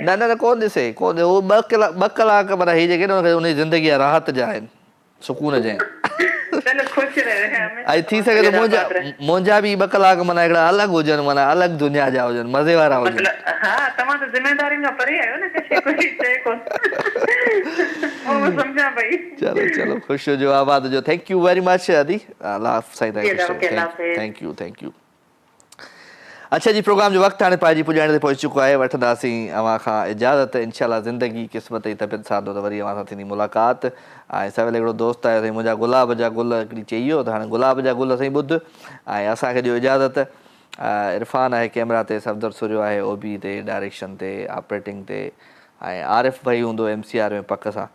न न न कोन ॾिसे कोन उहो 2 कलाक माना हीअ जेके न हुनजी ज़िंदगी जा राहत जा आहिनि सुकून जा आहिनि ऐं थी सघे त मुंहिंजा बि 2 कलाक माना हिकिड़ा अलॻि हुजनि माना अलॻि दुनिया जा हुजनि मज़े वारा हुजनि चलो चलो ख़ुशि हुजो आबाद हुजो थैंक यू वेरी मच अदी अल्लाह थैंक यू अच्छा जी प्रोग्राम जो वक़्तु हाणे पाइजी पुॼाइण ते पहुची चुको आहे वठंदासीं अव्हां खां इजाज़त इंशाल्लाह ज़िंदगी क़िस्मत जी तबियत साथ त वरी अव्हां सां थींदी मुलाक़ात ऐं सवेल हिकिड़ो दोस्त आहे साईं मुंहिंजा गुलाब जा गुल हिकिड़ी चई वियो त हाणे गुलाब जा गुल साईं ॿुध ऐं असांखे ॾियो इजाज़त इरफान आहे कैमरा ते सफदर सुरियो आहे ओबी ते डायरेक्शन ते ऑपरेटिंग ते ऐं आरिफ़ भाई हूंदो MCR में पक सां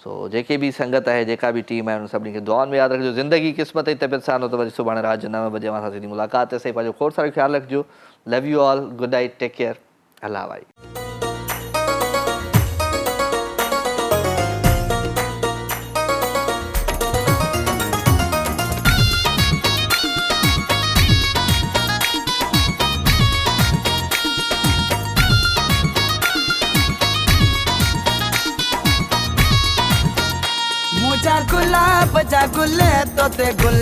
सो जेके बि संगत आहे जेका बि टीम आहे उन सभिनी खे दुआउनि में यादि रखिजो ज़िंदगी क़िस्मत जी तबियत सां न त वरी सुभाणे राति जो 9 बजे अव्हां सां थींदी मुलाक़ात तेसिताईं पंहिंजो खोड़ सारो ख़्यालु रखिजो love you all good night take care अल्लाह भाई गुलाब जा गुल तोते गुल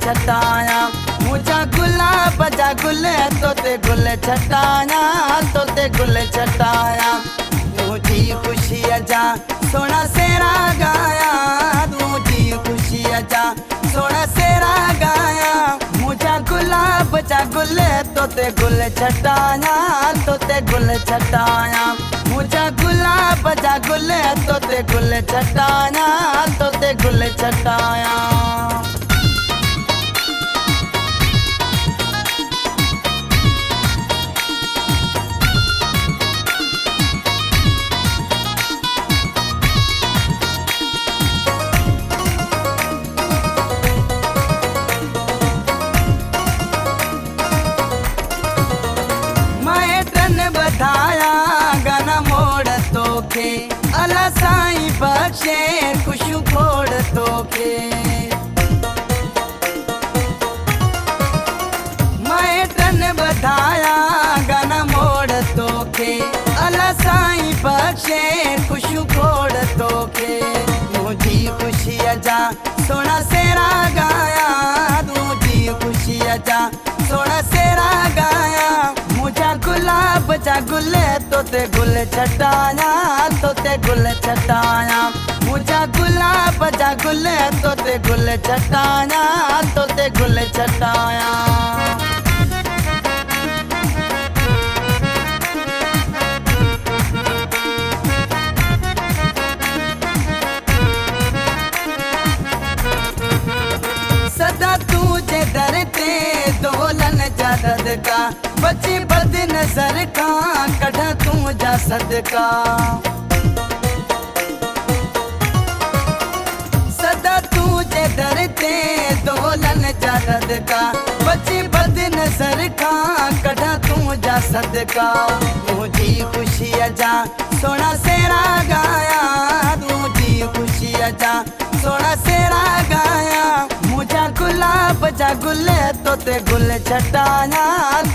छटाया मुझा गुलाब जा गुल तोते गुल छटाया तुझी खुशी जा सोना सेरा गाया तुझी खुशी जा सोना सेरा गाया मुझा गुलाब जा गुल तोते गुल छटाया मुझा गुलाब जा गुल तोते गुल छटाया बधाया गाना मोड़ तोखे अला साईं बख्श बख्शे खुशू खोड़ तोखे माइटन बधाया गाना मोड़ तोखे अला साईं बख्शे खुशू खोड़ तोखे मुझी खुशी जा सोना सेरा गाया तुझी खुशी जा सोना सेरा गाया मुझा गुलाब जा गुले तोते गुल छटाया तोते गुल छटाया मुझा गुलाब जा गुले तोते गुल छटाया तोते गुल छटाया सदा तुझे दर ते दोलन जा ददका बची बद नजर का कढ़ा तू जा सदका सदा तुझे दर ते दोलन जा ददका बची बद नजर का कढ़ा तू जा सदका मुझी खुशी जा सोना सेरा गाया तुझी खुशी जा सोना सेरा गाया मुझा गुलाब जा गुले तोते गुल छटाया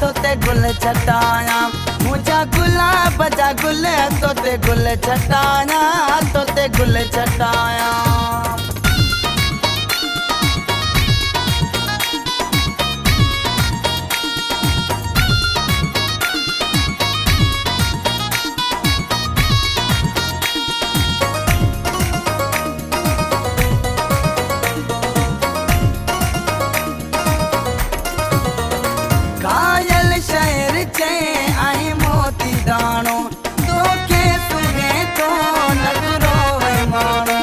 तोते गुल छटाया मुझा गुलाब जा गुले तोते गुल छटाया तोते गुल छटाया कायल शहर चे आई मोती दानो तो के सुने तो नगरो है मानो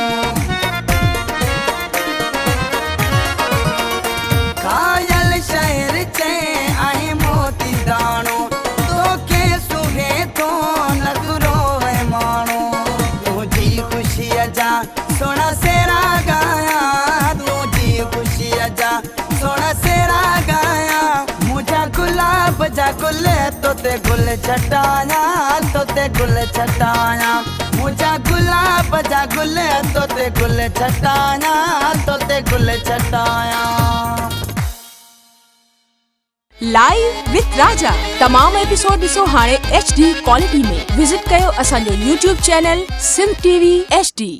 कायल शहर चे आई मोती दानो तो के सुने तो नगरो है मानो तुझी खुशी जा सोना सेरा गाया तुझी खुशी जा सोना सेरा गाया मुझा गुलाब जा गुले तोते गुल छटाया तोते गुल छटाया मुझा गुलाब जा गुले तोते गुल छटाया तोते गुल छटाया लाइव विथ राजा तमाम एपिसोड ॾिसो हाणे HD क्वालिटी में विजिट कयो असांजो YouTube channel Sindh TV HD।